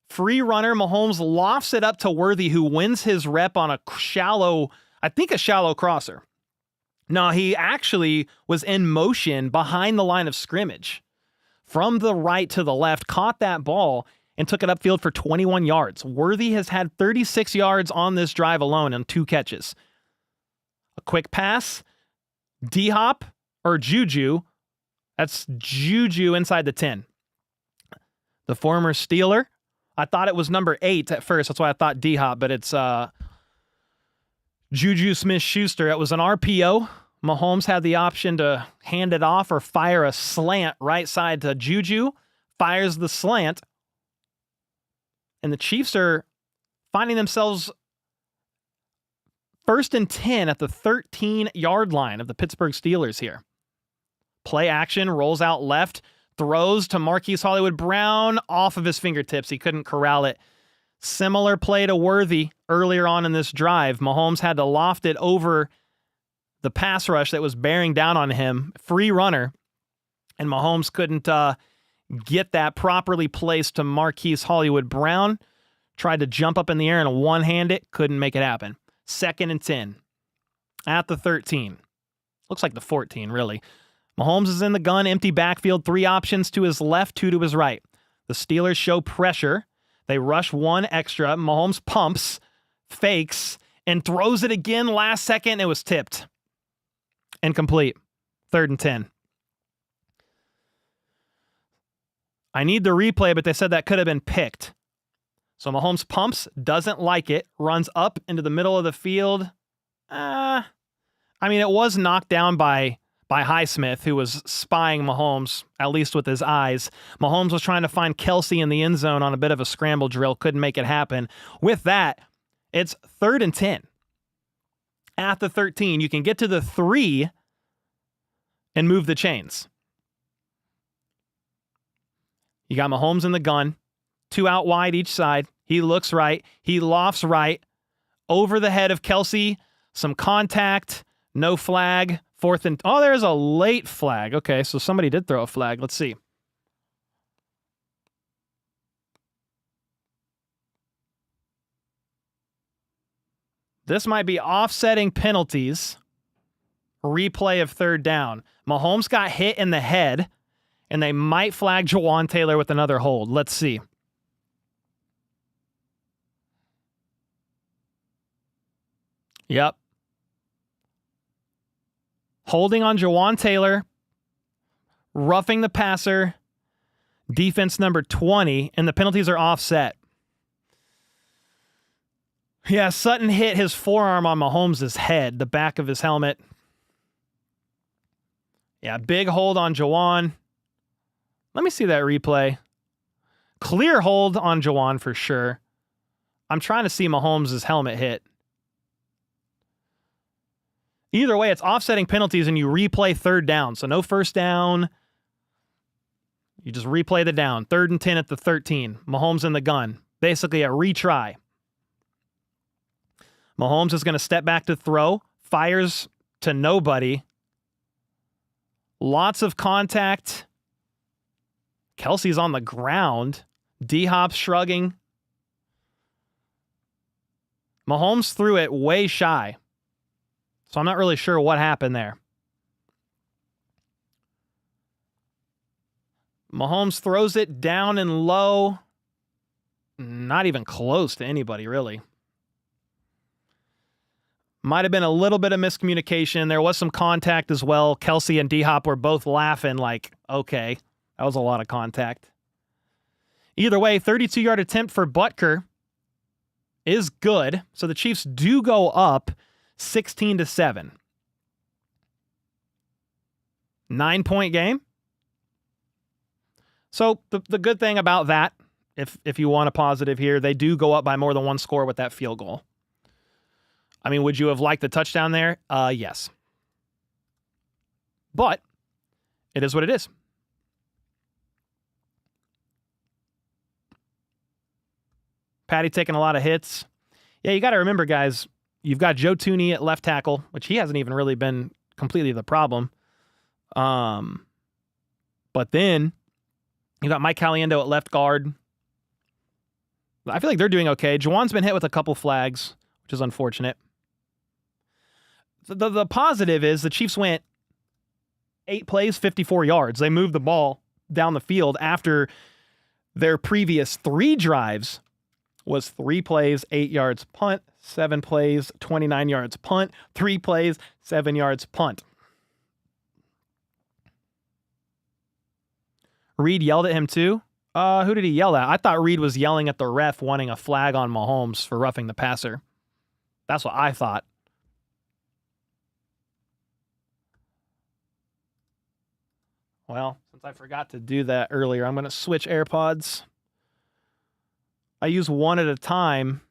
Speaker 1: Free runner. Mahomes lofts it up to Worthy, who wins his rep on a shallow crosser. No, he actually was in motion behind the line of scrimmage. From the right to the left, caught that ball and took it upfield for 21 yards. Worthy has had 36 yards on this drive alone on 2 catches. A quick pass. D-Hop or Juju. That's Juju inside the 10. The former Steeler. I thought it was number 8 at first. That's why I thought D-Hop, but it's Juju Smith-Schuster. It was an RPO. Mahomes had the option to hand it off or fire a slant right side to Juju. Fires the slant. And the Chiefs are finding themselves 1st and 10 at the 13-yard line of the Pittsburgh Steelers here. Play action, rolls out left, throws to Marquise Hollywood Brown off of his fingertips. He couldn't corral it. Similar play to Worthy earlier on in this drive. Mahomes had to loft it over the pass rush that was bearing down on him. Free runner. And Mahomes couldn't get that properly placed to Marquise Hollywood Brown. Tried to jump up in the air and one-hand it. Couldn't make it happen. 2nd and 10. At the 13. Looks like the 14, really. Mahomes is in the gun. Empty backfield. 3 options to his left, 2 to his right. The Steelers show pressure. They rush 1 extra. Mahomes pumps, fakes, and throws it again last second. It was tipped. Incomplete. 3rd and 10. I need the replay, but they said that could have been picked. So Mahomes pumps, doesn't like it, runs up into the middle of the field. It was knocked down by Highsmith, who was spying Mahomes, at least with his eyes. Mahomes was trying to find Kelsey in the end zone on a bit of a scramble drill. Couldn't make it happen. With that, it's 3rd and 10. At the 13, you can get to the 3 and move the chains. You got Mahomes in the gun, 2 out wide each side. He looks right. He lofts right. Over the head of Kelsey. Some contact. No flag. 4th and... Oh, there's a late flag. Okay, so somebody did throw a flag. Let's see. This might be offsetting penalties. Replay of 3rd down. Mahomes got hit in the head, and they might flag Jawan Taylor with another hold. Let's see. Yep. Holding on Jawan Taylor. Roughing the passer. Defense number 20, and the penalties are offset. Yeah, Sutton hit his forearm on Mahomes' head, the back of his helmet. Yeah, big hold on Jawan. Let me see that replay. Clear hold on Jawan for sure. I'm trying to see Mahomes' helmet hit. Either way, it's offsetting penalties and you replay 3rd down. So no 1st down. You just replay the down. 3rd and 10 at the 13. Mahomes in the gun. Basically a retry. Mahomes is going to step back to throw. Fires to nobody. Lots of contact. Kelsey's on the ground. D-Hop shrugging. Mahomes threw it way shy. So I'm not really sure what happened there. Mahomes throws it down and low. Not even close to anybody, really. Might have been a little bit of miscommunication. There was some contact as well. Kelsey and D-Hop were both laughing like, okay, that was a lot of contact. Either way, 32-yard attempt for Butker is good. So the Chiefs do go up 16-7. 9-point game. So the good thing about that, if you want a positive here, they do go up by more than one score with that field goal. I mean, would you have liked the touchdown there? Yes. But it is what it is. Patty taking a lot of hits. Yeah, you got to remember, guys, you've got Joe Tooney at left tackle, which he hasn't even really been completely the problem. But then you got Mike Caliendo at left guard. I feel like they're doing okay. Juwan's been hit with a couple flags, which is unfortunate. The positive is the Chiefs went 8 plays, 54 yards. They moved the ball down the field after their previous 3 drives was 3 plays, 8 yards punt, 7 plays, 29 yards punt, 3 plays, 7 yards punt. Reed yelled at him too. Who did he yell at? I thought Reed was yelling at the ref wanting a flag on Mahomes for roughing the passer. That's what I thought. Well, since I forgot to do that earlier, I'm going to switch AirPods. I use one at a time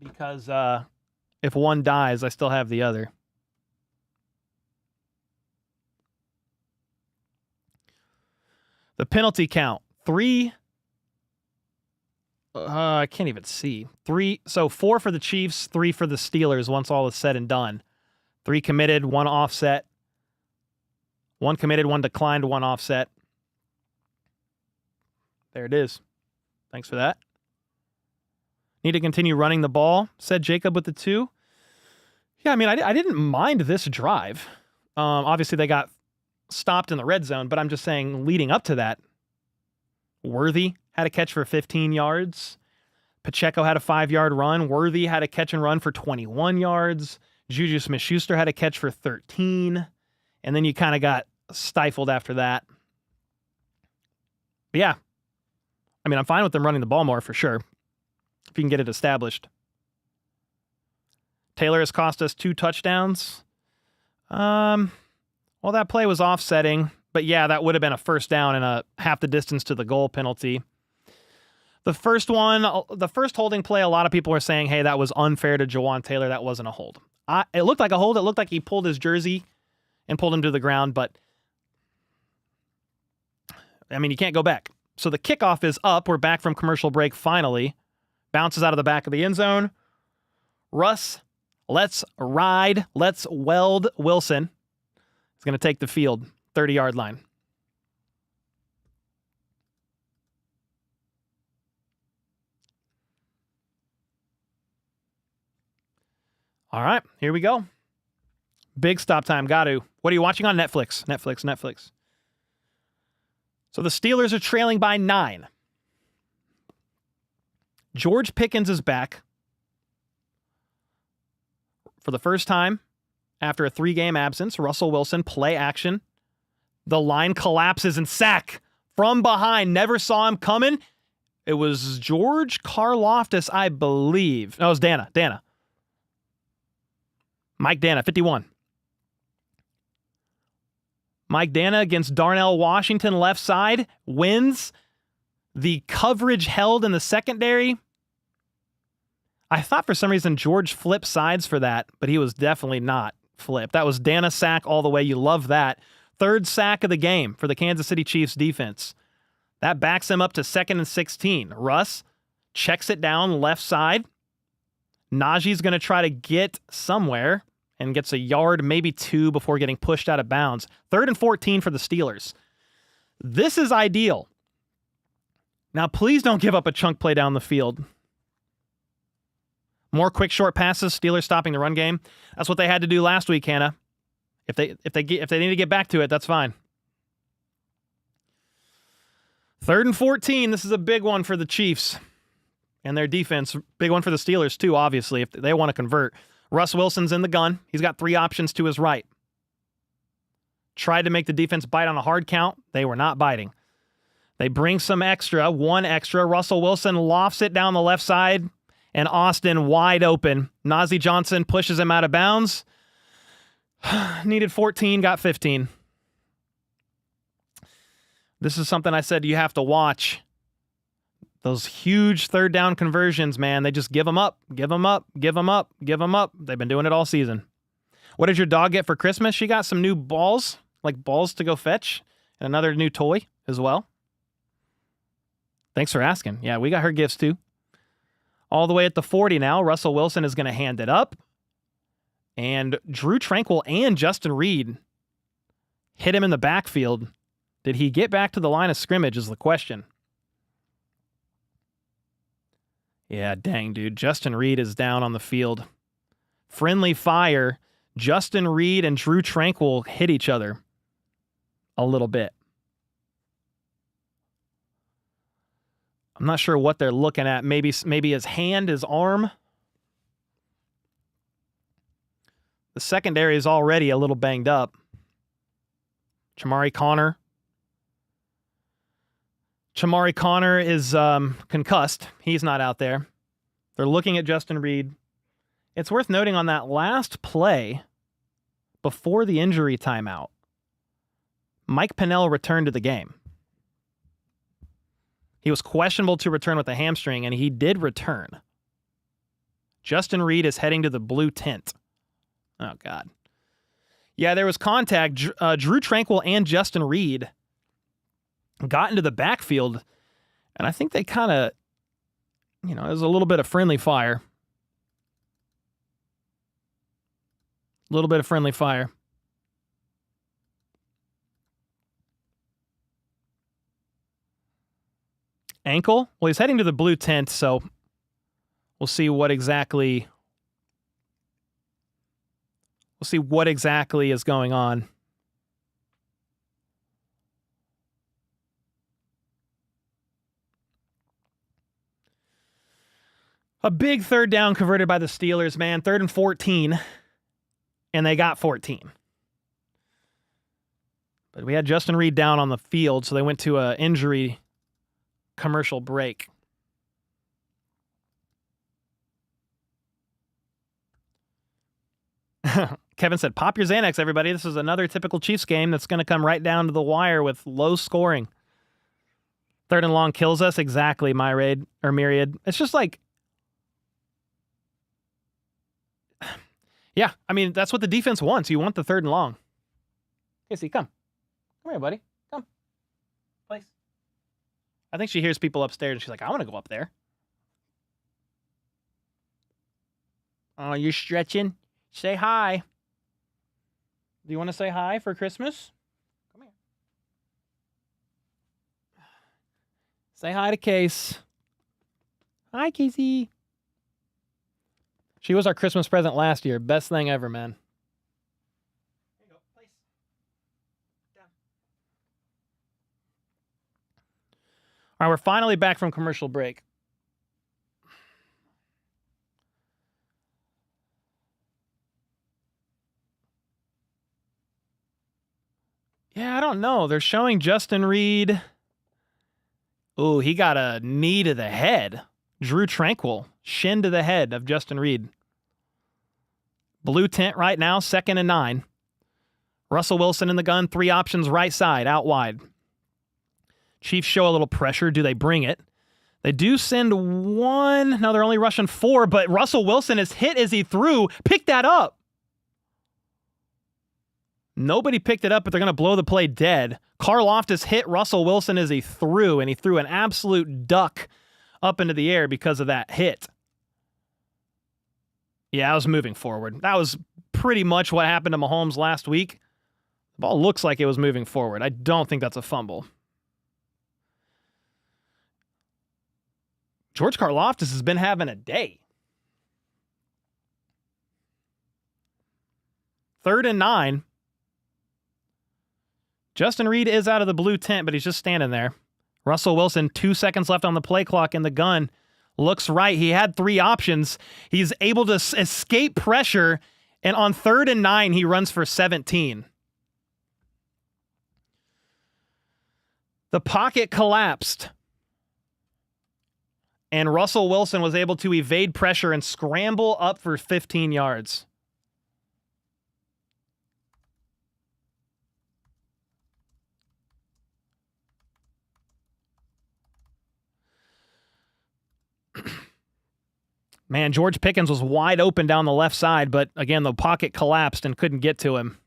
Speaker 1: because if one dies, I still have the other. The penalty count, 3. I can't even see. 3. So 4 for the Chiefs, 3 for the Steelers once all is said and done. 3 committed, 1 offset. 1 committed, 1 declined, 1 offset. There it is. Thanks for that. Need to continue running the ball, said Jacob with the 2. Yeah, I mean, I didn't mind this drive. Obviously, they got stopped in the red zone, but I'm just saying leading up to that, Worthy had a catch for 15 yards. Pacheco had a 5-yard run. Worthy had a catch and run for 21 yards. Juju Smith-Schuster had a catch for 13. And then you kind of got stifled after that. But yeah, I mean, I'm fine with them running the ball more for sure, if you can get it established. Taylor has cost us 2 touchdowns. Well, that play was offsetting, but yeah, that would have been a first down and a half the distance to the goal penalty. The first holding play, a lot of people were saying, hey, that was unfair to Juwan Taylor. That wasn't a hold. It looked like a hold. It looked like he pulled his jersey and pulled him to the ground, but I mean, you can't go back. So the kickoff is up. We're back from commercial break finally. Bounces out of the back of the end zone. Russ, let's ride. Let's weld Wilson. He's going to take the field, 30-yard line. All right, here we go. Big stop time. Got to. What are you watching on Netflix? Netflix. So the Steelers are trailing by 9. George Pickens is back for the first time after a 3-game absence. Russell Wilson, play action. The line collapses and sack from behind. Never saw him coming. It was George Karlaftis, I believe. No, it was Dana. Mike Dana, 51. Mike Dana against Darnell Washington, left side, wins. The coverage held in the secondary. I thought for some reason George flipped sides for that, but he was definitely not flipped. That was Dana sack all the way. You love that. 3rd sack of the game for the Kansas City Chiefs defense. That backs him up to 2nd and 16. Russ checks it down left side. Najee's going to try to get somewhere and gets a yard, maybe 2 before getting pushed out of bounds. 3rd and 14 for the Steelers. This is ideal. Now, please don't give up a chunk play down the field. More quick, short passes, Steelers stopping the run game. That's what they had to do last week, Hannah. If they need to get back to it, that's fine. 3rd and 14. This is a big one for the Chiefs and their defense. Big one for the Steelers, too, obviously, if they want to convert. Russ Wilson's in the gun. He's got 3 options to his right. Tried to make the defense bite on a hard count. They were not biting. They bring some extra, 1 extra. Russell Wilson lofts it down the left side, and Austin wide open. Najee Johnson pushes him out of bounds. Needed 14, got 15. This is something I said you have to watch. Those huge third down conversions, man, they just give them up, give them up, give them up, give them up. They've been doing it all season. What did your dog get for Christmas? She got some new balls, like balls to go fetch, and another new toy as well. Thanks for asking. Yeah, we got her gifts too. All the way at the 40 now, Russell Wilson is going to hand it up. And Drew Tranquil and Justin Reed hit him in the backfield. Did he get back to the line of scrimmage is the question. Yeah, dang, dude. Justin Reed is down on the field. Friendly fire. Justin Reed and Drew Tranquil hit each other a little bit. I'm not sure what they're looking at. Maybe his hand, his arm. The secondary is already a little banged up. Chamari Connor. Chamari Connor is concussed. He's not out there. They're looking at Justin Reed. It's worth noting on that last play before the injury timeout, Mike Pennell returned to the game. He was questionable to return with a hamstring, and he did return. Justin Reed is heading to the blue tent. Oh, God. Yeah, there was contact. Drew Tranquil and Justin Reed got into the backfield, and I think they kind of, it was a little bit of friendly fire. A little bit of friendly fire. Ankle? Well, he's heading to the blue tent, so we'll see what exactly is going on. A big third down converted by the Steelers, man. 3rd and 14, and they got 14. But we had Justin Reed down on the field, so they went to an injury commercial break. Kevin said, pop your Xanax, everybody. This is another typical Chiefs game that's going to come right down to the wire with low scoring. 3rd and long kills us. Exactly, Myriad. It's just like, yeah, I mean, that's what the defense wants. You want the 3rd and long. Casey, come. Come here, buddy. Come. Place. I think she hears people upstairs and she's like, I want to go up there. Oh, you're stretching? Say hi. Do you want to say hi for Christmas? Come here. Say hi to Case. Hi, Casey. She was our Christmas present last year. Best thing ever, man. There you go. Place. Down. All right, we're finally back from commercial break. Yeah, I don't know. They're showing Justin Reed. Ooh, he got a knee to the head. Drew Tranquil, shin to the head of Justin Reed. Blue tent right now, 2nd and 9. Russell Wilson in the gun, 3 options right side, out wide. Chiefs show a little pressure. Do they bring it? They do send 1. No, they're only rushing 4, but Russell Wilson is hit as he threw. Pick that up. Nobody picked it up, but they're going to blow the play dead. Karlaftis hit Russell Wilson as he threw, and he threw an absolute duck up into the air because of that hit. Yeah, I was moving forward. That was pretty much what happened to Mahomes last week. The ball looks like it was moving forward. I don't think that's a fumble. George Karlaftis has been having a day. 3rd and 9. Justin Reed is out of the blue tent, but he's just standing there. Russell Wilson, 2 seconds left on the play clock in the gun. looks right. He had 3 options. He's able to escape pressure, and on 3rd and 9, he runs for 17. The pocket collapsed, and Russell Wilson was able to evade pressure and scramble up for 15 yards. Man, George Pickens was wide open down the left side, but again, the pocket collapsed and couldn't get to him.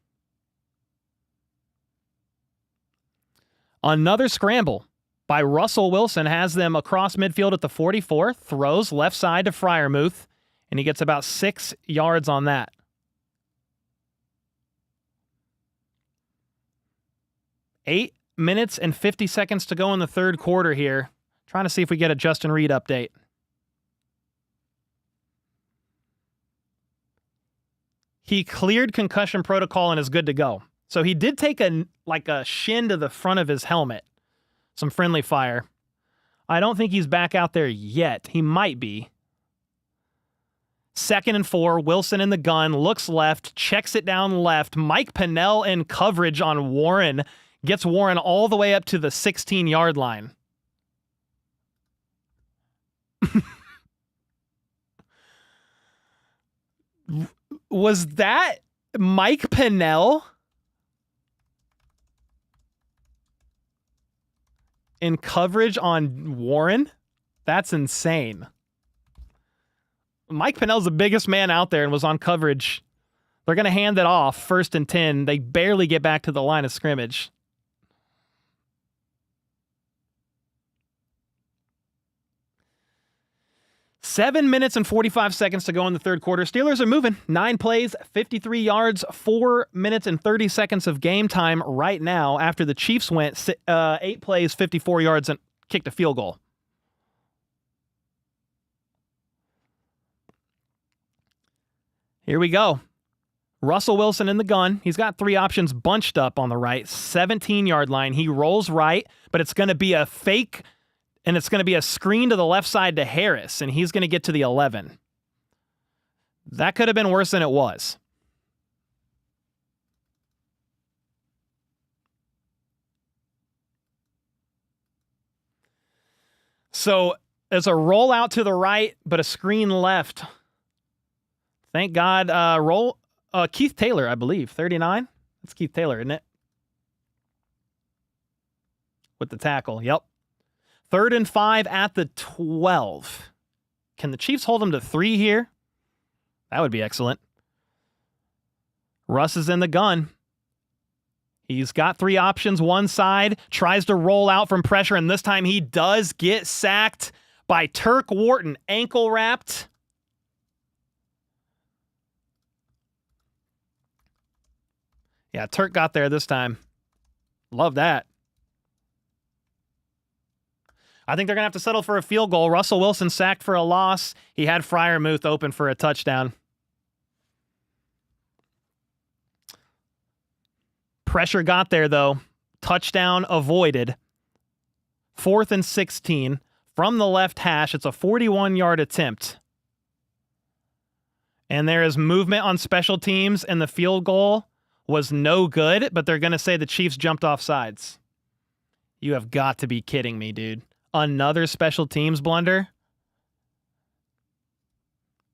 Speaker 1: Another scramble by Russell Wilson has them across midfield at the 44, throws left side to Freiermuth, and he gets about 6 yards on that. Eight minutes and 50 seconds to go in the third quarter here. Trying to see if we get a Justin Reed update. He cleared concussion protocol and is good to go. So he did take a shin to the front of his helmet. Some friendly fire. I don't think he's back out there yet. He might be. 2nd and 4, Wilson in the gun, looks left, checks it down left. Mike Pennell in coverage on Warren. Gets Warren all the way up to the 16-yard line. Was that Mike Pennell in coverage on Warren? That's insane. Mike Pennell's the biggest man out there and was on coverage. They're going to hand it off 1st and 10. They barely get back to the line of scrimmage. Seven minutes and 45 seconds to go in the third quarter. Steelers are moving. 9 plays, 53 yards, 4 minutes and 30 seconds of game time right now after the Chiefs went 8 plays, 54 yards, and kicked a field goal. Here we go. Russell Wilson in the gun. He's got 3 options bunched up on the right, 17-yard line. He rolls right, but it's going to be a fake. And it's going to be a screen to the left side to Harris, and he's going to get to the 11. That could have been worse than it was. So it's a rollout to the right, but a screen left. Thank God. Keith Taylor, I believe. 39? That's Keith Taylor, isn't it? With the tackle. Yep. 3rd and 5 at the 12. Can the Chiefs hold them to 3 here? That would be excellent. Russ is in the gun. He's got 3 options. One side, tries to roll out from pressure, and this time he does get sacked by Turk Wharton, ankle wrapped. Yeah, Turk got there this time. Love that. I think they're going to have to settle for a field goal. Russell Wilson sacked for a loss. He had Freiermuth open for a touchdown. Pressure got there, though. Touchdown avoided. 4th and 16 from the left hash. It's a 41-yard attempt. And there is movement on special teams, and the field goal was no good, but they're going to say the Chiefs jumped off sides. You have got to be kidding me, dude. Another special teams blunder.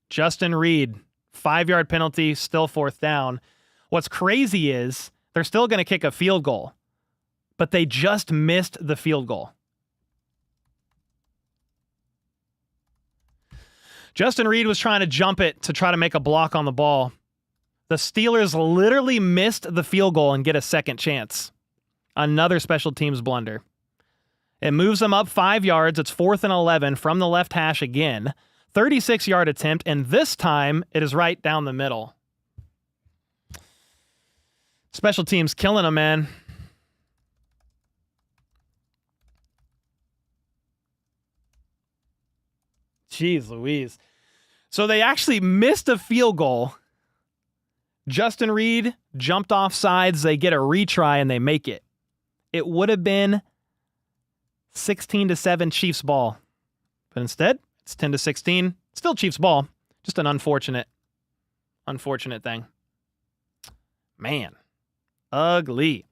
Speaker 1: Justin Reed, 5-yard penalty, still 4th down. What's crazy is they're still going to kick a field goal, but they just missed the field goal. Justin Reed was trying to jump it to try to make a block on the ball. The Steelers literally missed the field goal and get a second chance. Another special teams blunder. It moves them up 5 yards. It's 4th and 11 from the left hash again. 36-yard attempt, and this time it is right down the middle. Special teams killing them, man. Jeez Louise. So they actually missed a field goal. Justin Reed jumped off sides. They get a retry, and they make it. It would have been 16-7 Chiefs ball. But instead, It's 10-16. Still Chiefs ball. Just an unfortunate thing. Man. Ugly.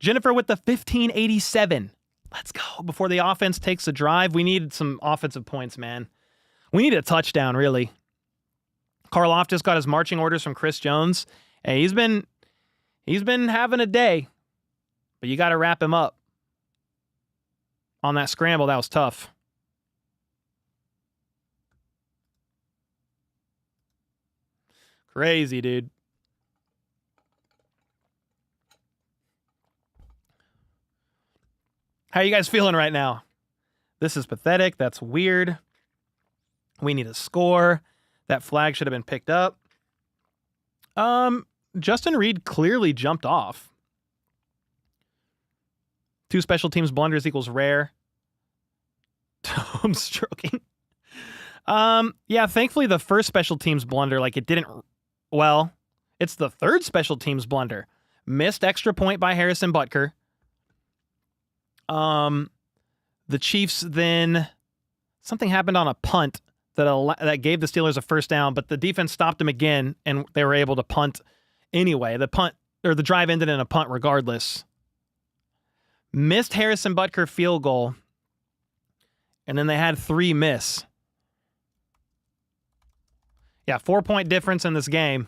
Speaker 1: Jennifer with the 1587. Let's go. Before the offense takes a drive, we needed some offensive points, man. We need a touchdown, really. Karloff just got his marching orders from Chris Jones. Hey, he's been having a day, but you got to wrap him up. On that scramble, that was tough. Crazy, dude. How are you guys feeling right now? This is pathetic. That's weird. We need a score. That flag should have been picked up. Justin Reed clearly jumped off. 2 special teams blunders equals rare. I'm stroking. Yeah, thankfully the first special teams blunder, like it didn't, well, it's the third special teams blunder. Missed extra point by Harrison Butker. The Chiefs then, something happened on a punt that gave the Steelers a first down, but the defense stopped them again, and they were able to punt anyway. The drive ended in a punt regardless. Missed Harrison Butker field goal, and then they had 3 miss. Yeah, 4-point difference in this game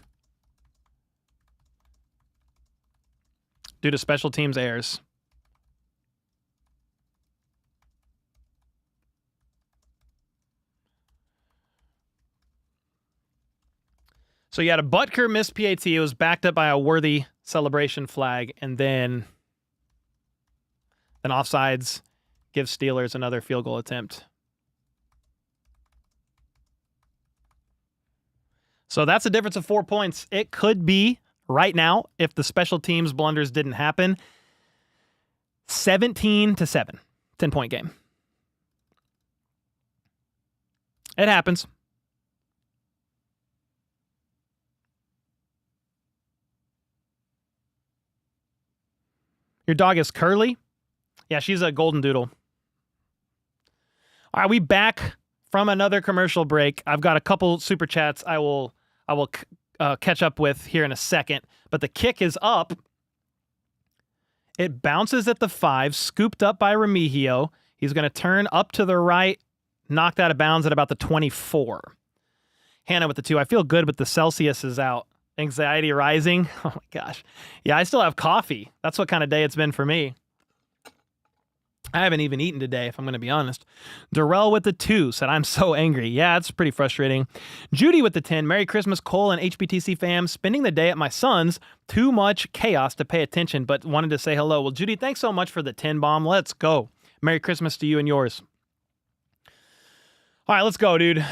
Speaker 1: due to special teams errors. So you had a Butker missed PAT. It was backed up by a worthy celebration flag, and then offsides gives Steelers another field goal attempt. So that's a difference of 4 points. It could be, right now, if the special teams blunders didn't happen, 17-7, 10-point game. It happens. Your dog is Curly? Yeah, she's a golden doodle. All right, we back from another commercial break. I've got a couple super chats I will catch up with here in a second. But the kick is up. It bounces at the 5, scooped up by Remigio. He's going to turn up to the right, knocked out of bounds at about the 24. Hannah with the 2. I feel good, but the Celsius is out. Anxiety rising. Oh my gosh. Yeah, I still have coffee. That's what kind of day it's been for me. I haven't even eaten today, if I'm going to be honest. Darrell with the 2 said, I'm so angry. Yeah, it's pretty frustrating. Judy with the 10. Merry Christmas, Cole and HBTC fam. Spending the day at my son's. Too much chaos to pay attention, but wanted to say hello. Well, Judy, thanks so much for the 10 bomb. Let's go. Merry Christmas to you and yours. All right, let's go, dude.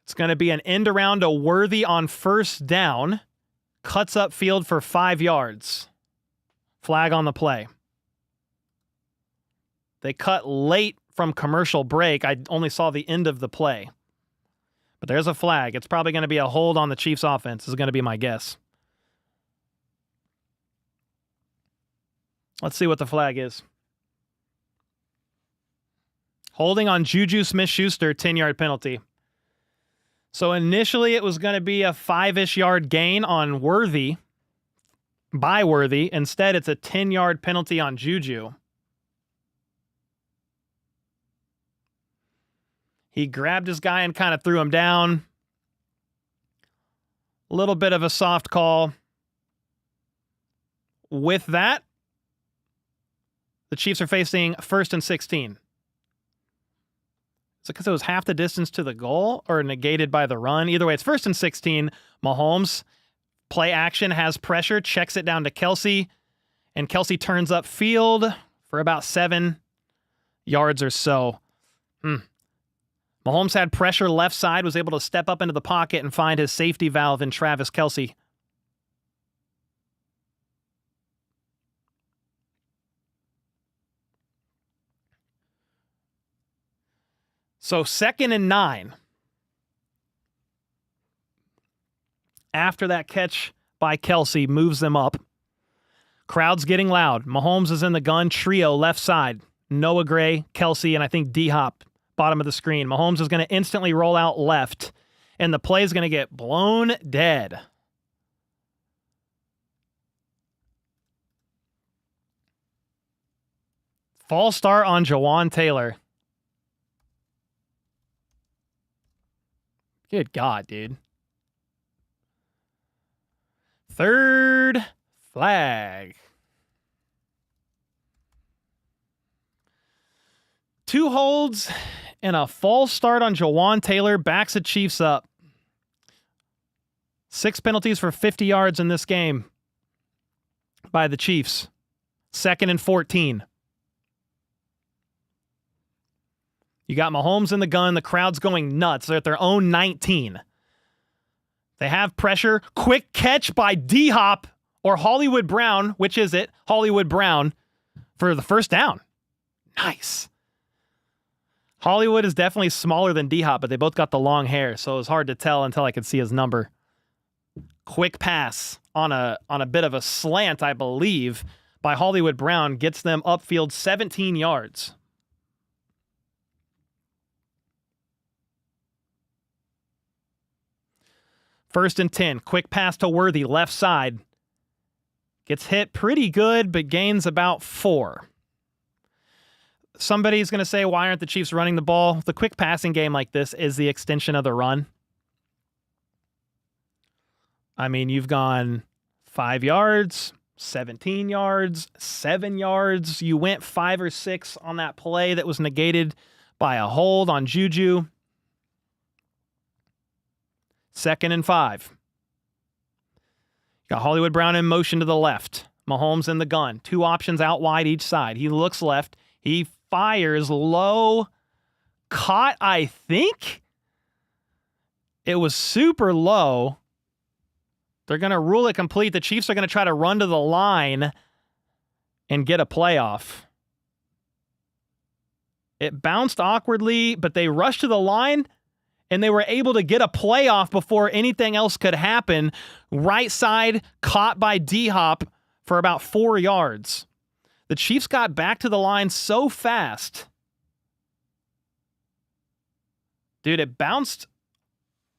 Speaker 1: It's going to be an end around a Worthy on first down. Cuts up field for 5 yards. Flag on the play. They cut late from commercial break. I only saw the end of the play. But there's a flag. It's probably going to be a hold on the Chiefs offense. This is going to be my guess. Let's see what the flag is. Holding on Juju Smith-Schuster, 10-yard penalty. So initially it was going to be a 5-ish yard gain on Worthy, by Worthy. Instead, it's a 10-yard penalty on Juju. He grabbed his guy and kind of threw him down. A little bit of a soft call. With that, the Chiefs are facing 1st and 16. Is it because it was half the distance to the goal or negated by the run? Either way, it's 1st and 16. Mahomes, play action, has pressure, checks it down to Kelsey, and Kelsey turns up field for about 7 yards or so. Mahomes had pressure left side, was able to step up into the pocket and find his safety valve in Travis Kelsey. So 2nd and 9. After that catch by Kelsey moves them up. Crowd's getting loud. Mahomes is in the gun, trio left side. Noah Gray, Kelsey, and I think D-Hop, bottom of the screen. Mahomes is going to instantly roll out left, and the play is going to get blown dead. False start on Jawan Taylor. Good God, dude. Third flag. 2 holds and a false start on Jawan Taylor backs the Chiefs up. 6 penalties for 50 yards in this game by the Chiefs. 2nd and 14. You got Mahomes in the gun. The crowd's going nuts. They're at their own 19. They have pressure. Quick catch by D-Hop or Hollywood Brown. Which is it? Hollywood Brown for the first down. Nice. Hollywood is definitely smaller than D-Hop, but they both got the long hair, so it was hard to tell until I could see his number. Quick pass on a bit of a slant, I believe, by Hollywood Brown gets them upfield 17 yards. First and 10. Quick pass to Worthy, left side. Gets hit pretty good, but gains about 4. Somebody's going to say, why aren't the Chiefs running the ball? The quick passing game like this is the extension of the run. I mean, you've gone 5 yards, 17 yards, 7 yards. You went 5 or 6 on that play that was negated by a hold on Juju. 2nd and 5. Got Hollywood Brown in motion to the left. Mahomes in the gun. 2 options out wide each side. He looks left. He fires low. Caught, I think. It was super low. They're going to rule it complete. The Chiefs are going to try to run to the line and get a playoff. It bounced awkwardly, but they rushed to the line, and they were able to get a playoff before anything else could happen. Right side, caught by D-Hop for about 4 yards. The Chiefs got back to the line so fast. Dude, it bounced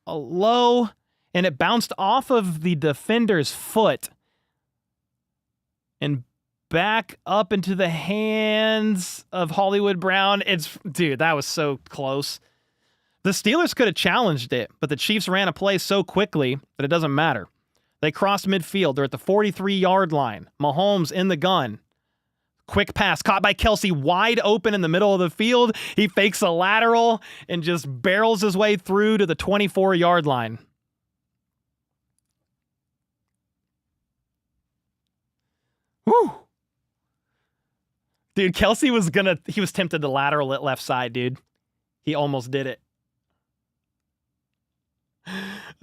Speaker 1: low, and it bounced off of the defender's foot and back up into the hands of Hollywood Brown. Dude, that was so close. The Steelers could have challenged it, but the Chiefs ran a play so quickly that it doesn't matter. They crossed midfield. They're at the 43-yard line. Mahomes in the gun. Quick pass caught by Kelsey, wide open in the middle of the field. He fakes a lateral and just barrels his way through to the 24-yard line. Woo! Dude, Kelsey he was tempted to lateral it left side, dude. He almost did it.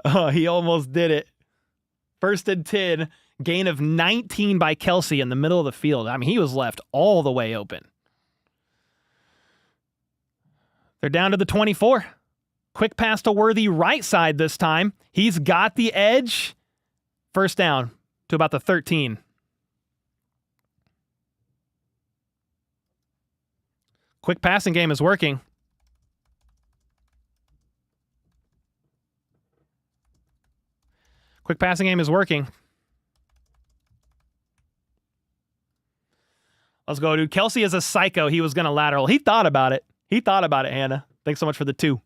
Speaker 1: Oh, he almost did it. 1st and 10, gain of 19 by Kelsey in the middle of the field. I mean, he was left all the way open. They're down to the 24. Quick pass to Worthy, right side this time. He's got the edge. First down to about the 13. Quick passing game is working. Quick passing game is working. Let's go, dude. Kelsey is a psycho. He was going to lateral. He thought about it. Hannah. Thanks so much for the 2.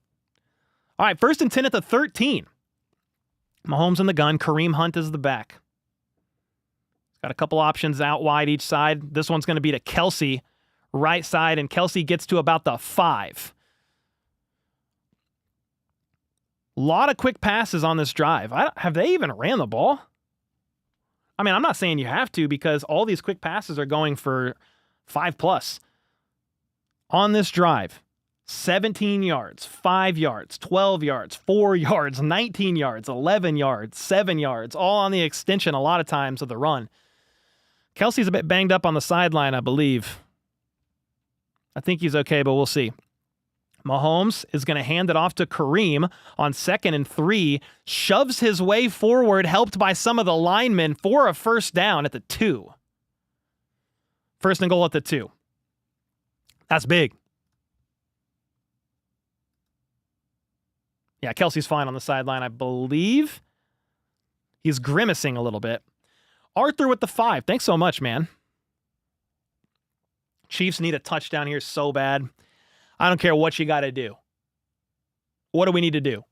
Speaker 1: All right, 1st and 10 at the 13. Mahomes in the gun. Kareem Hunt is the back. Got a couple options out wide each side. This one's going to be to Kelsey, right side, and Kelsey gets to about the 5. A lot of quick passes on this drive. Have they even ran the ball? I mean, I'm not saying you have to because all these quick passes are going for 5+. On this drive, 17 yards, 5 yards, 12 yards, 4 yards, 19 yards, 11 yards, 7 yards, all on the extension a lot of times of the run. Kelsey's a bit banged up on the sideline, I believe. I think he's okay, but we'll see. Mahomes is going to hand it off to Kareem on 2nd and 3, shoves his way forward, helped by some of the linemen for a first down at the 2. 1st and goal at the 2. That's big. Yeah, Kelsey's fine on the sideline, I believe. He's grimacing a little bit. Arthur with the 5. Thanks so much, man. Chiefs need a touchdown here so bad. I don't care what you got to do. What do we need to do?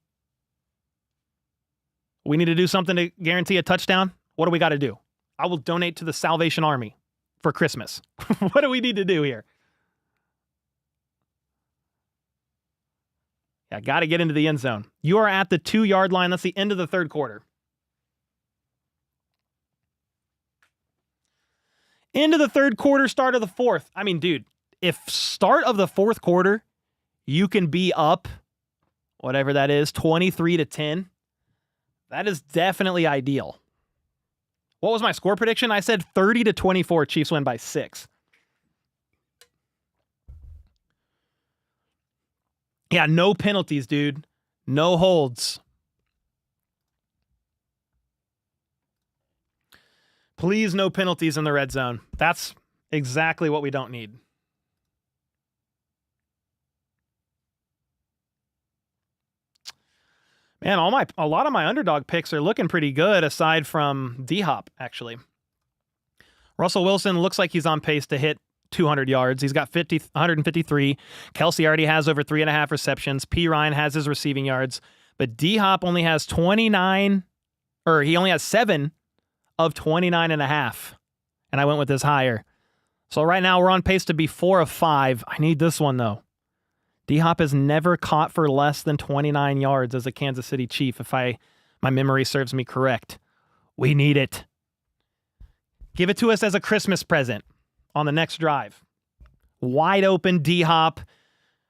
Speaker 1: We need to do something to guarantee a touchdown? What do we got to do? I will donate to the Salvation Army for Christmas. What do we need to do here? Yeah, got to get into the end zone. You are at the 2-yard line. That's the end of the third quarter. Into the third quarter, start of the fourth. I mean, dude, if start of the fourth quarter, you can be up, whatever that is, 23-10, that is definitely ideal. What was my score prediction? I said 30-24, Chiefs win by 6. Yeah, no penalties, dude. No holds. Please, no penalties in the red zone. That's exactly what we don't need. Man, a lot of my underdog picks are looking pretty good, aside from D-Hop, actually. Russell Wilson looks like he's on pace to hit 200 yards. He's got 153. Kelsey already has over 3.5 receptions. P. Ryan has his receiving yards. But D-Hop only has 29, or he only has 7 of 29.5. And I went with this higher. So right now we're on pace to be 4 of 5. I need this one, though. D-Hop has never caught for less than 29 yards as a Kansas City Chief, if my memory serves me correct. We need it. Give it to us as a Christmas present on the next drive. Wide open D-Hop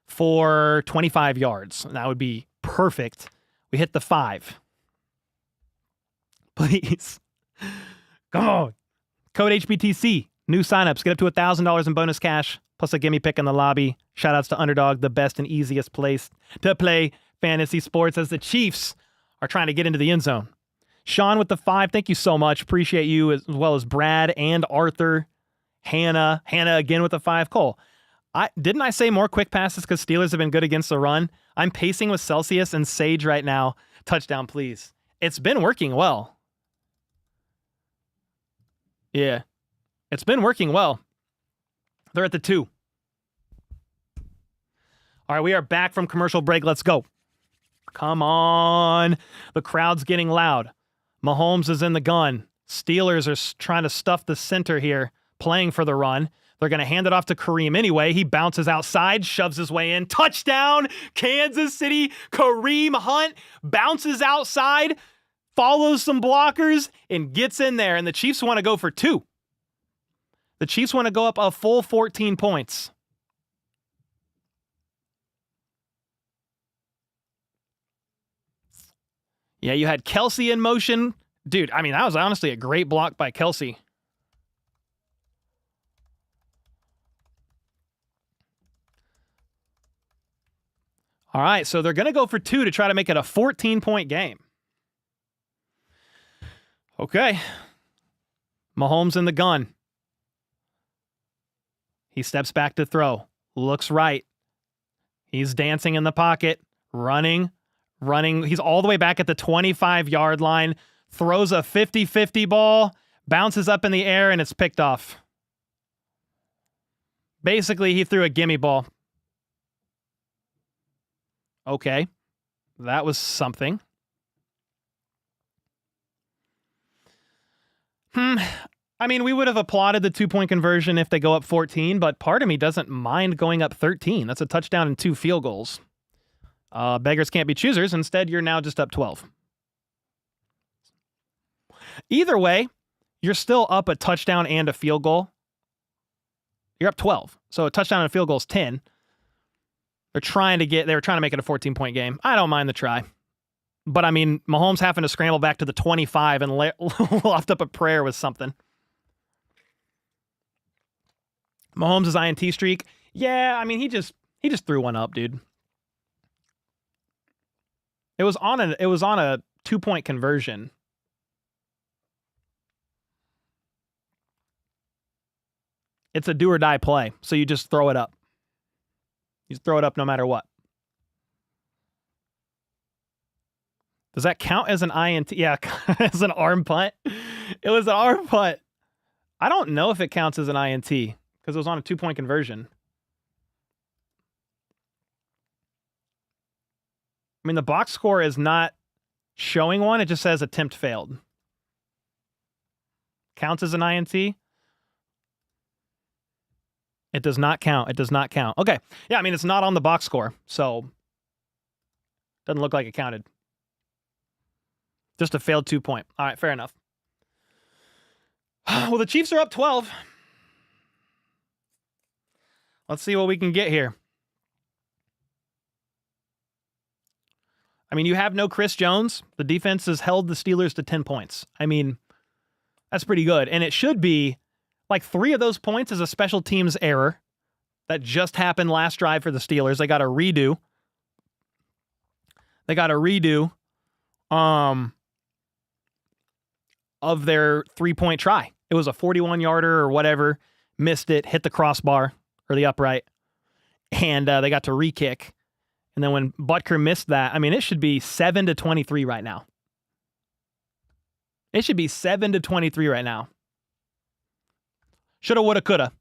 Speaker 1: for 25 yards. That would be perfect. We hit the 5. Please. Come on. Code HBTC. New signups. Get up to $1,000 in bonus cash, plus a gimme pick in the lobby. Shoutouts to Underdog, the best and easiest place to play fantasy sports as the Chiefs are trying to get into the end zone. Sean with the 5, thank you so much. Appreciate you, as well as Brad and Arthur. Hannah again with the 5. Cole, didn't I say more quick passes because Steelers have been good against the run? I'm pacing with Celsius and Sage right now. Touchdown, please. It's been working well. Yeah. It's been working well. They're at the 2. All right, we are back from commercial break. Let's go. Come on. The crowd's getting loud. Mahomes is in the gun. Steelers are trying to stuff the center here, playing for the run. They're going to hand it off to Kareem anyway. He bounces outside, shoves his way in. Touchdown, Kansas City. Kareem Hunt bounces outside, follows some blockers, and gets in there. And the Chiefs want to go for 2. The Chiefs want to go up a full 14 points. Yeah, you had Kelsey in motion. Dude, I mean, that was honestly a great block by Kelsey. All right, so they're going to go for 2 to try to make it a 14-point game. Okay. Mahomes in the gun. He steps back to throw. Looks right. He's dancing in the pocket. Running. He's all the way back at the 25-yard line. Throws a 50-50 ball. Bounces up in the air, and it's picked off. Basically, he threw a gimme ball. Okay. That was something. I mean, we would have applauded the 2-point conversion if they go up 14, but part of me doesn't mind going up 13. That's a touchdown and 2 field goals. Beggars can't be choosers. Instead, you're now just up 12. Either way, you're still up a touchdown and a field goal. You're up 12. So a touchdown and a field goal is 10. They were trying to make it a 14-point game. I don't mind the try. But I mean, Mahomes having to scramble back to the 25 and loft up a prayer was something. Mahomes' INT streak. Yeah, I mean, he just threw one up, dude. It was on a 2-point conversion. It's a do or die play, so you just throw it up. You throw it up no matter what. Does that count as an INT? Yeah, as an arm punt. It was an arm punt. I don't know if it counts as an INT because it was on a 2-point conversion. I mean, the box score is not showing one. It just says attempt failed. Counts as an INT? It does not count. It does not count. Okay. Yeah, I mean, it's not on the box score, so doesn't look like it counted. Just a failed 2-point. All right, fair enough. Well, the Chiefs are up 12. Let's see what we can get here. I mean, you have no Chris Jones. The defense has held the Steelers to 10 points. I mean, that's pretty good. And it should be like 3 of those points is a special teams error that just happened last drive for the Steelers. They got a redo. Of their 3-point try. It was a 41-yarder or whatever. Missed it, hit the crossbar or the upright. And they got to re-kick. And then when Butker missed that, I mean, it should be 7-23 right now. It should be 7-23 right now. Shoulda, woulda, coulda.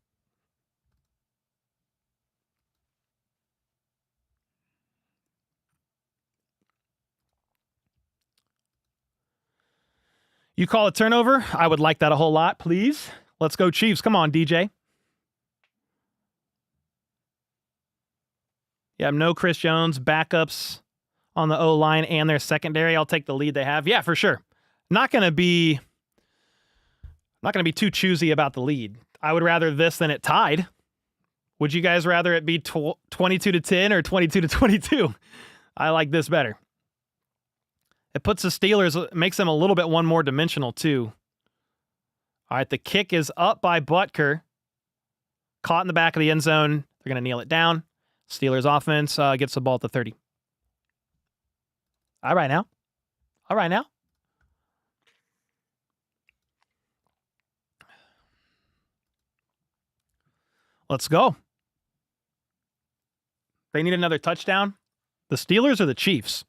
Speaker 1: You call a turnover? I would like that a whole lot, please. Let's go Chiefs. Come on, DJ. You have no Chris Jones, backups on the O-line and their secondary. I'll take the lead they have. Yeah, for sure. Not going to be too choosy about the lead. I would rather this than it tied. Would you guys rather it be 22-10 or 22-22? I like this better. It puts the Steelers, makes them a little bit one more dimensional too. All right, the kick is up by Butker. Caught in the back of the end zone. They're going to kneel it down. Steelers offense gets the ball at the 30. All right now. Let's go. They need another touchdown. The Steelers or the Chiefs?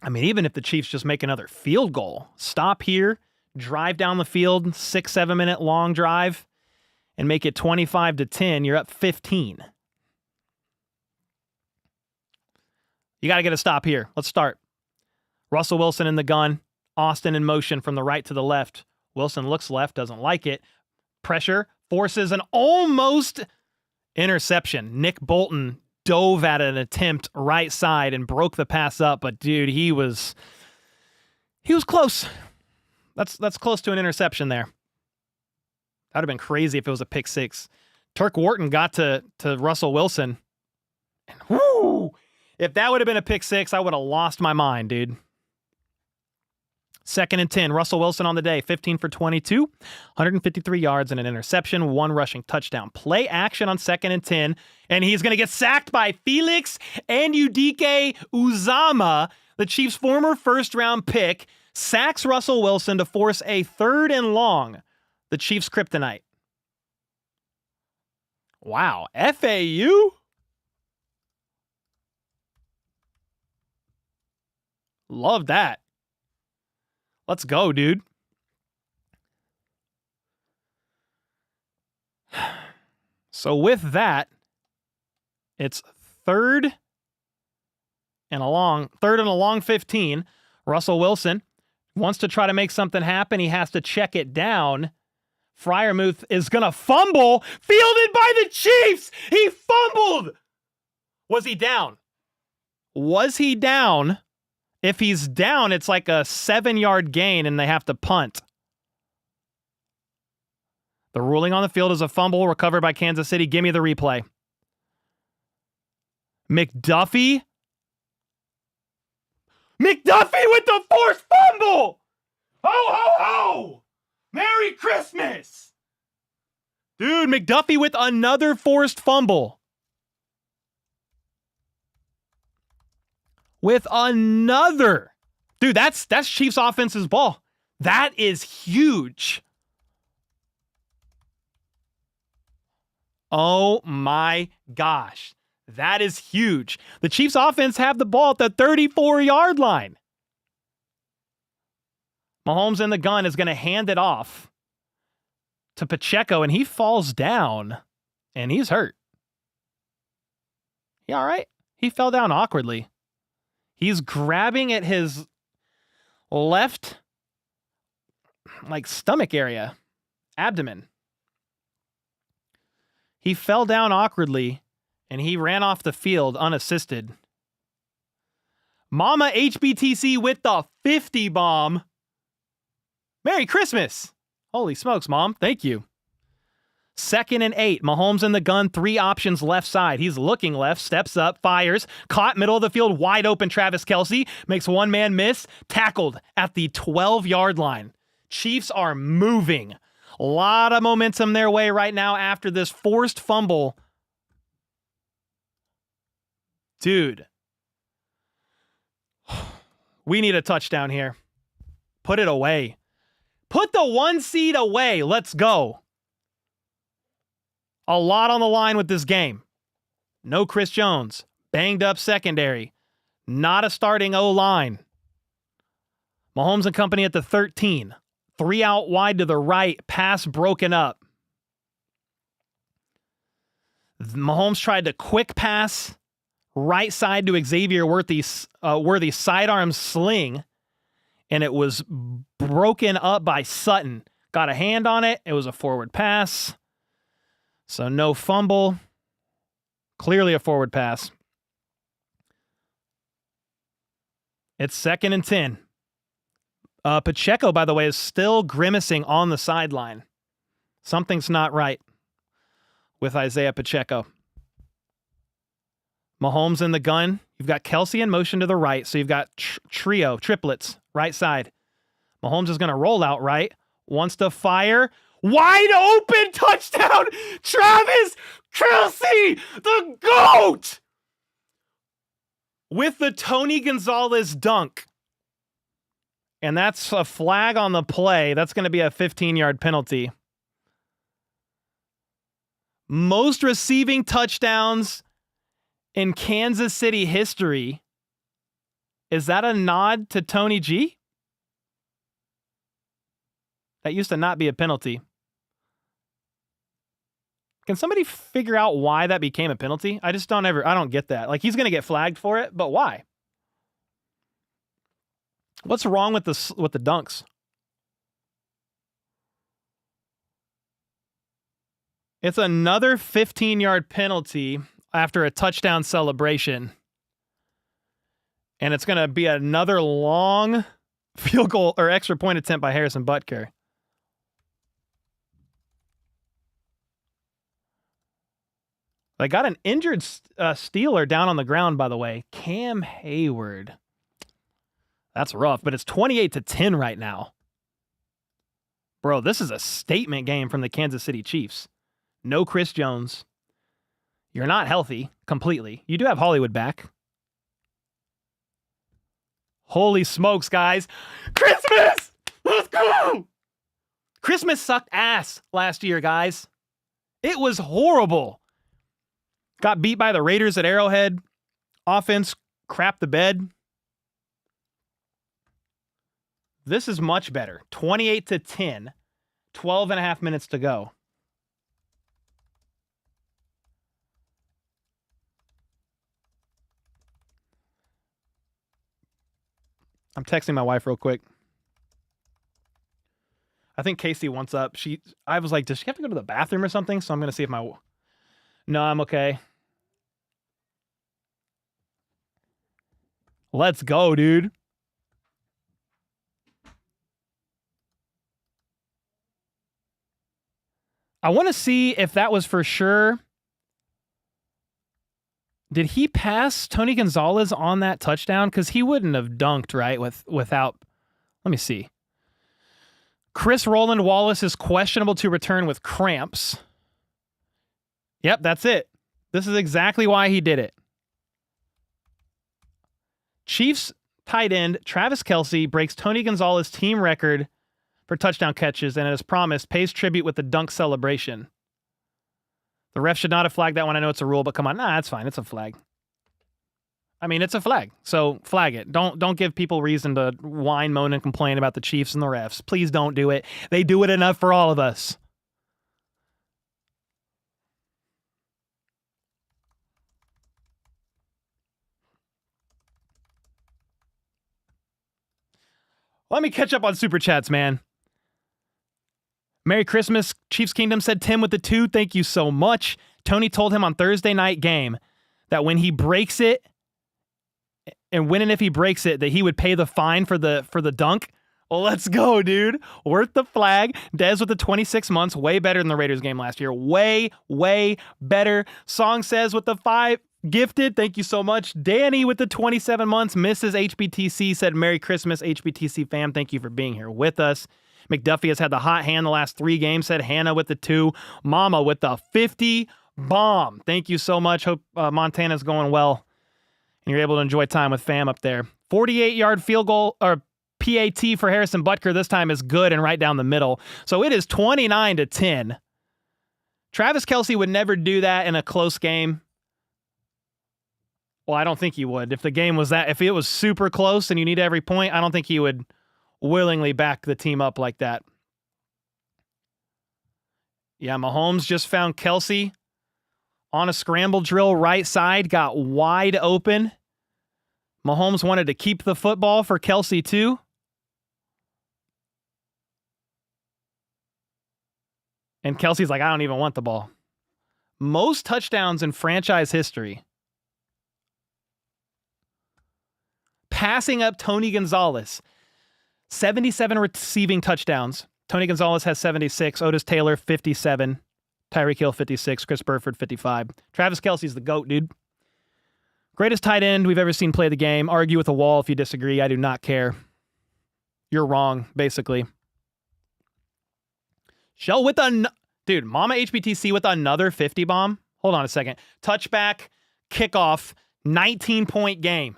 Speaker 1: I mean, even if the Chiefs just make another field goal, stop here, drive down the field, 6-7 minute long drive, and make it 25-10, you're up 15. You got to get a stop here. Let's start. Russell Wilson in the gun. Austin in motion from the right to the left. Wilson looks left, doesn't like it. Pressure, forces an almost interception. Nick Bolton dove at an attempt right side and broke the pass up, but dude, he was close. That's close to an interception there. That would have been crazy if it was a pick six. Turk Wharton got to Russell Wilson. And whoo! If that would have been a pick six, I would have lost my mind, dude. 2nd and 10. Russell Wilson on the day, 15 for 22, 153 yards and an interception, 1 rushing touchdown. Play action on 2nd and 10, and he's going to get sacked by Felix Anudike Uzama, the Chiefs' former first-round pick, sacks Russell Wilson to force a 3rd and long, the Chiefs' kryptonite. Wow, FAU? Love that. Let's go, dude. So with that, it's 3rd and a long 15. Russell Wilson wants to try to make something happen. He has to check it down. Freiermuth is going to fumble. Fielded by the Chiefs. He fumbled. Was he down? If he's down, it's like a 7-yard gain and they have to punt. The ruling on the field is a fumble recovered by Kansas City. Give me the replay. McDuffie with the forced fumble! Ho, ho, ho! Merry Christmas! Dude, McDuffie with another forced fumble. Dude, that's Chiefs offense's ball. That is huge. Oh my gosh. That is huge. The Chiefs offense have the ball at the 34-yard line. Mahomes in the gun is going to hand it off to Pacheco, and he falls down, and he's hurt. He all right? He fell down awkwardly. He's grabbing at his left, stomach area, abdomen. He fell down awkwardly, and he ran off the field unassisted. Mama HBTC with the 50 bomb. Merry Christmas. Holy smokes, Mom. Thank you. 2nd and 8. Mahomes in the gun. 3 options left side. He's looking left. Steps up. Fires. Caught middle of the field. Wide open Travis Kelce. Makes one man miss. Tackled at the 12-yard line. Chiefs are moving. A lot of momentum their way right now after this forced fumble. Dude. We need a touchdown here. Put it away. Put the 1 seed away. Let's go. A lot on the line with this game. No Chris Jones. Banged up secondary. Not a starting O-line. Mahomes and company at the 13. 3 out wide to the right. Pass broken up. Mahomes tried to quick pass right side to Xavier Worthy's sidearm sling, and it was broken up by Sutton. Got a hand on it. It was a forward pass. So no fumble. Clearly a forward pass. It's 2nd and 10. Pacheco, by the way, is still grimacing on the sideline. Something's not right with Isaiah Pacheco. Mahomes in the gun. You've got Kelce in motion to the right, so you've got triplets, right side. Mahomes is going to roll out right. Wants to fire. Wide open touchdown! Travis Kelce, the GOAT! With the Tony Gonzalez dunk. And that's a flag on the play. That's going to be a 15-yard penalty. Most receiving touchdowns in Kansas City history. Is that a nod to Tony G? That used to not be a penalty. Can somebody figure out why that became a penalty? I don't get that. He's going to get flagged for it, but why? What's wrong with the dunks? It's another 15-yard penalty after a touchdown celebration. And it's going to be another long field goal or extra point attempt by Harrison Butker. They got an injured Steeler down on the ground, by the way. Cam Hayward. That's rough, but it's 28-10 right now. Bro, this is a statement game from the Kansas City Chiefs. No Chris Jones. You're not healthy completely. You do have Hollywood back. Holy smokes, guys. Christmas! Let's go! Christmas sucked ass last year, guys. It was horrible. Got beat by the Raiders at Arrowhead. Offense crapped the bed. This is much better. 28-10. 12 and a half minutes to go. I'm texting my wife real quick. I think Casey wants up. I was like, does she have to go to the bathroom or something? So I'm going to see if No, I'm okay. Let's go, dude. I want to see if that was for sure. Did he pass Tony Gonzalez on that touchdown? Because he wouldn't have dunked, right? Without. Let me see. Chris Roland Wallace is questionable to return with cramps. Yep, that's it. This is exactly why he did it. Chiefs tight end Travis Kelce breaks Tony Gonzalez team record for touchdown catches and, as promised, pays tribute with the dunk celebration. The ref should not have flagged that one. I know it's a rule, but come on. Nah, it's fine. It's a flag. I mean, it's a flag, so flag it. Don't give people reason to whine, moan, and complain about the Chiefs and the refs. Please don't do it. They do it enough for all of us. Let me catch up on Super Chats, man. Merry Christmas. Chiefs Kingdom said Tim with the 2. Thank you so much. Tony told him on Thursday night game that when he breaks it, and when and if he breaks it, that he would pay the fine for the dunk. Well, let's go, dude. Worth the flag. Dez with the 26 months. Way better than the Raiders game last year. Way, way better. Song says with the 5. Gifted. Thank you so much. Danny with the 27 months. Mrs. HBTC said Merry Christmas, HBTC fam. Thank you for being here with us. McDuffie has had the hot hand the last 3 games, said Hannah with the 2. Mama with the 50 bomb. Thank you so much. Hope Montana's going well and you're able to enjoy time with fam up there. 48-yard field goal, or PAT for Harrison Butker this time is good and right down the middle. So it is 29-10. Travis Kelce would never do that in a close game. Well, I don't think he would. If the game was that, if it was super close and you need every point, I don't think he would willingly back the team up like that. Yeah, Mahomes just found Kelce on a scramble drill right side, got wide open. Mahomes wanted to keep the football for Kelce too. And Kelce's like, I don't even want the ball. Most touchdowns in franchise history. Passing up Tony Gonzalez. 77 receiving touchdowns. Tony Gonzalez has 76. Otis Taylor, 57. Tyreek Hill, 56. Chris Burford, 55. Travis Kelce's the GOAT, dude. Greatest tight end we've ever seen play the game. Argue with a wall if you disagree. I do not care. You're wrong, basically. Shell with dude, Mama HBTC with another 50 bomb. Hold on a second. Touchback, kickoff, 19-point game.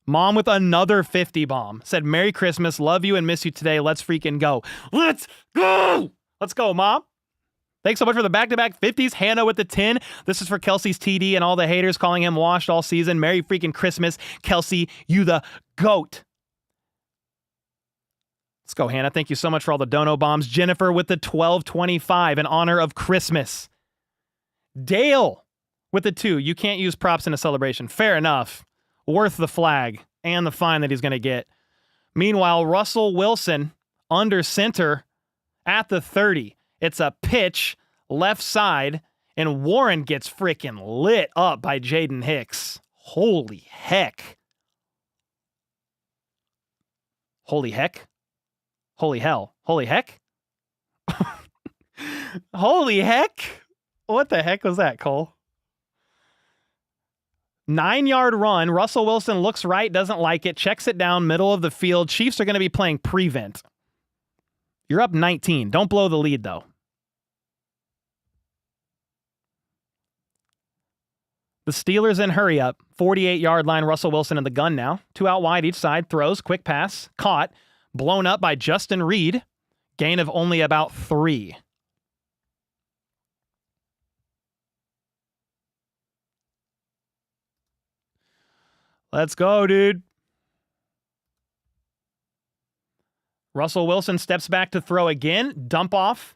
Speaker 1: Mom with another 50 bomb. Said, Merry Christmas. Love you and miss you today. Let's freaking go. Let's go. Let's go, Mom. Thanks so much for the back-to-back 50s. Hannah with the 10. This is for Kelce's TD and all the haters calling him washed all season. Merry freaking Christmas. Kelce, you the GOAT. Let's go, Hannah. Thank you so much for all the dono bombs. Jennifer with the 1225 in honor of Christmas. Dale with the 2. You can't use props in a celebration. Fair enough. Worth the flag and the fine that he's going to get. Meanwhile, Russell Wilson under center at the 30. It's a pitch left side, and Warren gets freaking lit up by Jaden Hicks. Holy heck. Holy heck? Holy hell. Holy heck? Holy heck? What the heck was that, Cole? 9-yard run. Russell Wilson looks right, doesn't like it, checks it down, middle of the field. Chiefs are going to be playing prevent. You're up 19. Don't blow the lead, though. The Steelers in hurry up. 48-yard line. Russell Wilson in the gun now. 2 out wide each side. Throws. Quick pass. Caught. Blown up by Justin Reed. Gain of only about 3. Let's go, dude. Russell Wilson steps back to throw again. Dump off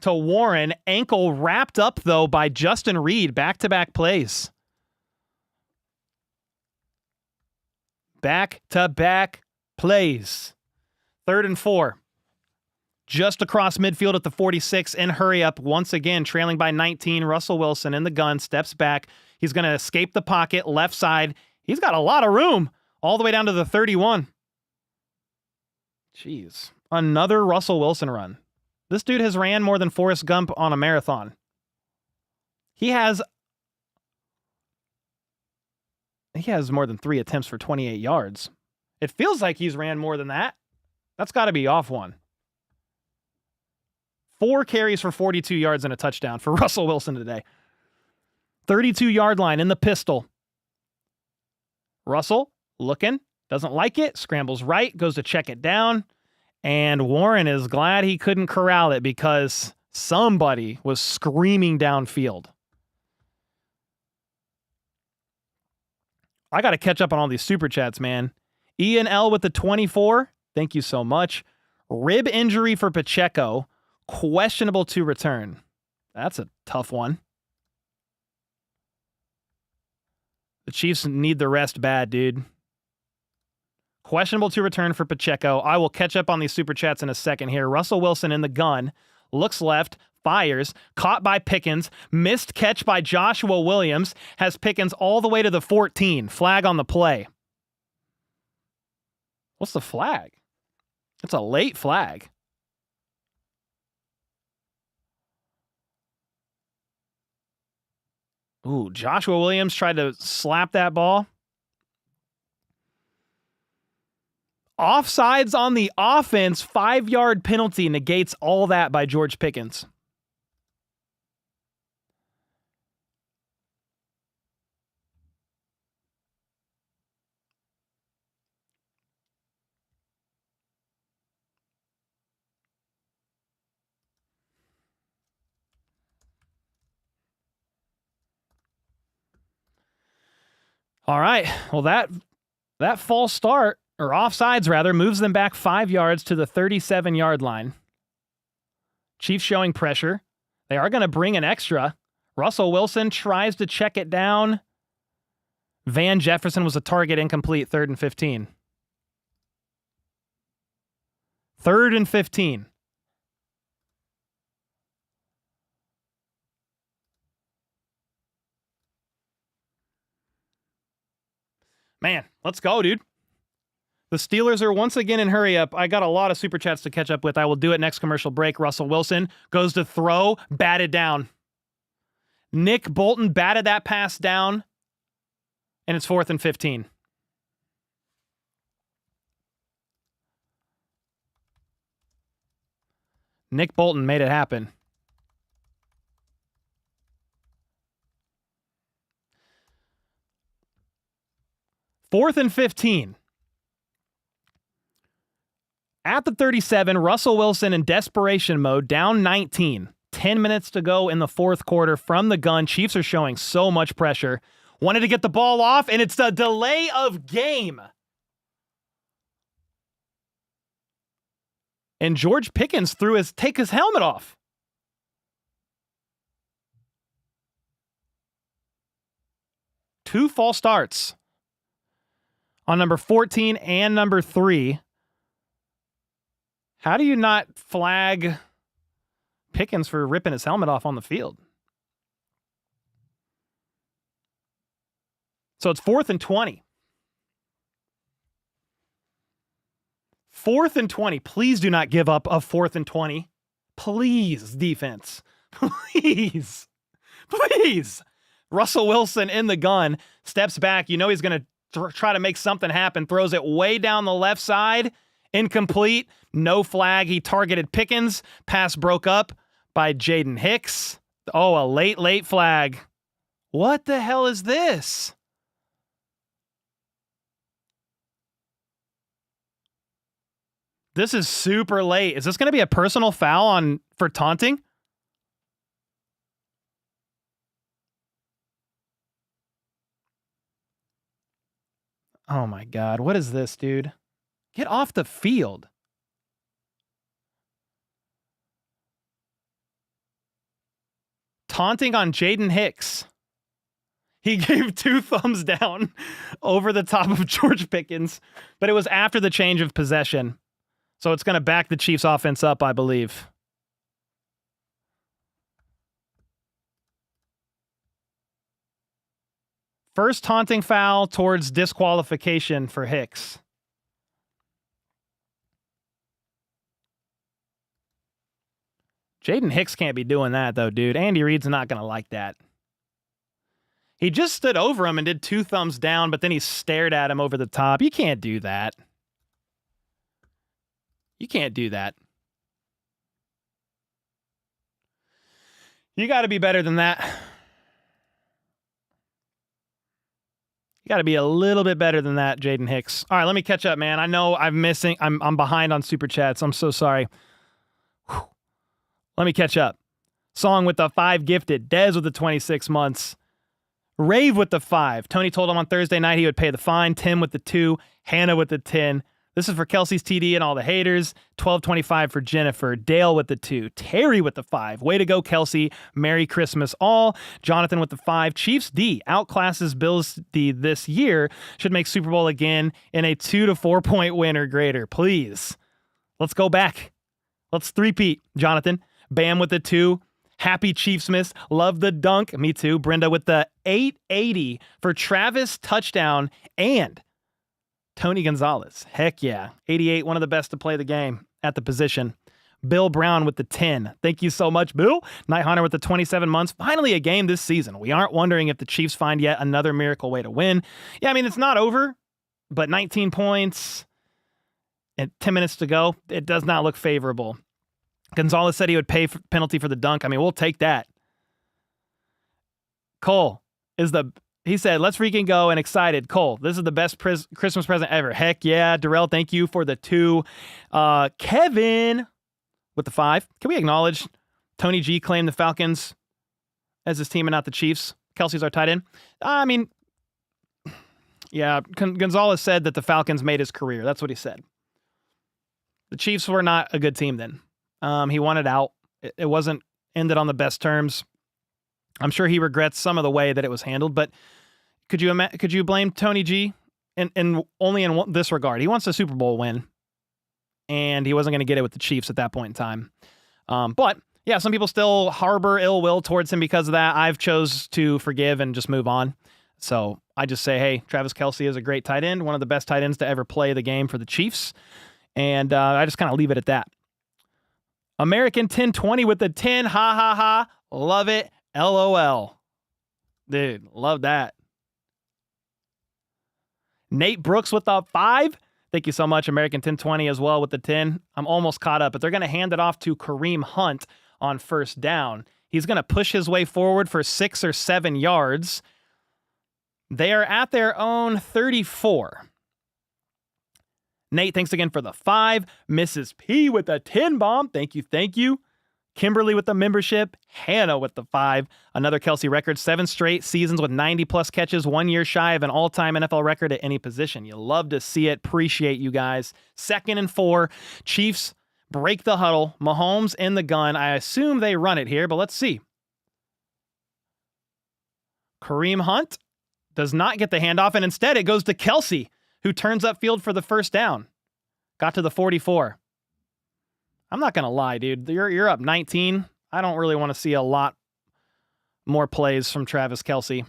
Speaker 1: to Warren. Ankle wrapped up, though, by Justin Reed. Back-to-back plays. Back-to-back plays. 3rd and 4. Just across midfield at the 46 in hurry up. Once again, trailing by 19. Russell Wilson in the gun. Steps back. He's going to escape the pocket. Left side. He's got a lot of room. All the way down to the 31. Jeez. Another Russell Wilson run. This dude has ran more than Forrest Gump on a marathon. He has more than 3 attempts for 28 yards. It feels like he's ran more than that. That's got to be off one. 4 carries for 42 yards and a touchdown for Russell Wilson today. 32-yard line in the pistol. Russell looking, doesn't like it, scrambles right, goes to check it down, and Warren is glad he couldn't corral it because Somebody was screaming downfield. I got to catch up on all these super chats, man. Ian L with the 24. Thank you so much. Rib injury for Pacheco. Questionable to return. That's a tough one. The Chiefs need the rest bad, dude. Questionable to return for Pacheco. I will catch up on these super chats in a second here. Russell Wilson in the gun. Looks left. Fires. Caught by Pickens. Missed catch by Joshua Williams. Has Pickens all the way to the 14. Flag on the play. What's the flag? It's a late flag. Ooh, Joshua Williams tried to slap that ball. Offsides on the offense, 5-yard penalty negates all that by George Pickens. All right, well that false start, or offsides rather, moves them back 5 yards to the 37-yard line. Chiefs showing pressure. They are going to bring an extra. Russell Wilson tries to check it down. Van Jefferson was a target, incomplete, 3rd and 15. 3rd and 15. Man, let's go, dude. The Steelers are once again in hurry up. I got a lot of super chats to catch up with. I will do it next commercial break. Russell Wilson goes to throw, batted down. Nick Bolton batted that pass down, and it's 4th and 15. Nick Bolton made it happen. Fourth and 15. At the 37, Russell Wilson in desperation mode, down 19. 10 minutes to go in the fourth quarter from the gun. Chiefs are showing so much pressure. Wanted to get the ball off, and it's a delay of game. And George Pickens take his helmet off. Two false starts on number 14 and number 3. How do you not flag Pickens for ripping his helmet off on the field? So it's 4th and 20. 4th and 20. Please do not give up a 4th and 20. Please, defense. Please. Please. Russell Wilson in the gun, steps back. You know he's going to try to make something happen. Throws it way down the left side. Incomplete. No flag. He targeted Pickens. Pass broke up by Jaden Hicks. Oh, a late flag. What the hell is this? This is super late. Is this going to be a personal foul for taunting? Oh my God. What is this, dude? Get off the field. Taunting on Jaden Hicks. He gave 2 thumbs down over the top of George Pickens, but it was after the change of possession. So it's going to back the Chiefs offense up, I believe. First taunting foul towards disqualification for Hicks. Jaden Hicks can't be doing that, though, dude. Andy Reid's not going to like that. He just stood over him and did 2 thumbs down, but then he stared at him over the top. You can't do that. You can't do that. You got to be better than that. You got to be a little bit better than that, Jaden Hicks. All right, let me catch up, man. I know I'm behind on super chats. I'm so sorry. Whew. Let me catch up. Song with the 5 gifted. Dez with the 26 months. Rave with the 5. Tony told him on Thursday night he would pay the fine. Tim with the 2. Hannah with the 10. This is for Kelsey's TD and all the haters. 12.25 for Jennifer. Dale with the 2. Terry with the 5. Way to go, Kelsey. Merry Christmas all. Jonathan with the 5. Chiefs D outclasses Bills D this year. Should make Super Bowl again in a 2 to 4 point win or greater. Please. Let's go back. Let's three-peat, Jonathan. Bam with the 2. Happy Chiefsmas. Love the dunk. Me too. Brenda with the 880 for Travis touchdown and Tony Gonzalez. Heck yeah. 88, one of the best to play the game at the position. Bill Brown with the 10. Thank you so much, Bill. Night Hunter with the 27 months. Finally a game this season. We aren't wondering if the Chiefs find yet another miracle way to win. Yeah, I mean, it's not over, but 19 points and 10 minutes to go. It does not look favorable. Gonzalez said he would pay for penalty for the dunk. I mean, we'll take that. Cole he said, let's freaking go and excited. Cole, this is the best Christmas present ever. Heck yeah. Darrell, thank you for the 2. Kevin with the 5. Can we acknowledge Tony G claimed the Falcons as his team and not the Chiefs? Kelsey's our tight end. I mean, yeah, Gonzalez said that the Falcons made his career. That's what he said. The Chiefs were not a good team then. He wanted out. It wasn't ended on the best terms. I'm sure he regrets some of the way that it was handled, but could you blame Tony G in only in this regard? He wants a Super Bowl win, and he wasn't going to get it with the Chiefs at that point in time. But yeah, some people still harbor ill will towards him because of that. I've chose to forgive and just move on. So I just say, hey, Travis Kelce is a great tight end, one of the best tight ends to ever play the game for the Chiefs, and I just kind of leave it at that. American 1020 with the 10. Ha, ha, ha. Love it. LOL. Dude, love that. Nate Brooks with the 5. Thank you so much, American 1020 as well with the 10. I'm almost caught up, but they're going to hand it off to Kareem Hunt on first down. He's going to push his way forward for 6 or 7 yards. They are at their own 34. Nate, thanks again for the 5. Mrs. P with the 10 bomb. Thank you, thank you. Kimberly with the membership. Hannah with the 5. Another Kelsey record. 7 straight seasons with 90-plus catches. 1 year shy of an all-time NFL record at any position. You love to see it. Appreciate you guys. 2nd and 4. Chiefs break the huddle. Mahomes in the gun. I assume they run it here, but let's see. Kareem Hunt does not get the handoff, and instead it goes to Kelsey, who turns upfield for the first down. Got to the 44. I'm not going to lie, dude. You're up 19. I don't really want to see a lot more plays from Travis Kelce.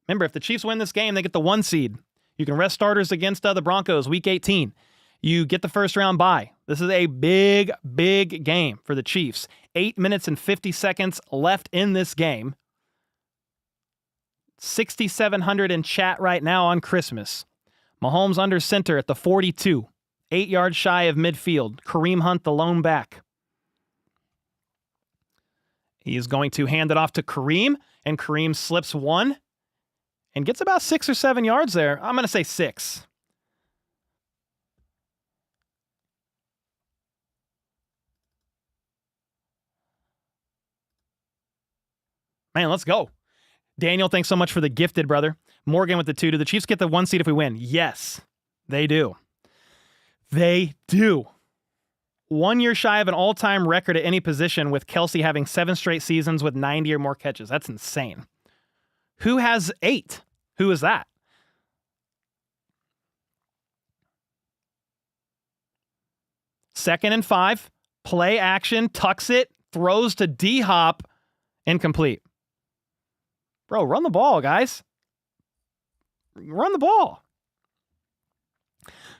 Speaker 1: Remember, if the Chiefs win this game, they get the 1 seed. You can rest starters against the Broncos week 18. You get the first round bye. This is a big, big game for the Chiefs. 8 minutes and 50 seconds left in this game. 6,700 in chat right now on Christmas. Mahomes under center at the 42. 8 yards shy of midfield. Kareem Hunt, the lone back. He is going to hand it off to Kareem, and Kareem slips 1 and gets about 6 or 7 yards there. I'm going to say 6. Man, let's go. Daniel, thanks so much for the gifted, brother. Morgan with the 2. Do the Chiefs get the 1 seed if we win? Yes, they do. They do. 1 year shy of an all-time record at any position, with Kelsey having 7 straight seasons with 90 or more catches. That's insane. Who has 8? Who is that? Second and 5. Play action. Tucks it. Throws to D-Hop. Incomplete. Bro, run the ball, guys. Run the ball.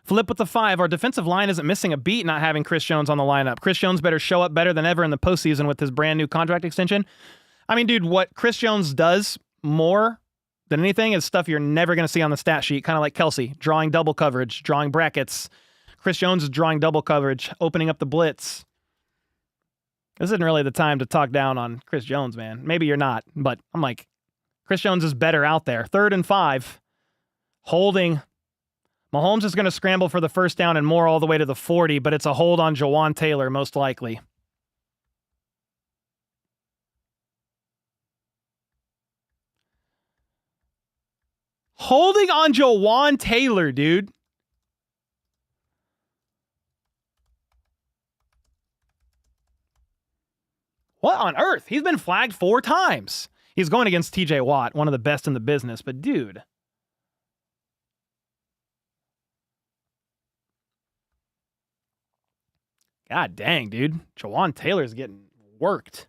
Speaker 1: Flip with the 5. Our defensive line isn't missing a beat not having Chris Jones on the lineup. Chris Jones better show up better than ever in the postseason with his brand new contract extension. I mean, dude, what Chris Jones does more than anything is stuff you're never going to see on the stat sheet, kind of like Kelsey, drawing double coverage, drawing brackets. Chris Jones is drawing double coverage, opening up the blitz. This isn't really the time to talk down on Chris Jones, man. Maybe you're not, but I'm like, Chris Jones is better out there. 3rd and 5. Holding. Mahomes is going to scramble for the first down and more all the way to the 40, but it's a hold on Jawan Taylor, most likely. Holding on Jawan Taylor, dude. What on earth? He's been flagged 4 times. He's going against TJ Watt, one of the best in the business, but dude. God dang, dude. Jawan Taylor's getting worked.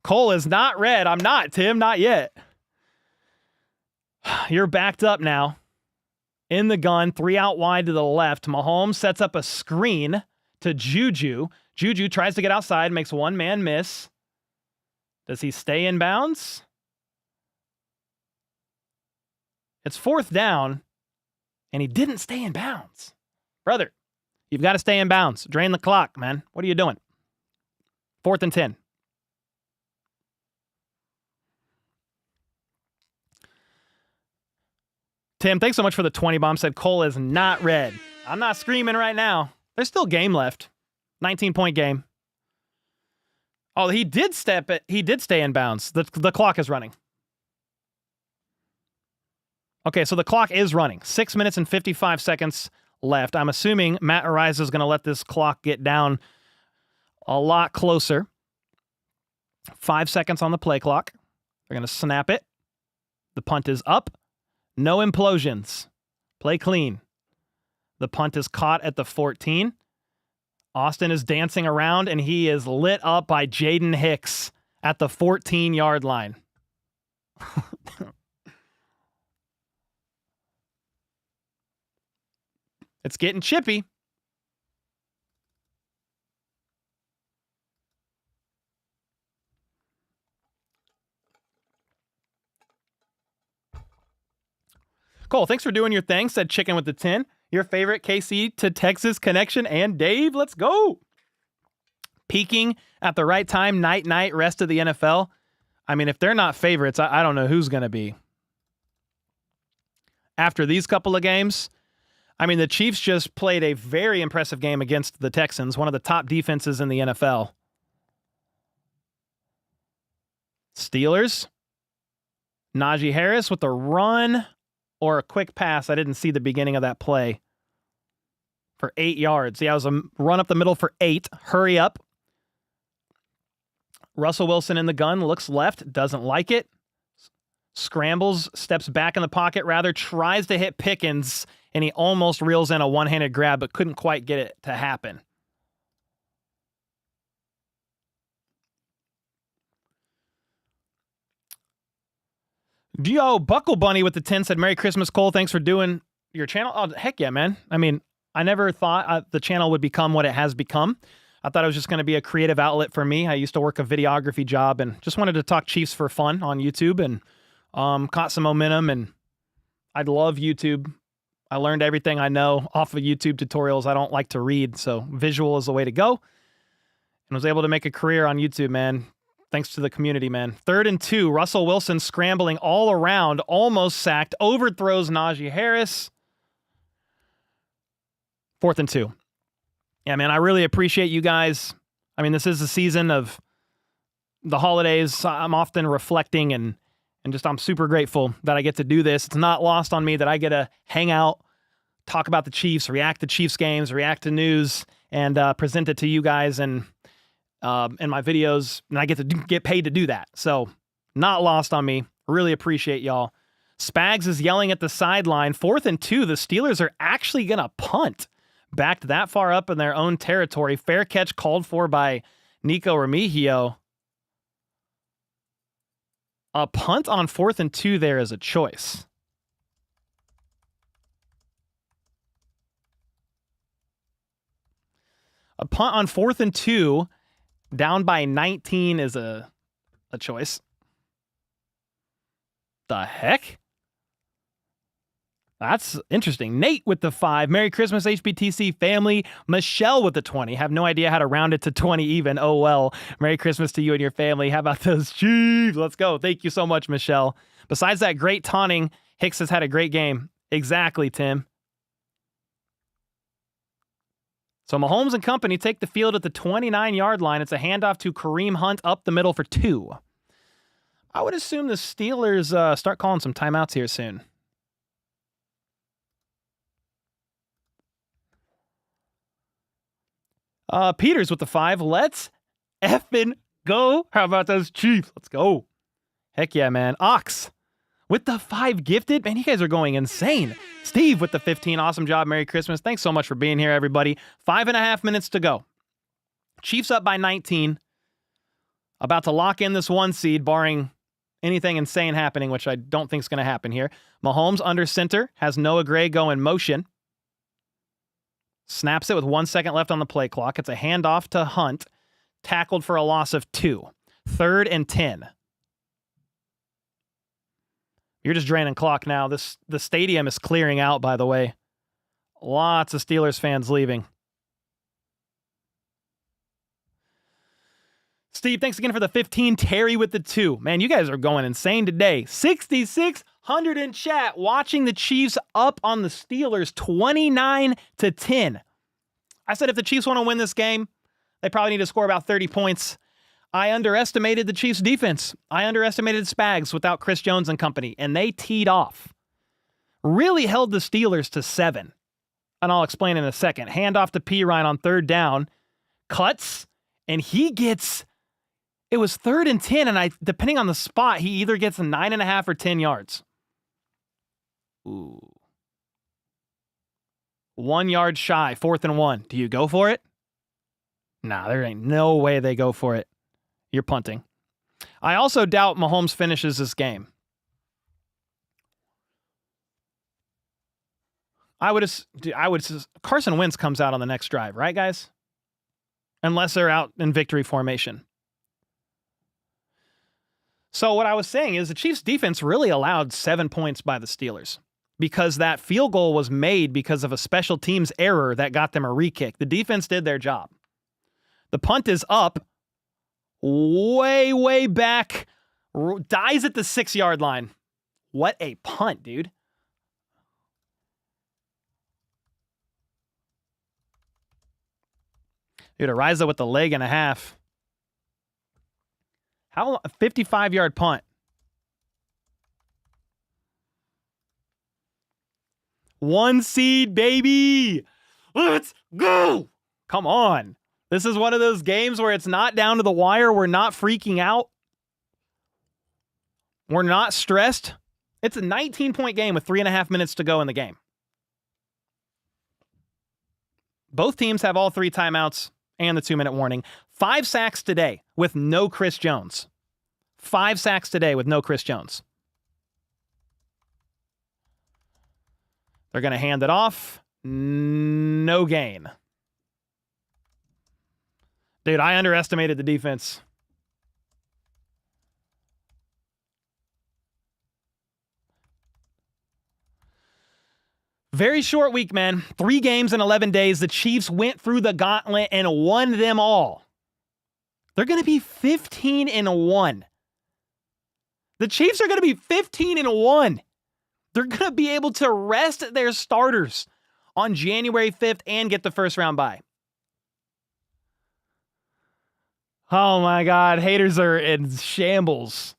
Speaker 1: Cole is not red. I'm not, Tim. Not yet. You're backed up now. In the gun, 3 out wide to the left. Mahomes sets up a screen to Juju. Juju tries to get outside, makes one man miss. Does he stay in bounds? It's 4th down, and he didn't stay in bounds. Brother, you've got to stay in bounds. Drain the clock, man. What are you doing? 4th and 10. Tim, thanks so much for the 20 bomb. Said Cole is not red. I'm not screaming right now. There's still game left. 19-point game. Oh, he did stay in bounds. The clock is running. Okay, so the clock is running. 6 minutes and 55 seconds left. I'm assuming Matt Ariza is going to let this clock get down a lot closer. 5 seconds on the play clock. They're going to snap it. The punt is up. No implosions. Play clean. The punt is caught at the 14. Austin is dancing around, and he is lit up by Jaden Hicks at the 14-yard line. It's getting chippy. Cole, thanks for doing your thing, said Chicken with the 10. Your favorite KC to Texas connection, and Dave, let's go. Peaking at the right time, night, rest of the NFL. I mean, if they're not favorites, I don't know who's going to be. After these couple of games, I mean, the Chiefs just played a very impressive game against the Texans, one of the top defenses in the NFL. Steelers, Najee Harris with a run or a quick pass. I didn't see the beginning of that play. For 8 yards. Yeah, it was a run up the middle for 8. Hurry up. Russell Wilson in the gun, looks left, doesn't like it. Scrambles, steps back in the pocket, rather tries to hit Pickens, and he almost reels in a one-handed grab, but couldn't quite get it to happen. Yo, Buckle Bunny with the 10 said, Merry Christmas, Cole. Thanks for doing your channel. Oh, heck yeah, man. I mean, I never thought the channel would become what it has become. I thought it was just going to be a creative outlet for me. I used to work a videography job and just wanted to talk Chiefs for fun on YouTube, and caught some momentum, and I love YouTube. I learned everything I know off of YouTube tutorials. I don't like to read, so visual is the way to go. And was able to make a career on YouTube, man. Thanks to the community, man. 3rd and 2. Russell Wilson scrambling all around, almost sacked, overthrows Najee Harris. 4th and 2. Yeah, man, I really appreciate you guys. I mean, this is the season of the holidays. I'm often reflecting and just I'm super grateful that I get to do this. It's not lost on me that I get to hang out, talk about the Chiefs, react to Chiefs games, react to news, and present it to you guys and in my videos, and I get to get paid to do that. So not lost on me. Really appreciate y'all. Spags is yelling at the sideline. 4th and 2. The Steelers are actually going to punt. Backed that far up in their own territory. Fair catch called for by Nico Remigio. A punt on 4th and 2 there is a choice. A punt on 4th and 2 down by 19 is a choice. The heck? That's interesting. Nate with the 5. Merry Christmas, HBTC family. Michelle with the 20. Have no idea how to round it to 20 even. Oh, well. Merry Christmas to you and your family. How about those Chiefs? Let's go. Thank you so much, Michelle. Besides that great taunting, Hicks has had a great game. Exactly, Tim. So Mahomes and company take the field at the 29-yard line. It's a handoff to Kareem Hunt up the middle for 2. I would assume the Steelers start calling some timeouts here soon. Peters with the 5. Let's effing go. How about those Chiefs? Let's go. Heck yeah, man. Ox with the 5 gifted. Man, you guys are going insane. Steve with the 15. Awesome job. Merry Christmas. Thanks so much for being here, everybody. 5.5 minutes to go. Chiefs up by 19. About to lock in this 1 seed, barring anything insane happening, which I don't think is going to happen here. Mahomes under center, has Noah Gray go in motion. Snaps it with 1 second left on the play clock. It's a handoff to Hunt. Tackled for a loss of 2. 3rd and 10. You're just draining clock now. The stadium is clearing out, by the way. Lots of Steelers fans leaving. Steve, thanks again for the 15. Terry with the 2. Man, you guys are going insane today. 6,600 in chat watching the Chiefs up on the Steelers 29-10. I said if the Chiefs want to win this game, they probably need to score about 30 points. I underestimated the Chiefs' defense. I underestimated Spags without Chris Jones and company, and they teed off. Really held the Steelers to 7. And I'll explain in a second. Handoff to Pirine on 3rd down. Cuts, and he gets... It was 3rd and 10, and depending on the spot, he either gets 9.5 or 10 yards. Ooh. 1 yard shy, 4th and 1. Do you go for it? Nah, there ain't no way they go for it. You're punting. I also doubt Mahomes finishes this game. Carson Wentz comes out on the next drive, right, guys? Unless they're out in victory formation. So what I was saying is the Chiefs' defense really allowed 7 points by the Steelers because that field goal was made because of a special teams error that got them a re-kick. The defense did their job. The punt is up way, way back, dies at the 6-yard line. What a punt, dude. Dude, Ariza with the leg and a half. How a 55-yard punt. One seed, baby. Let's go. Come on. This is one of those games where it's not down to the wire. We're not freaking out. We're not stressed. It's a 19-point game with 3.5 minutes to go in the game. Both teams have all 3 timeouts and the 2-minute warning. 5 sacks today with no Chris Jones. 5 sacks today with no Chris Jones. They're going to hand it off. No gain. Dude, I underestimated the defense. Very short week, man. 3 games in 11 days. The Chiefs went through the gauntlet and won them all. They're going to be 15-1. The Chiefs are going to be 15-1. They're going to be able to rest their starters on January 5th and get the first round bye. Oh my God. Haters are in shambles.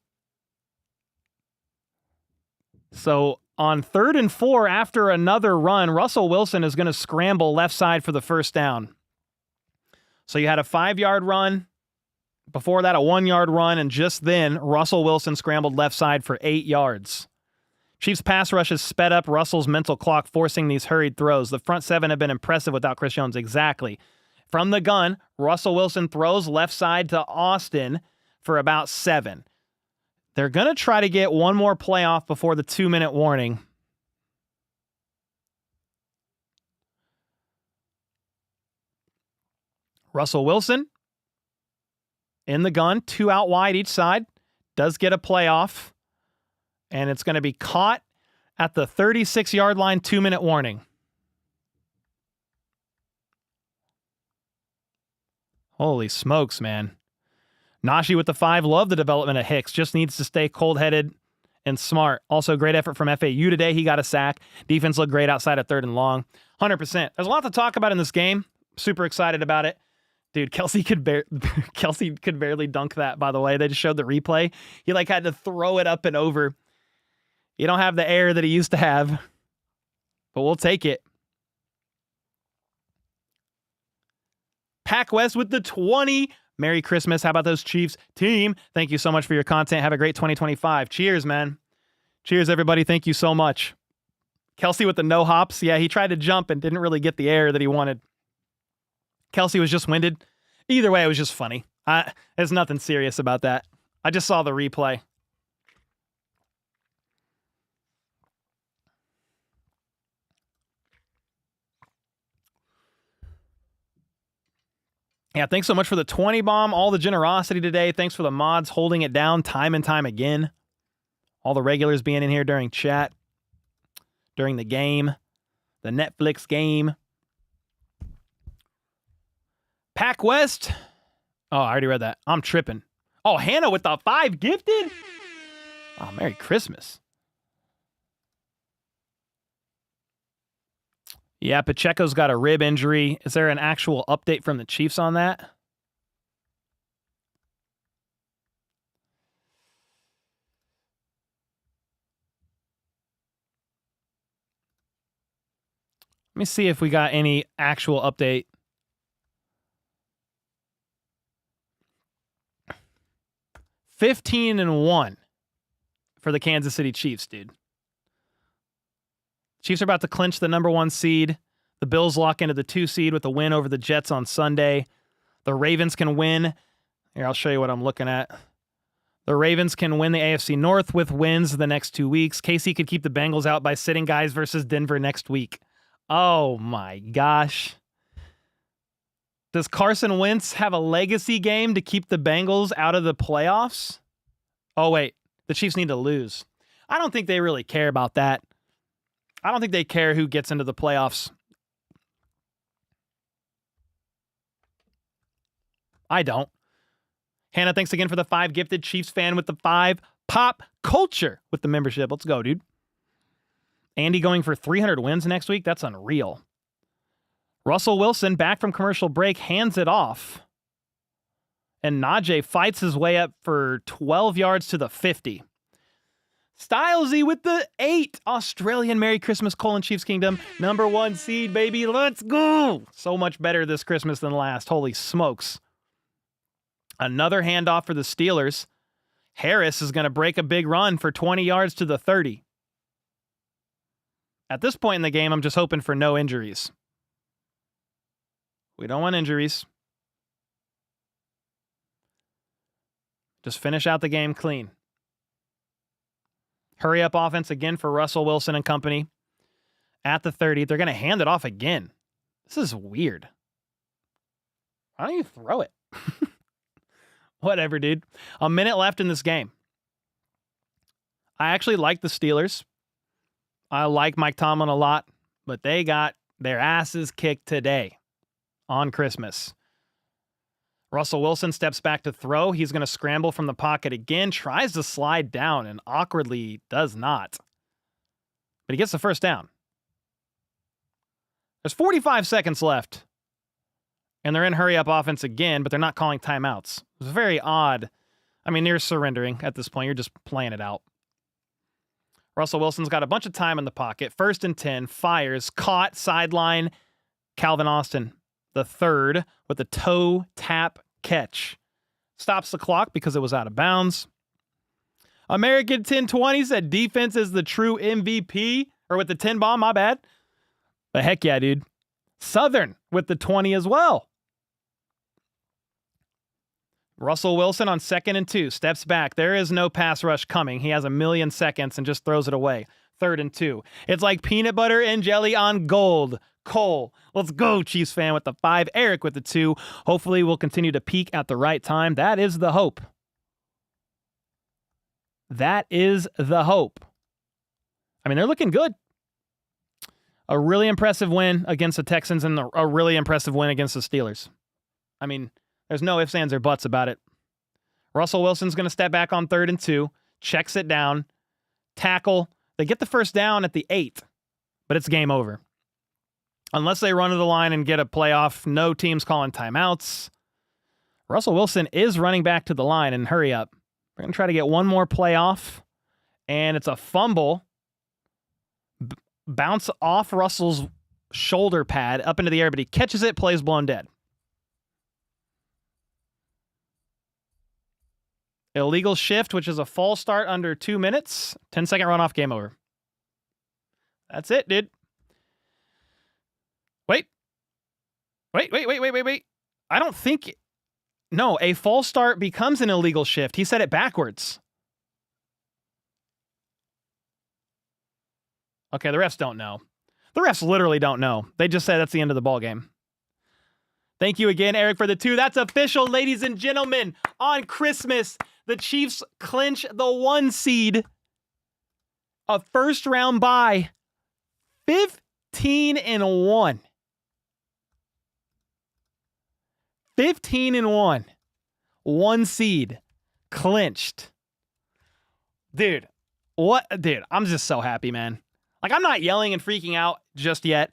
Speaker 1: So on 3rd and 4 after another run, Russell Wilson is going to scramble left side for the first down. So you had a 5-yard run. Before that, a 1-yard run. And just then, Russell Wilson scrambled left side for 8 yards. Chiefs pass rush has sped up Russell's mental clock, forcing these hurried throws. The front 7 have been impressive without Chris Jones. Exactly. From the gun, Russell Wilson throws left side to Austin for about 7. They're going to try to get one more play off before the 2-minute warning. Russell Wilson in the gun, 2 out wide each side, does get a playoff, and it's going to be caught at the 36-yard line, 2-minute warning. Holy smokes, man. Najee with the 5. Love the development of Hicks. Just needs to stay cold-headed and smart. Also, great effort from FAU today. He got a sack. Defense looked great outside of 3rd and long. 100%. There's a lot to talk about in this game. Super excited about it. Dude, Kelsey could barely dunk that, by the way. They just showed the replay. He like had to throw it up and over. You don't have the air that he used to have, but we'll take it. Pac West with the 20. Merry Christmas. How about those Chiefs team? Thank you so much for your content. Have a great 2025. Cheers, man. Cheers, everybody. Thank you so much. Kelsey with the no hops. Yeah, he tried to jump and didn't really get the air that he wanted. Kelsey was just winded. Either way, it was just funny. There's nothing serious about that. I just saw the replay. Yeah, thanks so much for the 20 bomb, all the generosity today. Thanks for the mods holding it down time and time again. All the regulars being in here during chat, during the game, the Netflix game. Pac West. Oh, I already read that. I'm tripping. Oh, Hannah with the 5 gifted? Oh, Merry Christmas. Yeah, Pacheco's got a rib injury. Is there an actual update from the Chiefs on that? Let me see if we got any actual update. (15-1) for the Kansas City Chiefs, dude. Chiefs are about to clinch the number 1 seed. The Bills lock into the 2 seed with a win over the Jets on Sunday. The Ravens can win. Here, I'll show you what I'm looking at. The Ravens can win the AFC North with wins the next 2 weeks. KC could keep the Bengals out by sitting guys versus Denver next week. Oh my gosh. Does Carson Wentz have a legacy game to keep the Bengals out of the playoffs? Oh, wait. The Chiefs need to lose. I don't think they really care about that. I don't think they care who gets into the playoffs. I don't. Hannah, thanks again for the 5 gifted. Chiefs fan with the 5. Pop culture with the membership. Let's go, dude. Andy going for 300 wins next week. That's unreal. Russell Wilson, back from commercial break, hands it off. And Najee fights his way up for 12 yards to the 50. Stylesy with the 8. Australian Merry Christmas, Chiefs Kingdom. Number 1 seed, baby. Let's go. So much better this Christmas than last. Holy smokes. Another handoff for the Steelers. Harris is going to break a big run for 20 yards to the 30. At this point in the game, I'm just hoping for no injuries. We don't want injuries. Just finish out the game clean. Hurry up offense again for Russell Wilson and company. At the 30, they're going to hand it off again. This is weird. Why don't you throw it? Whatever, dude. A minute left in this game. I actually like the Steelers. I like Mike Tomlin a lot, but they got their asses kicked today on Christmas. Russell Wilson steps back to throw. He's going to scramble from the pocket again, tries to slide down, and awkwardly does not. But he gets the first down. There's 45 seconds left. And they're in hurry-up offense again, but they're not calling timeouts. It's very odd. I mean, you're surrendering at this point. You're just playing it out. Russell Wilson's got a bunch of time in the pocket. 1st and 10, fires, caught, sideline. Calvin Austin, the 3rd, with a toe tap catch. Stops the clock because it was out of bounds. American 1020 said defense is the true MVP. Or with the 10 bomb, my bad. But heck yeah, dude. Southern with the 20 as well. Russell Wilson on 2nd and 2. Steps back. There is no pass rush coming. He has 1,000,000 seconds and just throws it away. 3rd and 2. It's like peanut butter and jelly on gold. Cole. Let's go, Chiefs fan with the 5. Eric with the 2. Hopefully we'll continue to peak at the right time. That is the hope. That is the hope. I mean, they're looking good. A really impressive win against the Texans and a really impressive win against the Steelers. I mean, there's no ifs, ands, or buts about it. Russell Wilson's going to step back on 3rd and 2. Checks it down. Tackle. They get the first down at the 8. But it's game over. Unless they run to the line and get a playoff, no teams calling timeouts. Russell Wilson is running back to the line, and hurry up. We're going to try to get one more play off, and it's a fumble. Bounce off Russell's shoulder pad up into the air, but he catches it, plays blown dead. Illegal shift, which is a false start under 2 minutes. 10-second runoff, game over. That's it, dude. Wait. I don't think... No, a false start becomes an illegal shift. He said it backwards. Okay, the refs don't know. The refs literally don't know. They just said that's the end of the ball game. Thank you again, Eric, for the 2. That's official, ladies and gentlemen. On Christmas, the Chiefs clinch the 1 seed. A first-round bye. 15-1. 15-1. 1 seed. Clinched. Dude, what? Dude, I'm just so happy, man. Like, I'm not yelling and freaking out just yet,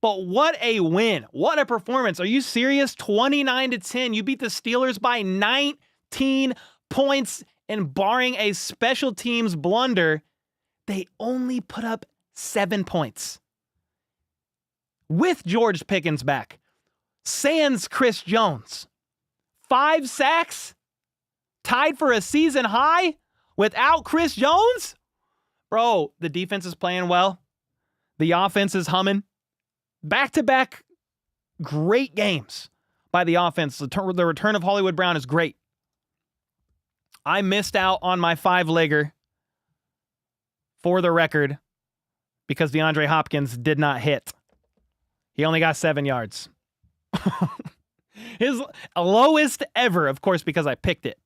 Speaker 1: but what a win. What a performance. Are you serious? 29-10. You beat the Steelers by 19 points, and barring a special teams blunder, they only put up 7 points. With George Pickens back. Sans Chris Jones. 5 sacks. Tied for a season high without Chris Jones? Bro, the defense is playing well. The offense is humming. Back-to-back great games by the offense. The return of Hollywood Brown is great. I missed out on my 5-legger for the record because DeAndre Hopkins did not hit. He only got 7 yards. His lowest ever, of course, because I picked it.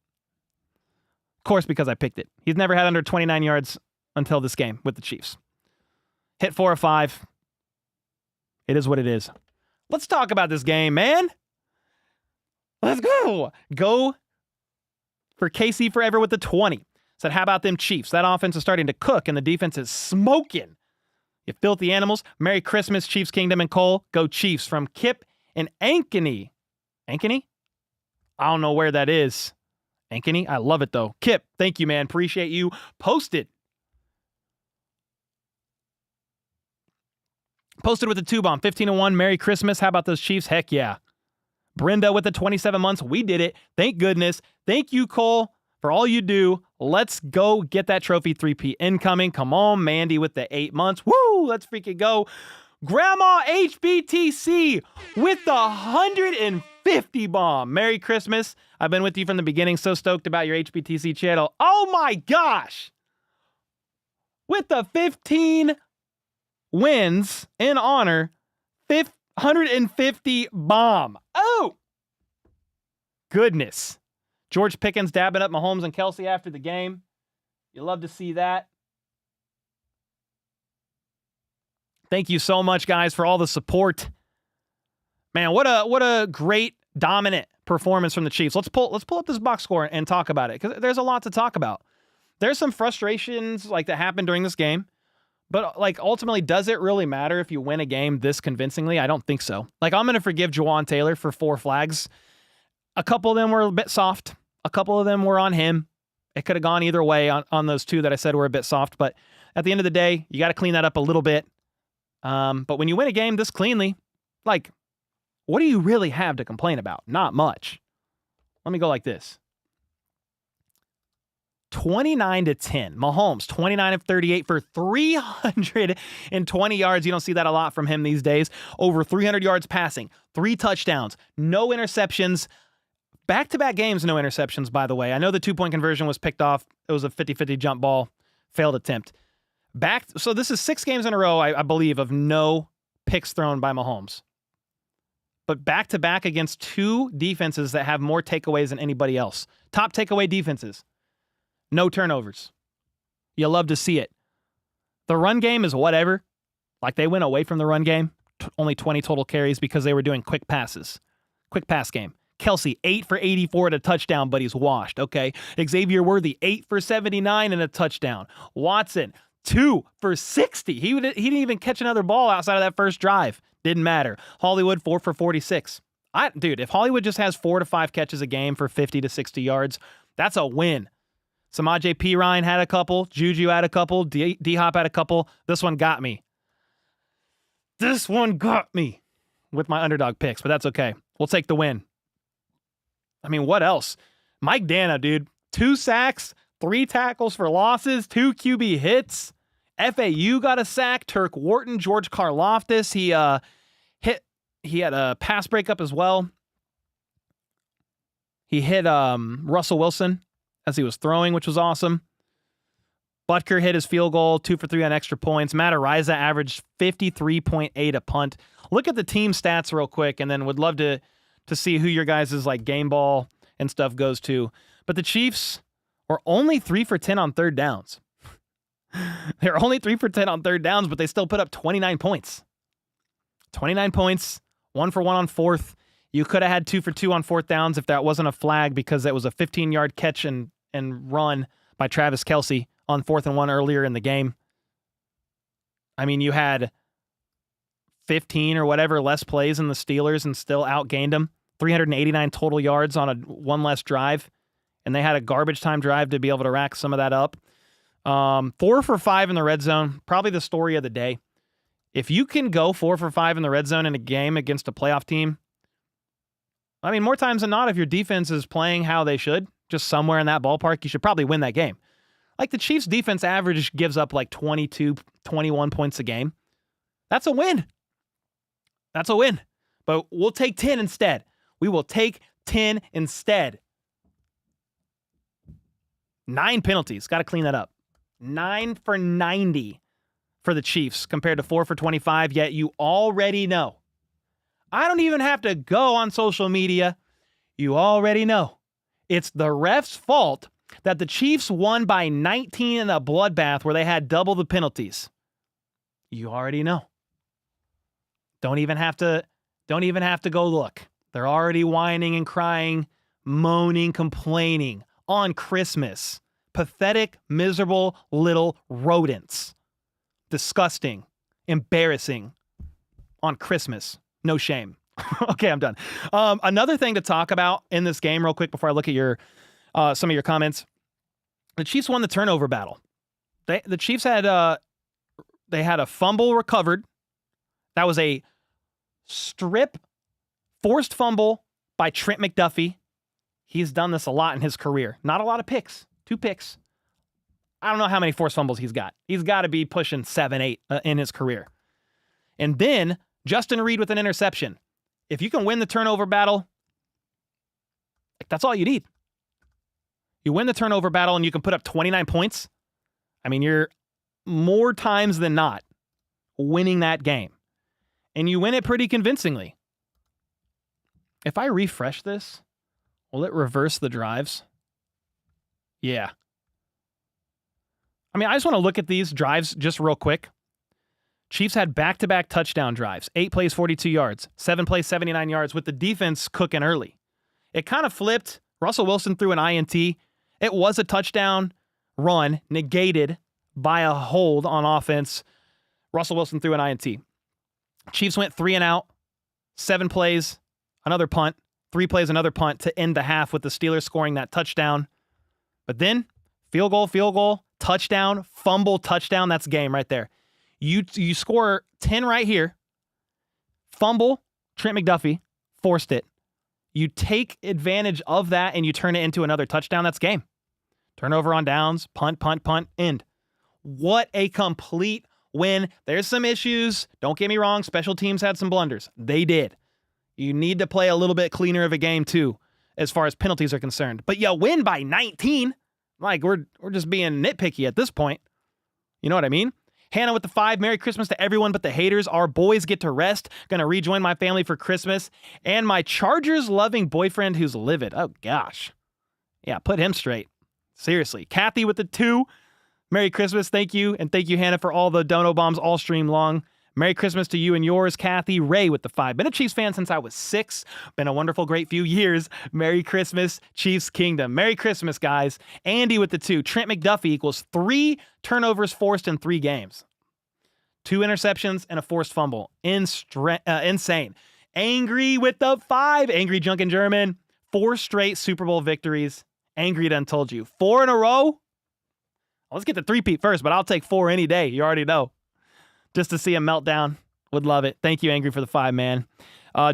Speaker 1: Of course, because I picked it. He's never had under 29 yards until this game with the Chiefs. Hit 4 or 5. It is what it is. Let's talk about this game, man. Let's go. Go for KC Forever with the 20. Said, how about them Chiefs? That offense is starting to cook, and the defense is smoking. You filthy animals. Merry Christmas, Chiefs Kingdom and Cole. Go Chiefs. From Kip and Ankeny. Ankeny? I don't know where that is. Ankeny? I love it, though. Kip, thank you, man. Appreciate you. Posted with the 2-bomb. 15-1. Merry Christmas. How about those Chiefs? Heck yeah. Brenda with the 27 months. We did it. Thank goodness. Thank you, Cole, for all you do. Let's go get that trophy. 3P incoming. Come on, Mandy with the 8 months. Woo! Let's freaking go. Grandma HBTC with the 150 bomb. Merry Christmas. I've been with you from the beginning. So stoked about your HBTC channel. Oh my gosh. With the 15 wins in honor, 150 bomb. Oh, goodness. George Pickens dabbing up Mahomes and Kelsey after the game. You love to see that. Thank you so much, guys, for all the support. Man, what a great, dominant performance from the Chiefs. Let's pull up this box score and talk about it, because there's a lot to talk about. There's some frustrations like that happened during this game. But, like, ultimately, does it really matter if you win a game this convincingly? I don't think so. Like, I'm going to forgive Juwan Taylor for 4 flags. A couple of them were a bit soft. A couple of them were on him. It could have gone either way on those 2 that I said were a bit soft. But at the end of the day, you got to clean that up a little bit. But when you win a game this cleanly, like, what do you really have to complain about? Not much. Let me go like this. 29-10. Mahomes, 29 of 38 for 320 yards. You don't see that a lot from him these days. Over 300 yards passing, 3 touchdowns, no interceptions. Back-to-back games, no interceptions, by the way. I know the 2-point conversion was picked off. It was a 50-50 jump ball, failed attempt. So this is 6 games in a row, I believe, of no picks thrown by Mahomes. But back-to-back against 2 defenses that have more takeaways than anybody else. Top takeaway defenses. No turnovers. You love to see it. The run game is whatever. Like, they went away from the run game. Only 20 total carries because they were doing quick passes. Quick pass game. Kelsey, 8 for 84 and a touchdown, but he's washed, okay? Xavier Worthy, 8 for 79 and a touchdown. Watson, 2 for 60. He didn't even catch another ball outside of that first drive. Didn't matter. Hollywood, 4 for 46. Dude, if Hollywood just has 4 to 5 catches a game for 50 to 60 yards, that's a win. Samaje Perine had a couple. Juju had a couple. D-Hop had a couple. This one got me. This one got me with my underdog picks, but that's okay. We'll take the win. I mean, what else? Mike Dana, dude. 2 sacks, 3 tackles for losses, 2 QB hits. FAU got a sack. Turk Wharton, George Karlaftis. He had a pass breakup as well. He hit Russell Wilson as he was throwing, which was awesome. Butker hit his field goal, 2 for 3 on extra points. Matt Ariza averaged 53.8 a punt. Look at the team stats real quick, and then would love to see who your guys' like game ball and stuff goes to. But the Chiefs were only 3 for 10 on third downs. They're only 3 for 10 on third downs, but they still put up 29 points. 29 points, 1 for 1 on fourth. You could have had 2 for 2 on fourth downs if that wasn't a flag, because that was a 15-yard catch and run by Travis Kelce on 4th and 1 earlier in the game. I mean, you had 15 or whatever less plays in the Steelers and still outgained them. 389 total yards on a 1 less drive. And they had a garbage time drive to be able to rack some of that up. 4 for 5 in the red zone, probably the story of the day. If you can go 4 for 5 in the red zone in a game against a playoff team, I mean, more times than not, if your defense is playing how they should, just somewhere in that ballpark, you should probably win that game. Like the Chiefs' defense average gives up like 22, 21 points a game. That's a win. That's a win. But we'll take 10 instead. We will take 10 instead. 9 penalties. Got to clean that up. 9 for 90 for the Chiefs compared to 4 for 25, yet you already know. I don't even have to go on social media. You already know. It's the ref's fault that the Chiefs won by 19 in a bloodbath where they had double the penalties. You already know. Don't even have to go look. They're already whining and crying, moaning, complaining on Christmas. Pathetic, miserable little rodents. Disgusting. Embarrassing. On Christmas. No shame. Okay, I'm done. Another thing to talk about in this game real quick before I look at your some of your comments. The Chiefs won the turnover battle. The Chiefs had they had a fumble recovered. That was a strip forced fumble by Trent McDuffie. He's done this a lot in his career. Not a lot of picks. 2 picks. I don't know how many forced fumbles he's got. He's got to be pushing 7, 8 in his career. And then Justin Reed with an interception. If you can win the turnover battle, that's all you need. You win the turnover battle and you can put up 29 points. I mean, you're more times than not winning that game. And you win it pretty convincingly. If I refresh this, will it reverse the drives? Yeah. I mean, I just want to look at these drives just real quick. Chiefs had back-to-back touchdown drives. 8 plays, 42 yards. 7 plays, 79 yards with the defense cooking early. It kind of flipped. Russell Wilson threw an INT. It was a touchdown run negated by a hold on offense. Russell Wilson threw an INT. Chiefs went 3 and out. 7 plays, another punt. 3 plays, another punt to end the half with the Steelers scoring that touchdown. But then, field goal, touchdown, fumble, touchdown. That's game right there. You score 10 right here. Fumble, Trent McDuffie forced it. You take advantage of that and you turn it into another touchdown. That's game. Turnover on downs, punt, end. What a complete win. There's some issues. Don't get me wrong. Special teams had some blunders. They did. You need to play a little bit cleaner of a game too, as far as penalties are concerned. But you win by 19. Like we're just being nitpicky at this point. You know what I mean? Hannah with the 5. Merry Christmas to everyone but the haters. Our boys get to rest. Gonna rejoin my family for Christmas. And my Chargers-loving boyfriend who's livid. Oh, gosh. Yeah, put him straight. Seriously. Kathy with the 2. Merry Christmas. Thank you. And thank you, Hannah, for all the dono bombs all stream long. Merry Christmas to you and yours, Kathy. Ray with the 5. Been a Chiefs fan since I was 6. Been a wonderful, great few years. Merry Christmas, Chiefs Kingdom. Merry Christmas, guys. Andy with the 2. Trent McDuffie equals 3 turnovers forced in 3 games. 2 interceptions and a forced fumble. Insane. Angry with the 5. Angry Junkin' German. 4 straight Super Bowl victories. Angry done told you. 4 in a row? Let's get the 3-peat first, but I'll take 4 any day. You already know. Just to see a meltdown. Would love it. Thank you, Angry, for the 5, man.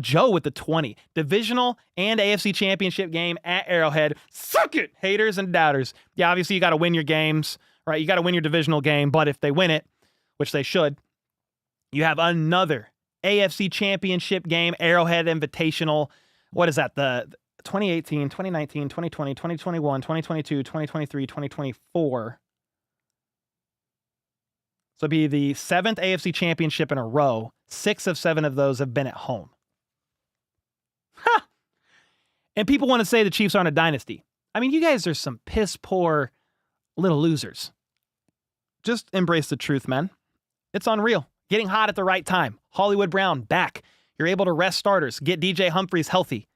Speaker 1: Joe with the 20. Divisional and AFC Championship game at Arrowhead. Suck it, haters and doubters. Yeah, obviously you got to win your games, right? You got to win your divisional game, but if they win it, which they should, you have another AFC Championship game, Arrowhead Invitational. What is that? The 2018, 2019, 2020, 2021, 2022, 2023, 2024. So it'd be the 7th AFC Championship in a row. 6 of 7 of those have been at home. Ha! And people want to say the Chiefs aren't a dynasty. I mean, you guys are some piss-poor little losers. Just embrace the truth, man. It's unreal. Getting hot at the right time. Hollywood Brown, back. You're able to rest starters. Get DJ Humphries healthy.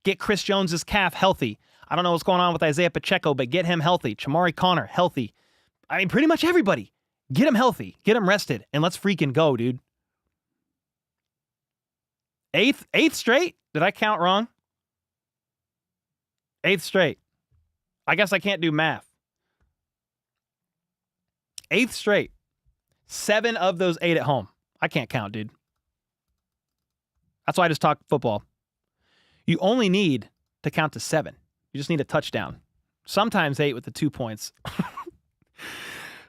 Speaker 1: Get Chris Jones's calf healthy. I don't know what's going on with Isaiah Pacheco, but get him healthy. Chamari Connor, healthy. I mean, pretty much everybody. Get him healthy. Get him rested. And let's freaking go, dude. Eighth straight? Did I count wrong? 8th straight. I guess I can't do math. 8th straight. 7 of those 8 at home. I can't count, dude. That's why I just talk football. You only need to count to 7. You just need a touchdown. Sometimes 8 with the 2 points.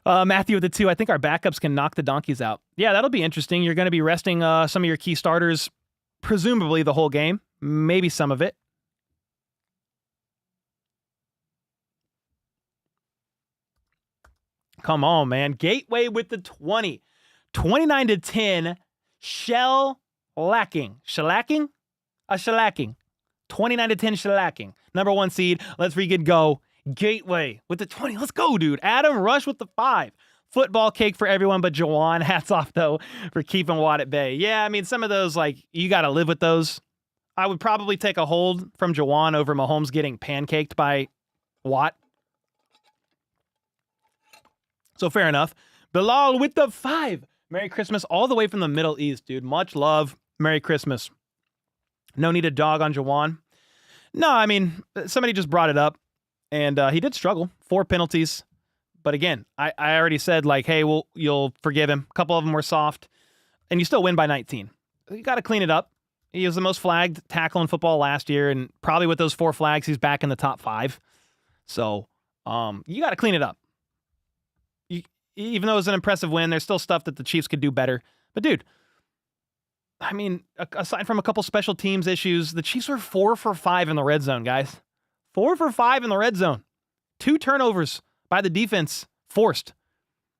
Speaker 1: Matthew with the 2. I think our backups can knock the donkeys out. Yeah, that'll be interesting. You're going to be resting some of your key starters, presumably the whole game. Maybe some of it. Come on, man. Gateway with the 20. 29-10. Shellacking. Shellacking? A shellacking. 29-10 shellacking. Number 1 seed. Let's freaking go. Gateway with the 20. Let's go, dude. Adam Rush with the 5. Football cake for everyone but Jawan. Hats off, though, for keeping Watt at bay. Yeah, I mean, some of those, like, you got to live with those. I would probably take a hold from Jawan over Mahomes getting pancaked by Watt. So fair enough. Bilal with the 5. Merry Christmas all the way from the Middle East, dude. Much love. Merry Christmas. No need to dog on Jawan. No, I mean, somebody just brought it up, and he did struggle. 4 penalties. But again, I already said, like, hey, well, you'll forgive him. A couple of them were soft, and you still win by 19. You got to clean it up. He was the most flagged tackle in football last year, and probably with those 4 flags, he's back in the top 5. So you got to clean it up. Even though it was an impressive win, there's still stuff that the Chiefs could do better. But, dude, I mean, aside from a couple special teams issues, the Chiefs were 4 for 5 in the red zone, guys. 4 for 5 in the red zone. 2 turnovers by the defense forced.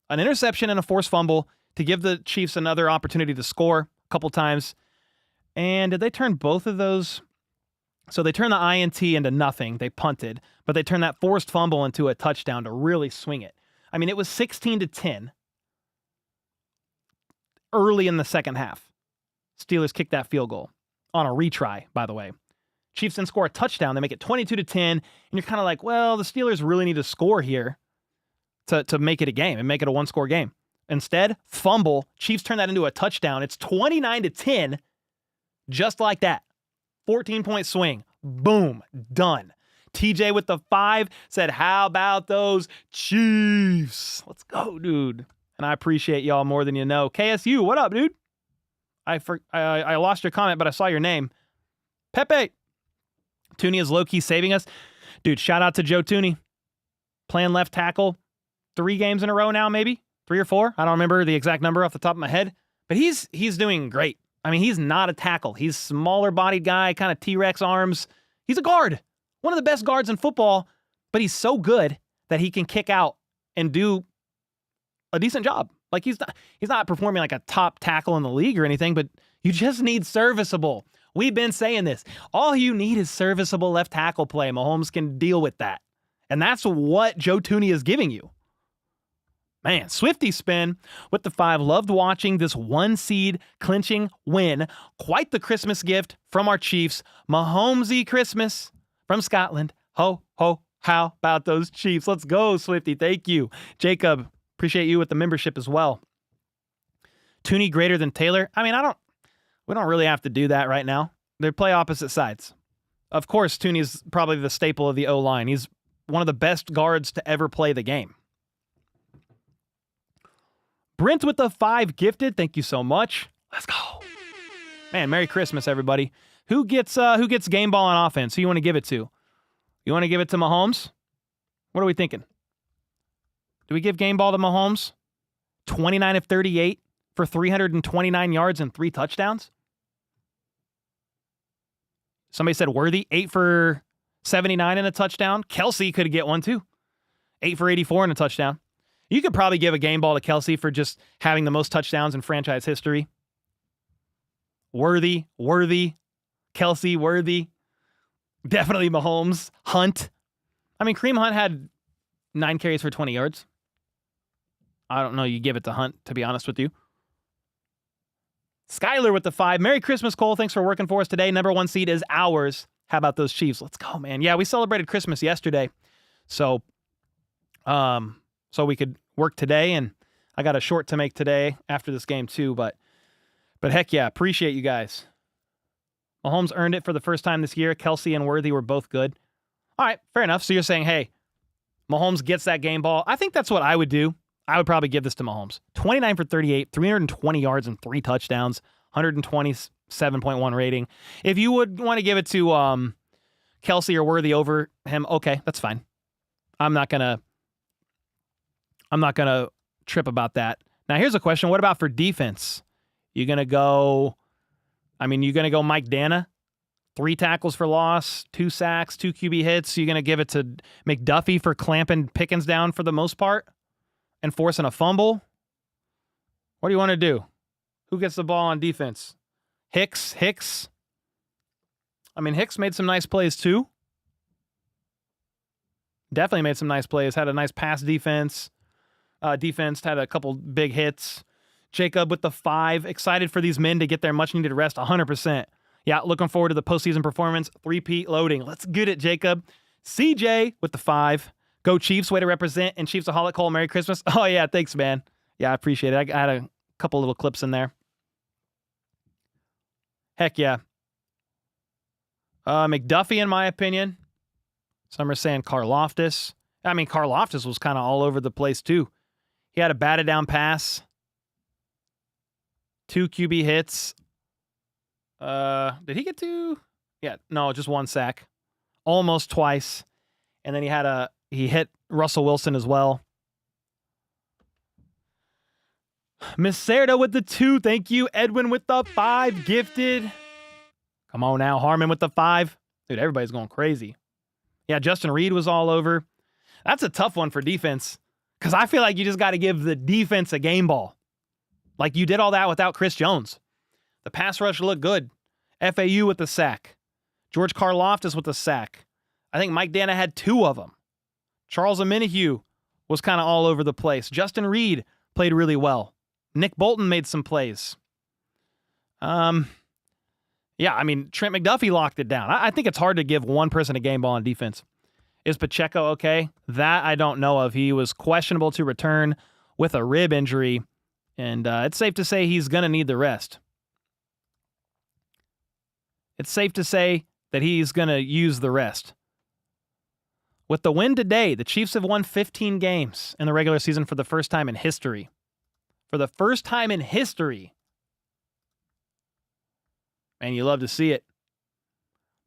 Speaker 1: An interception and a forced fumble to give the Chiefs another opportunity to score a couple times. And did they turn both of those? So they turned the INT into nothing. They punted. But they turned that forced fumble into a touchdown to really swing it. I mean, it was 16-10 early in the second half. Steelers kicked that field goal on a retry, by the way. Chiefs then score a touchdown. They make it 22-10, and you're kind of like, well, the Steelers really need to score here to make it a game and make it a 1-score game. Instead, fumble. Chiefs turn that into a touchdown. It's 29-10, just like that. 14-point swing. Boom. Done. TJ with the 5 said, how about those Chiefs? Let's go, dude. And I appreciate y'all more than you know. KSU, what up, dude? I lost your comment, but I saw your name. Pepe. Tooney is low-key saving us. Dude, shout out to Joe Tooney. Playing left tackle 3 games in a row now, maybe? 3 or 4? I don't remember the exact number off the top of my head. But he's doing great. I mean, he's not a tackle. He's smaller-bodied guy, kind of T-Rex arms. He's a guard. One of the best guards in football, but he's so good that he can kick out and do a decent job. Like, he's not performing like a top tackle in the league or anything, but you just need serviceable. We've been saying this. All you need is serviceable left tackle play. Mahomes can deal with that. And that's what Joe Tooney is giving you. Man, Swifty spin with the 5. Loved watching this 1 seed clinching win. Quite the Christmas gift from our Chiefs. Mahomesy Christmas from Scotland. Ho, ho, how about those Chiefs? Let's go, Swifty. Thank you. Jacob, appreciate you with the membership as well. Tooney greater than Taylor. I mean, I We don't really have to do that right now. They play opposite sides. Of course, Tooney's probably the staple of the O-line. He's one of the best guards to ever play the game. Brent with the 5 gifted. Thank you so much. Let's go. Man, Merry Christmas, everybody. Who gets game ball on offense? Who you want to give it to? You want to give it to Mahomes? What are we thinking? Do we give game ball to Mahomes? 29 of 38 for 329 yards and 3 touchdowns? Somebody said Worthy, 8 for 79 and a touchdown. Kelsey could get one too. 8 for 84 and a touchdown. You could probably give a game ball to Kelsey for just having the most touchdowns in franchise history. Worthy, Kelsey, Worthy. Definitely Mahomes, Hunt. I mean, Kareem Hunt had 9 carries for 20 yards. I don't know. You give it to Hunt, to be honest with you. Skyler with the 5. Merry Christmas, Cole. Thanks for working for us today. Number 1 seed is ours. How about those Chiefs? Let's go, man. Yeah, we celebrated Christmas yesterday. So we could work today, and I got a short to make today after this game too, but heck yeah, appreciate you guys. Mahomes earned it for the first time this year. Kelsey and Worthy were both good. All right, fair enough. So you're saying, hey, Mahomes gets that game ball. I think that's what I would do. I would probably give this to Mahomes. 29 for 38, 320 yards and 3 touchdowns, 127.1 rating. If you would want to give it to Kelsey or Worthy over him, okay, that's fine. I'm not gonna trip about that. Now here's a question. What about for defense? You're gonna go Mike Dana, 3 tackles for loss, 2 sacks, 2 QB hits. You're gonna give it to McDuffie for clamping Pickens down for the most part and forcing a fumble? What do you want to do? Who gets the ball on defense? Hicks. I mean, Hicks made some nice plays too. Definitely made some nice plays. Had a nice pass defense. Defense had a couple big hits. Jacob with the 5. Excited for these men to get their much-needed rest. 100%. Yeah, looking forward to the postseason performance. 3-peat loading. Let's get it, Jacob. CJ with the 5. Go Chiefs. Way to represent. And Chiefsaholic Cole. Merry Christmas. Oh, yeah. Thanks, man. Yeah, I appreciate it. I had a couple little clips in there. Heck yeah. McDuffie, in my opinion. Some are saying Karlaftis. I mean, Karlaftis was kind of all over the place, too. He had a batted down pass. 2 QB hits. Did he get 2? Yeah, no, just 1 sack. Almost twice. And then he hit Russell Wilson as well. Miss Serta with the 2. Thank you. Edwin with the 5. Gifted. Come on now. Harmon with the 5. Dude, everybody's going crazy. Yeah, Justin Reed was all over. That's a tough one for defense because I feel like you just got to give the defense a game ball. Like you did all that without Chris Jones. The pass rush looked good. FAU with the sack. George Karlaftis with the sack. I think Mike Dana had 2 of them. Charles Omenihu was kind of all over the place. Justin Reed played really well. Nick Bolton made some plays. Yeah, I mean, Trent McDuffie locked it down. I think it's hard to give one person a game ball on defense. Is Pacheco okay? That I don't know of. He was questionable to return with a rib injury, and it's safe to say he's going to need the rest. It's safe to say that he's going to use the rest. With the win today, the Chiefs have won 15 games in the regular season for the first time in history. For the first time in history. And you love to see it.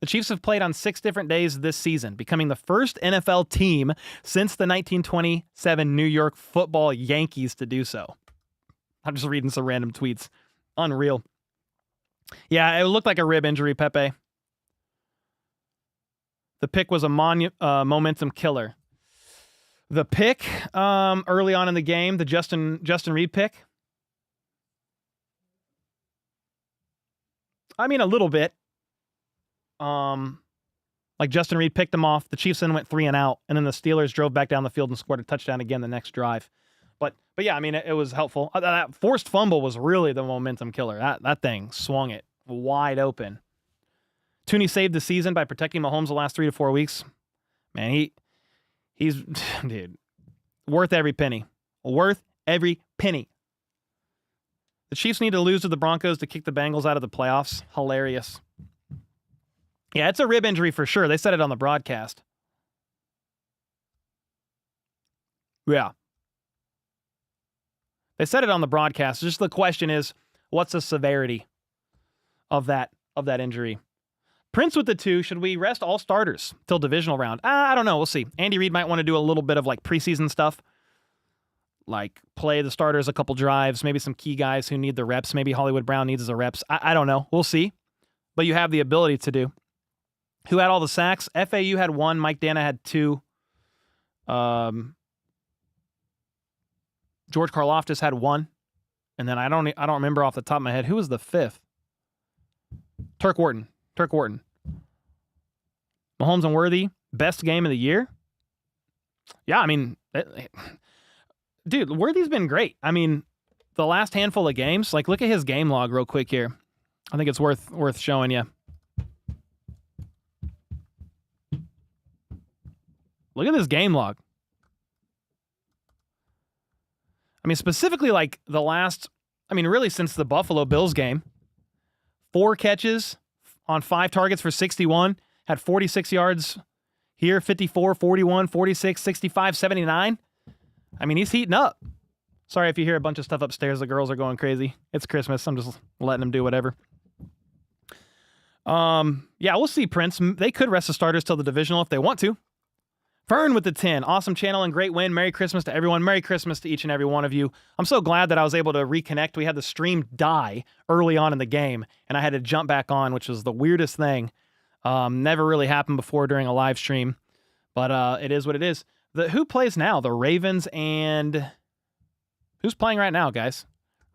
Speaker 1: The Chiefs have played on 6 different days this season, becoming the first NFL team since the 1927 New York Football Yankees to do so. I'm just reading some random tweets. Unreal. Yeah, it looked like a rib injury, Pepe. The pick was a momentum killer. The pick early on in the game, the Justin Reed pick. I mean, a little bit. Like Justin Reed picked them off. The Chiefs then went 3 and out, and then the Steelers drove back down the field and scored a touchdown again the next drive. But yeah, I mean, it was helpful. That forced fumble was really the momentum killer. That thing swung it wide open. Tooney saved the season by protecting Mahomes the last 3 to 4 weeks. Man, he's dude, worth every penny. Worth every penny. The Chiefs need to lose to the Broncos to kick the Bengals out of the playoffs. Hilarious. Yeah, it's a rib injury for sure. They said it on the broadcast. Yeah. They said it on the broadcast. Just the question is, what's the severity of that injury? Prince with the 2. Should we rest all starters till divisional round? I don't know. We'll see. Andy Reid might want to do a little bit of like preseason stuff. Like play the starters a couple drives, maybe some key guys who need the reps. Maybe Hollywood Brown needs the reps. I don't know. We'll see. But you have the ability to do. Who had all the sacks? FAU had 1. Mike Dana had 2. George Karlaftis had 1. And then I don't remember off the top of my head. Who was the 5th? Turk Wharton. Mahomes and Worthy, best game of the year? Yeah, I mean, dude, Worthy's been great. I mean, the last handful of games, like look at his game log real quick here. I think it's worth showing you. Look at this game log. I mean, specifically like the last, really since the Buffalo Bills game, 4 catches on 5 targets for 61, had 46 yards here, 54, 41, 46, 65, 79. I mean, he's heating up. Sorry if you hear a bunch of stuff upstairs. The girls are going crazy. It's Christmas. I'm just letting them do whatever. Yeah, we'll see, Prince. They could rest the starters till the divisional if they want to. Fern with the 10. Awesome channel and great win. Merry Christmas to everyone. Merry Christmas to each and every one of you. I'm so glad that I was able to reconnect. We had the stream die early on in the game, and I had to jump back on, which was the weirdest thing. Never really happened before during a live stream, but it is what it is. Who plays now? The Ravens and... Who's playing right now, guys?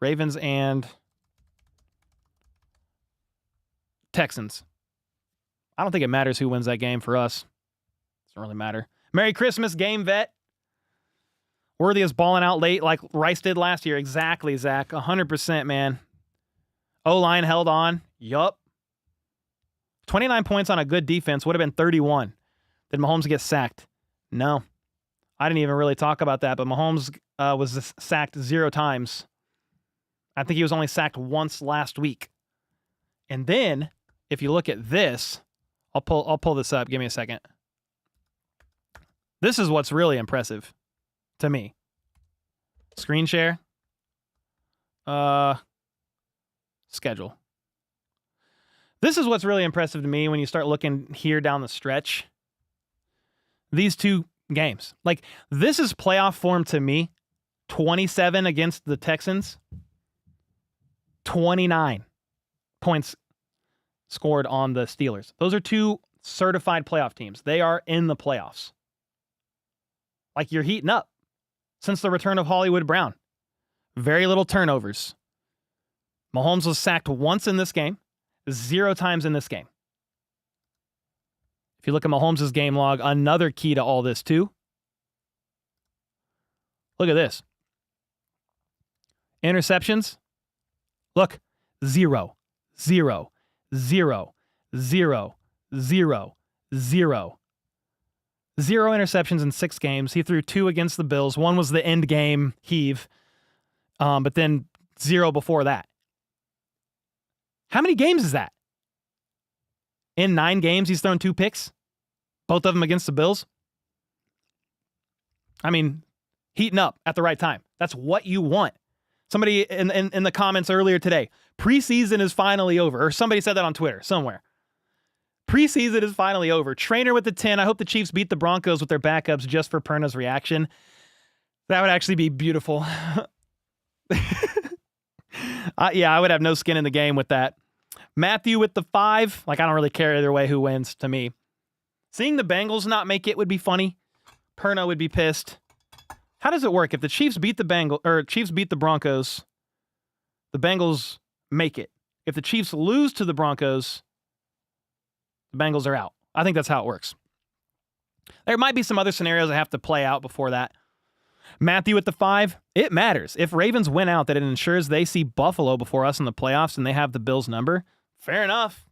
Speaker 1: Ravens and... Texans. I don't think it matters who wins that game for us. Doesn't really matter. Merry Christmas, Game Vet. Worthy is balling out late like Rice did last year. Exactly, Zach. 100%, man. O-line held on. Yup. 29 points on a good defense would have been 31. Did Mahomes get sacked? No. I didn't even really talk about that, but Mahomes was sacked 0 times. I think he was only sacked once last week. And then, if you look at this, I'll pull this up. Give me a second. This is what's really impressive to me. Screen share. Schedule. This is what's really impressive to me when you start looking here down the stretch. These 2 games. Like, this is playoff form to me. 27 against the Texans. 29 points scored on the Steelers. Those are 2 certified playoff teams. They are in the playoffs. Like, you're heating up since the return of Hollywood Brown. Very little turnovers. Mahomes was sacked once in this game, 0 times in this game. If you look at Mahomes' game log, another key to all this too. Look at this. Interceptions. Look, 0, 0, 0, 0, 0, 0. 0 interceptions in 6 games. He threw 2 against the Bills. 1 was the end game heave, but then 0 before that. How many games is that? In 9 games, he's thrown 2 picks, both of them against the Bills. I mean, heating up at the right time. That's what you want. Somebody in the comments earlier today, preseason is finally over, or somebody said that on Twitter somewhere. Preseason is finally over. Trainer with the 10. I hope the Chiefs beat the Broncos with their backups just for Perna's reaction. That would actually be beautiful. Yeah, I would have no skin in the game with that. Matthew with the 5. Like, I don't really care either way who wins to me. Seeing the Bengals not make it would be funny. Perna would be pissed. How does it work? If the Chiefs beat the Broncos, the Bengals make it. If the Chiefs lose to the Broncos, the Bengals are out. I think that's how it works. There might be some other scenarios that have to play out before that. Matthew with the 5. It matters. If Ravens win out, that it ensures they see Buffalo before us in the playoffs and they have the Bills' number. Fair enough.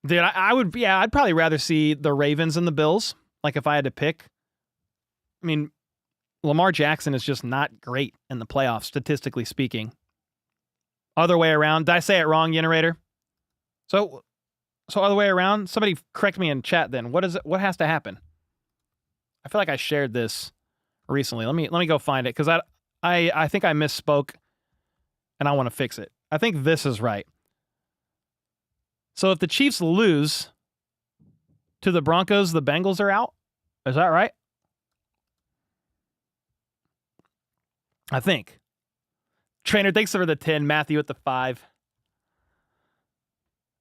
Speaker 1: Dude, I'd probably rather see the Ravens and the Bills. Like, if I had to pick. I mean, Lamar Jackson is just not great in the playoffs, statistically speaking. Other way around. Did I say it wrong, Generator? So other way around. Somebody correct me in chat. Then what is it? What has to happen? I feel like I shared this recently. Let me go find it because I think I misspoke, and I want to fix it. I think this is right. So if the Chiefs lose to the Broncos, the Bengals are out. Is that right? I think. Trainer, thanks for the 10. Matthew at the 5.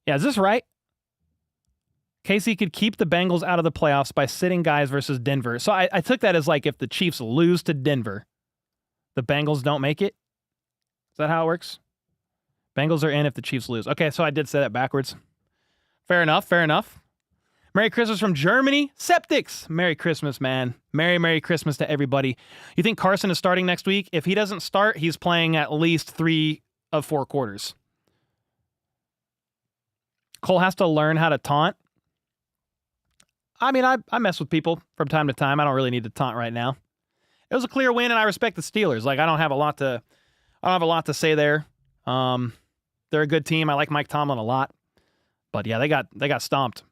Speaker 1: Yeah, is this right? Casey could keep the Bengals out of the playoffs by sitting guys versus Denver. So I took that as like if the Chiefs lose to Denver, the Bengals don't make it. Is that how it works? Bengals are in if the Chiefs lose. Okay, so I did say that backwards. Fair enough, fair enough. Merry Christmas from Germany. Septics. Merry Christmas, man. Merry Christmas to everybody. You think Carson is starting next week? If he doesn't start, he's playing at least 3 of 4 quarters. Cole has to learn how to taunt. I mean, I mess with people from time to time. I don't really need to taunt right now. It was a clear win, and I respect the Steelers. Like, I don't have a lot to say there. They're a good team. I like Mike Tomlin a lot. But yeah, they got stomped.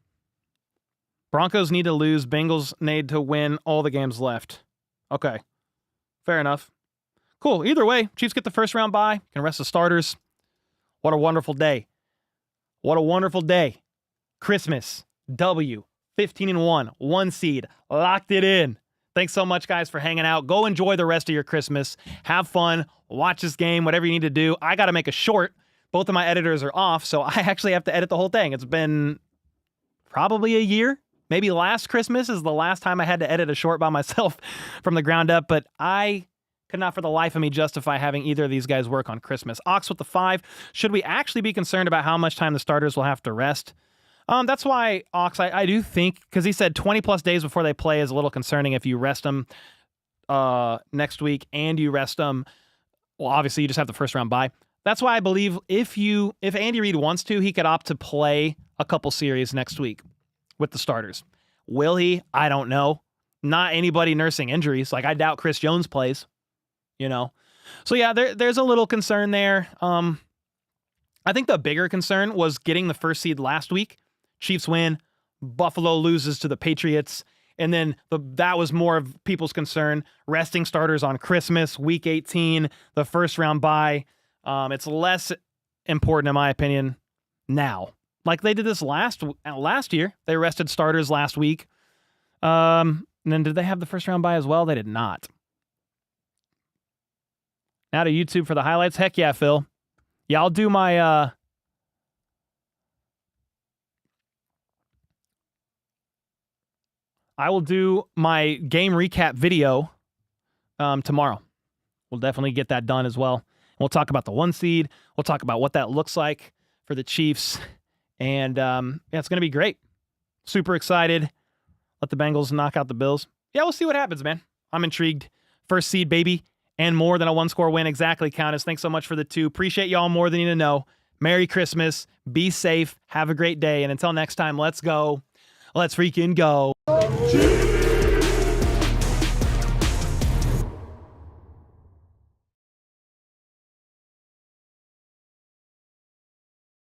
Speaker 1: Broncos need to lose. Bengals need to win all the games left. Okay. Fair enough. Cool. Either way, Chiefs get the first round bye. Can rest the starters. What a wonderful day. What a wonderful day. Christmas. W. 15-1. 1 seed. Locked it in. Thanks so much, guys, for hanging out. Go enjoy the rest of your Christmas. Have fun. Watch this game. Whatever you need to do. I got to make a short. Both of my editors are off, so I actually have to edit the whole thing. It's been probably a year. Maybe last Christmas is the last time I had to edit a short by myself from the ground up, but I could not for the life of me justify having either of these guys work on Christmas. Ox with the 5. Should we actually be concerned about how much time the starters will have to rest? That's why, Ox, I do think, because he said 20-plus days before they play is a little concerning if you rest them next week and you rest them. Well, obviously, you just have the first round bye. That's why I believe if Andy Reid wants to, he could opt to play a couple series next week with the starters. Will he? I don't know. Not anybody nursing injuries. Like, I doubt Chris Jones plays, So, yeah, there's a little concern there. I think the bigger concern was getting the first seed last week. Chiefs win. Buffalo loses to the Patriots. And then that was more of people's concern. Resting starters on Christmas, week 18, the first round bye. It's less important, in my opinion, now. Like they did this last year. They rested starters last week. And then did they have the first round bye as well? They did not. Now to YouTube for the highlights. Heck yeah, Phil. Yeah, I'll do my I will do my game recap video tomorrow. We'll definitely get that done as well. We'll talk about the 1 seed. We'll talk about what that looks like for the Chiefs. And yeah, it's going to be great. Super excited. Let the Bengals knock out the Bills. Yeah, we'll see what happens, man. I'm intrigued. First seed, baby. And more than a 1-score win. Exactly, Countess. Thanks so much for the 2. Appreciate y'all more than you need to know. Merry Christmas. Be safe. Have a great day. And until next time, let's go. Let's freaking go.